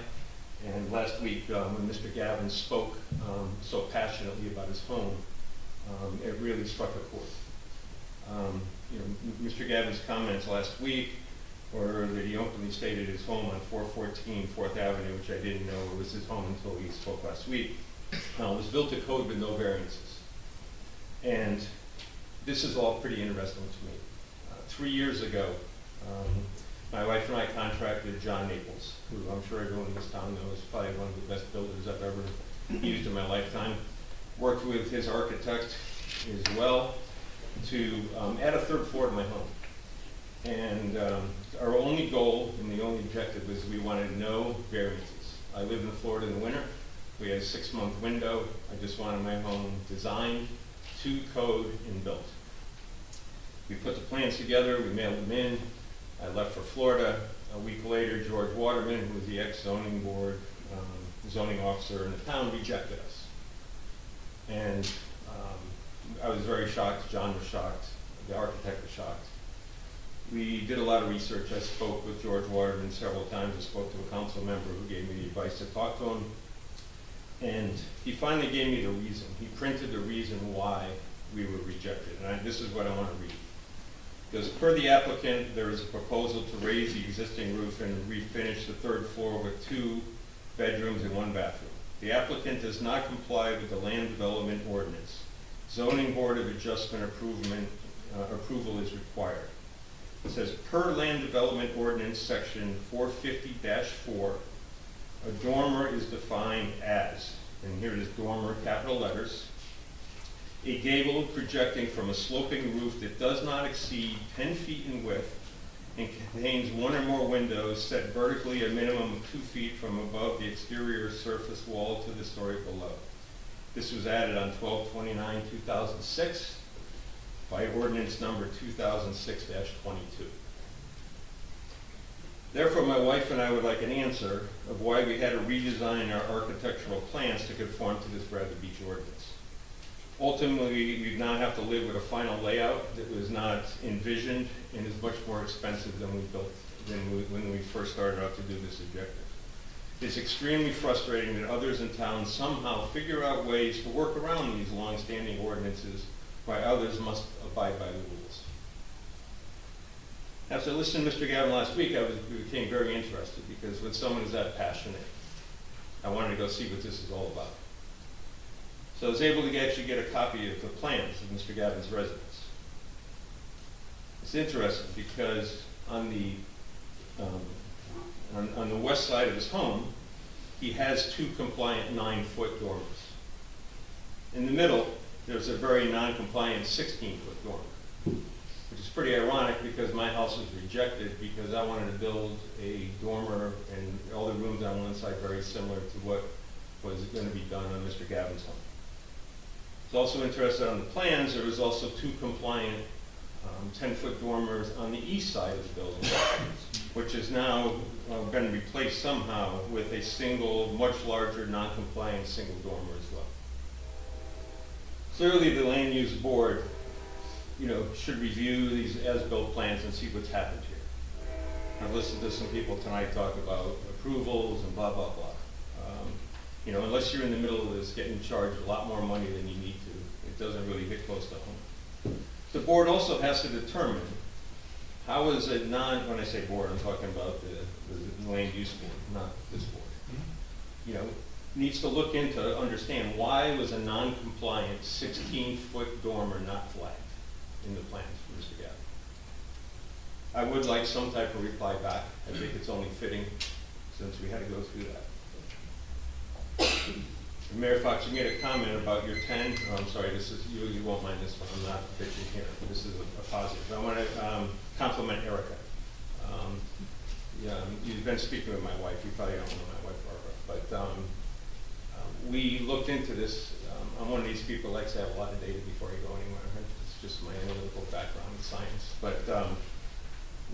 and last week when Mr. Gavin spoke so passionately about his home, it really struck a chord. Mr. Gavin's comments last week were that he openly stated his home on 414 4th Avenue, which I didn't know was his home until he spoke last week, was built to code with no variances. And this is all pretty interesting to me. 3 years ago, my wife and I contracted John Naples, who I'm sure everyone in this town knows, probably one of the best builders I've ever used in my lifetime. Worked with his architect as well to add a 3rd floor to my home. And our only goal and the only objective was we wanted no variances. I live in Florida in the winter. We had a 6-month window. I just wanted my home designed to code and built. We put the plans together, we mailed them in. I left for Florida. A week later, George Waterman, who was the ex-zoning board zoning officer in the town, rejected us. And I was very shocked, John was shocked, the architect was shocked. We did a lot of research. I spoke with George Waterman several times. I spoke to a council member who gave me the advice to talk to him. And he finally gave me the reason. He printed the reason why we were rejected. And this is what I want to read. Because per the applicant, there is a proposal to raise the existing roof and refinish the 3rd floor with 2 bedrooms and 1 bathroom. The applicant does not comply with the land development ordinance. Zoning Board of Adjustment approval is required. It says, per land development ordinance section 450-4, a dormer is defined as, and here it is dormer, capital letters, a gable projecting from a sloping roof that does not exceed 10 feet in width and contains 1 or more windows set vertically a minimum of 2 feet from above the exterior surface wall to the story below. This was added on 12/29/2006 by ordinance number 2006-22. Therefore, my wife and I would like an answer of why we had to redesign our architectural plans to conform to this Bradley Beach ordinance. Ultimately, we now have to live with a final layout that was not envisioned and is much more expensive than when we first started out to do this objective. It's extremely frustrating that others in town somehow figure out ways to work around these long-standing ordinances while others must abide by the rules. After listening to Mr. Gavin last week, I became very interested because when someone is that passionate, I wanted to go see what this is all about. So I was able to actually get a copy of the plans of Mr. Gavin's residence. It's interesting because on the west side of his home, he has 2 compliant 9-foot dormers. In the middle, there's a very non-compliant 16-foot dormer, which is pretty ironic because my house was rejected because I wanted to build a dormer and all the rooms on one side very similar to what was going to be done on Mr. Gavin's home. I was also interested on the plans. There was also 2 compliant 10-foot dormers on the east side of the building, which is now going to be replaced somehow with a single, much larger, non-compliant single dormer as well. Clearly, the Land Use Board, should review these as-built plans and see what's happened here. I've listened to some people tonight talk about approvals and blah, blah, blah. Unless you're in the middle of this getting charged a lot more money than you need to, it doesn't really hit close to home. The board also has to determine how is it when I say board, I'm talking about the land use board, not this board. Needs to look into, understand why was a non-compliant 16-foot dormer not flagged in the plans for Mr. Gavin. I would like some type of reply back. I think it's only fitting since we had to go through that. Mayor Fox, you made a comment about your 10, oh, I'm sorry, this is, you won't mind this one, I'm not bitching here, this is a positive. I want to compliment Erica. Yeah, you've been speaking with my wife, you probably don't know my wife Barbara, but we looked into this. I'm one of these people who likes to have a lot of data before you go anywhere. It's just my analytical background in science. But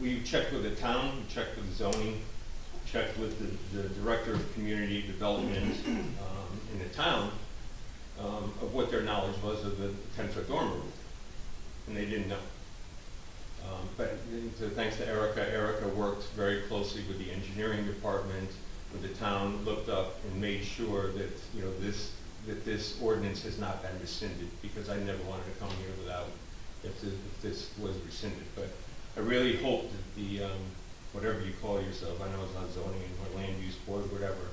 we checked with the town, we checked with zoning, checked with the director of community development in the town of what their knowledge was of the 10-foot dormer roof, and they didn't know. But thanks to Erica worked very closely with the engineering department, with the town, looked up and made sure that this ordinance has not been rescinded, because I never wanted to come here without if this was rescinded. But I really hope that the whatever you call yourself, I know it's not zoning or land use board, whatever,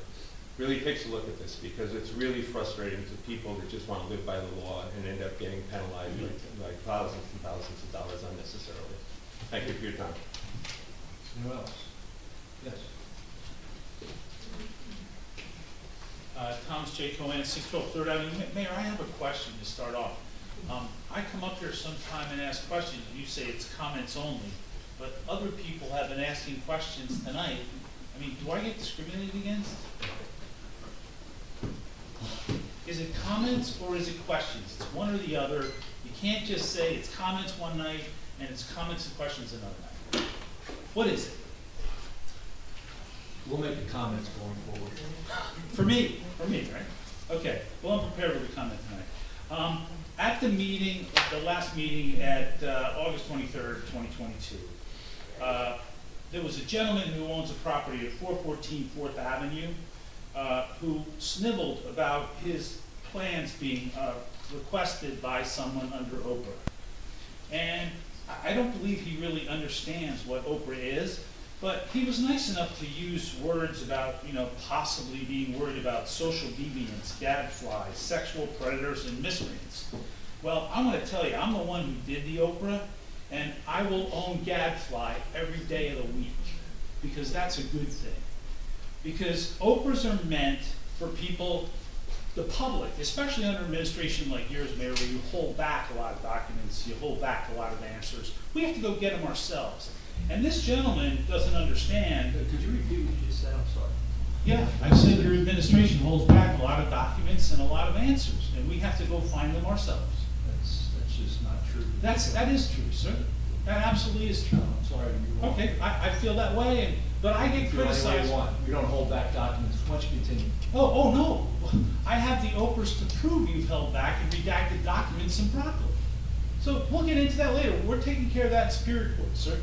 really takes a look at this, because it's really frustrating to people that just want to live by the law and end up getting penalized like thousands and thousands of dollars unnecessarily. Thank you for your time. Anyone else? Yes. Thomas J. Cohen, 612 Third Avenue. Mayor, I have a question to start off. I come up here sometime and ask questions, and you say it's comments only, but other people have been asking questions tonight. I mean, do I get discriminated against? Is it comments or is it questions? It's one or the other. You can't just say it's comments one night and it's comments and questions another night. What is it? We'll make the comments going forward. For me, right? Okay, well, I'm prepared with a comment tonight. At the meeting, the last meeting at August 23rd, 2022, there was a gentleman who owns a property at 414 4th Avenue who snibbled about his plans being requested by someone under Oprah. And I don't believe he really understands what Oprah is, but he was nice enough to use words about, possibly being worried about social deviants, gadflies, sexual predators, and miscreants. Well, I'm going to tell you, I'm the one who did the Oprah, and I will own gadfly every day of the week, because that's a good thing. Because Oprahs are meant for people, the public, especially under administration like yours, Mayor, where you hold back a lot of documents, you hold back a lot of answers. We have to go get them ourselves. And this gentleman doesn't understand. Could you repeat what you just said? I'm sorry. Yeah, I said your administration holds back a lot of documents and a lot of answers, and we have to go find them ourselves. That's just not true. That is true, sir. That absolutely is true. I'm sorry. Okay, I feel that way, but I get criticized. You don't hold back documents. Why don't you continue? Oh no. I have the Oprahs to prove you've held back and redacted documents improperly. So we'll get into that later. We're taking care of that in Superior Court, sir.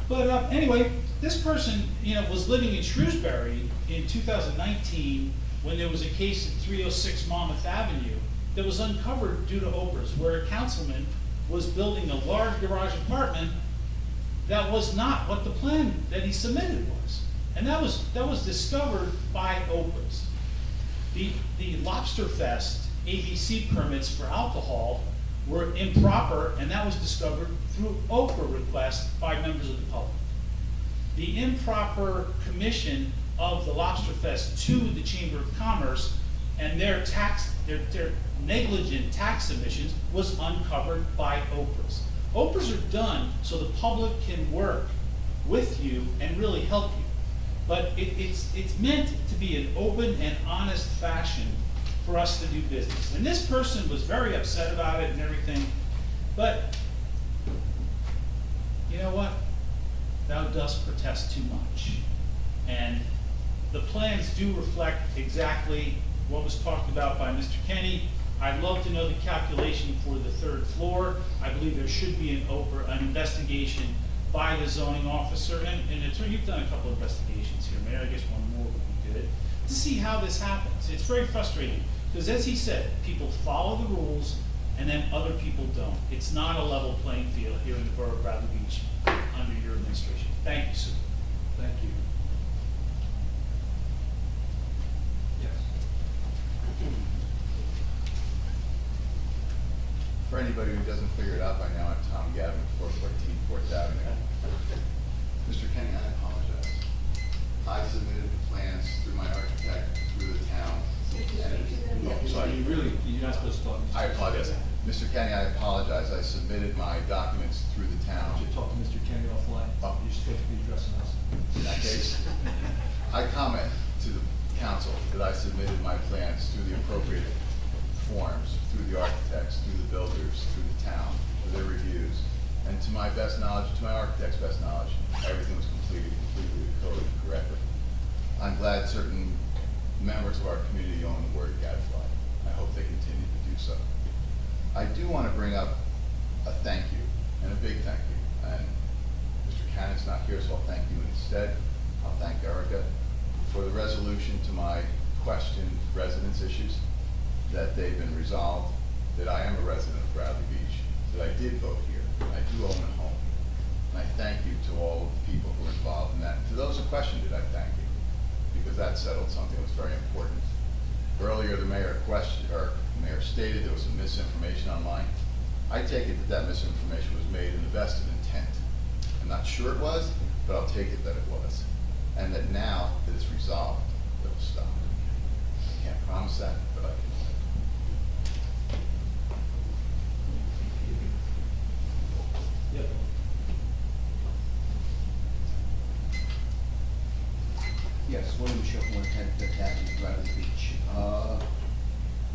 But anyway, this person, was living in Shrewsbury in 2019 when there was a case at 306 Monmouth Avenue that was uncovered due to Oprahs, where a councilman was building a large garage apartment that was not what the plan that he submitted was. And that was discovered by Oprahs. The Lobster Fest ABC permits for alcohol were improper, and that was discovered through Oprah request by members of the public. The improper commission of the Lobster Fest to the Chamber of Commerce and their negligent tax submissions was uncovered by Oprahs. Oprahs are done so the public can work with you and really help you. But it's meant to be an open and honest fashion for us to do business. And this person was very upset about it and everything, but you know what? Thou dost protest too much. And the plans do reflect exactly what was talked about by Mr. Kenny. I'd love to know the calculation for the third floor. I believe there should be an investigation by the zoning officer. And attorney, you've done a couple of investigations here, Mayor. I guess one more would be good, to see how this happens. It's very frustrating, because as he said, people follow the rules and then other people don't. It's not a level playing field here in the borough of Bradley Beach under your administration. Thank you, sir. Thank you. Yes. For anybody who doesn't figure it out by now, I'm Tom Gavin, 414 4th Avenue. Mr. Kenny, I apologize. I submitted the plans through my architect, through the town. And Mr. Kenny, I apologize, I submitted my documents through the town. You should talk to Mr. Kenny offline. Oh. You're supposed to be addressing us. In that case, I comment to the council that I submitted my plans through the appropriate forms, through the architects, through the builders, through the town, for their reviews. And to my best knowledge, to my architect's best knowledge, everything was completely coded correctly. I'm glad certain members of our community own the word gadfly. I hope they continue to do so. I do want to bring up a thank you, and a big thank you. And Mr. Cannon's not here, so I'll thank you instead. I'll thank Erica for the resolution to my questioned residence issues, that they've been resolved, that I am a resident of Bradley Beach, that I did vote here, and I do own a home. And I thank you to all of the people who are involved in that. To those who questioned it, I thank you, because that settled something that was very important. Earlier, the mayor stated there was some misinformation online. I take it that that misinformation was made in the best of intent. I'm not sure it was, but I'll take it that it was. And that now that it's resolved, it will stop. I can't promise that, but I can. Yep. Yes, William Bishop, 110 Fifth Avenue, Bradley Beach.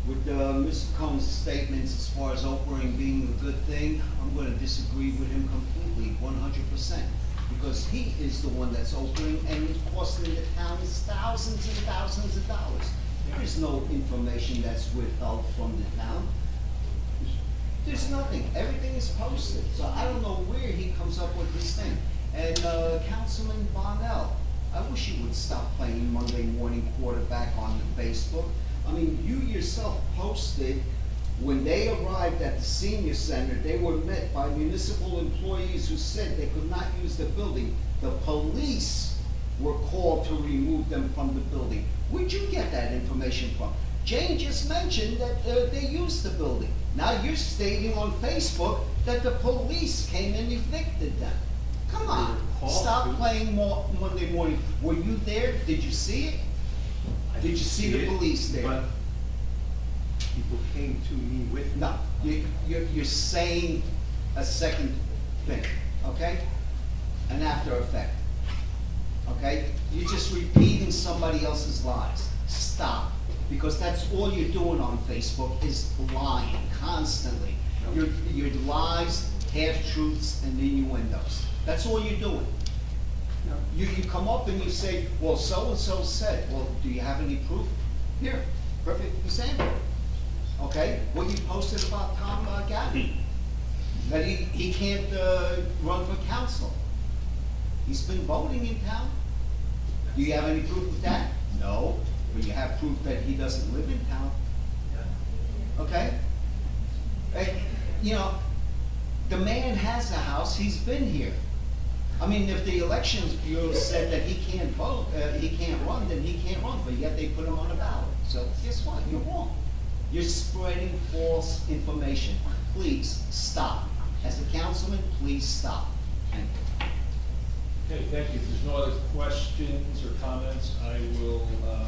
With Mr. Cohn's statements as far as Oakland being a good thing, I'm going to disagree with him completely, 100%. Because he is the one that's opening and it's costing the towns thousands and thousands of dollars. There is no information that's withheld from the town. There's nothing. Everything is posted. So I don't know where he comes up with this thing. And Councilman Bonnell, I wish you would stop playing Monday morning quarterback on Facebook. I mean, you yourself posted when they arrived at the senior center, they were met by municipal employees who said they could not use the building. The police were called to remove them from the building. Where'd you get that information from? Jane just mentioned that they used the building. Now you're stating on Facebook that the police came and evicted them. Come on, stop playing Monday morning. Were you there? Did you see it? Did you see the police there? But people came to me with. No, you're saying a second thing, okay? An after effect, okay? You're just repeating somebody else's lies. Stop, because that's all you're doing on Facebook is lying constantly. Your lies, half-truths, and innuendos. That's all you're doing. You come up and you say, well, so-and-so said. Well, do you have any proof? Here, perfect example. Okay, what you posted about Tom Gavin, that he can't run for council. He's been voting in town. Do you have any proof of that? No, but you have proof that he doesn't live in town. Okay? And, you know, the man has a house, he's been here. I mean, if the elections bureau said that he can't vote, he can't run, then he can't run, but yet they put him on a ballot. So guess what? You're wrong. You're spreading false information. Please stop. As a councilman, please stop. Thank you. Okay, thank you. If there's no other questions or comments, I will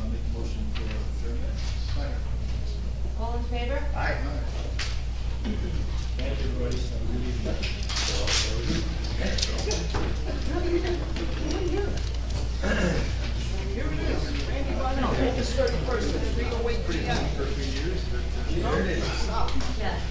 make a motion for adjournment. All in favor? Aye. Thank you, everybody. Have a good evening. Here it is, Randy Bonnell, August 31st, 3:08 p.m. For 3 years. There it is. Stop. Yes.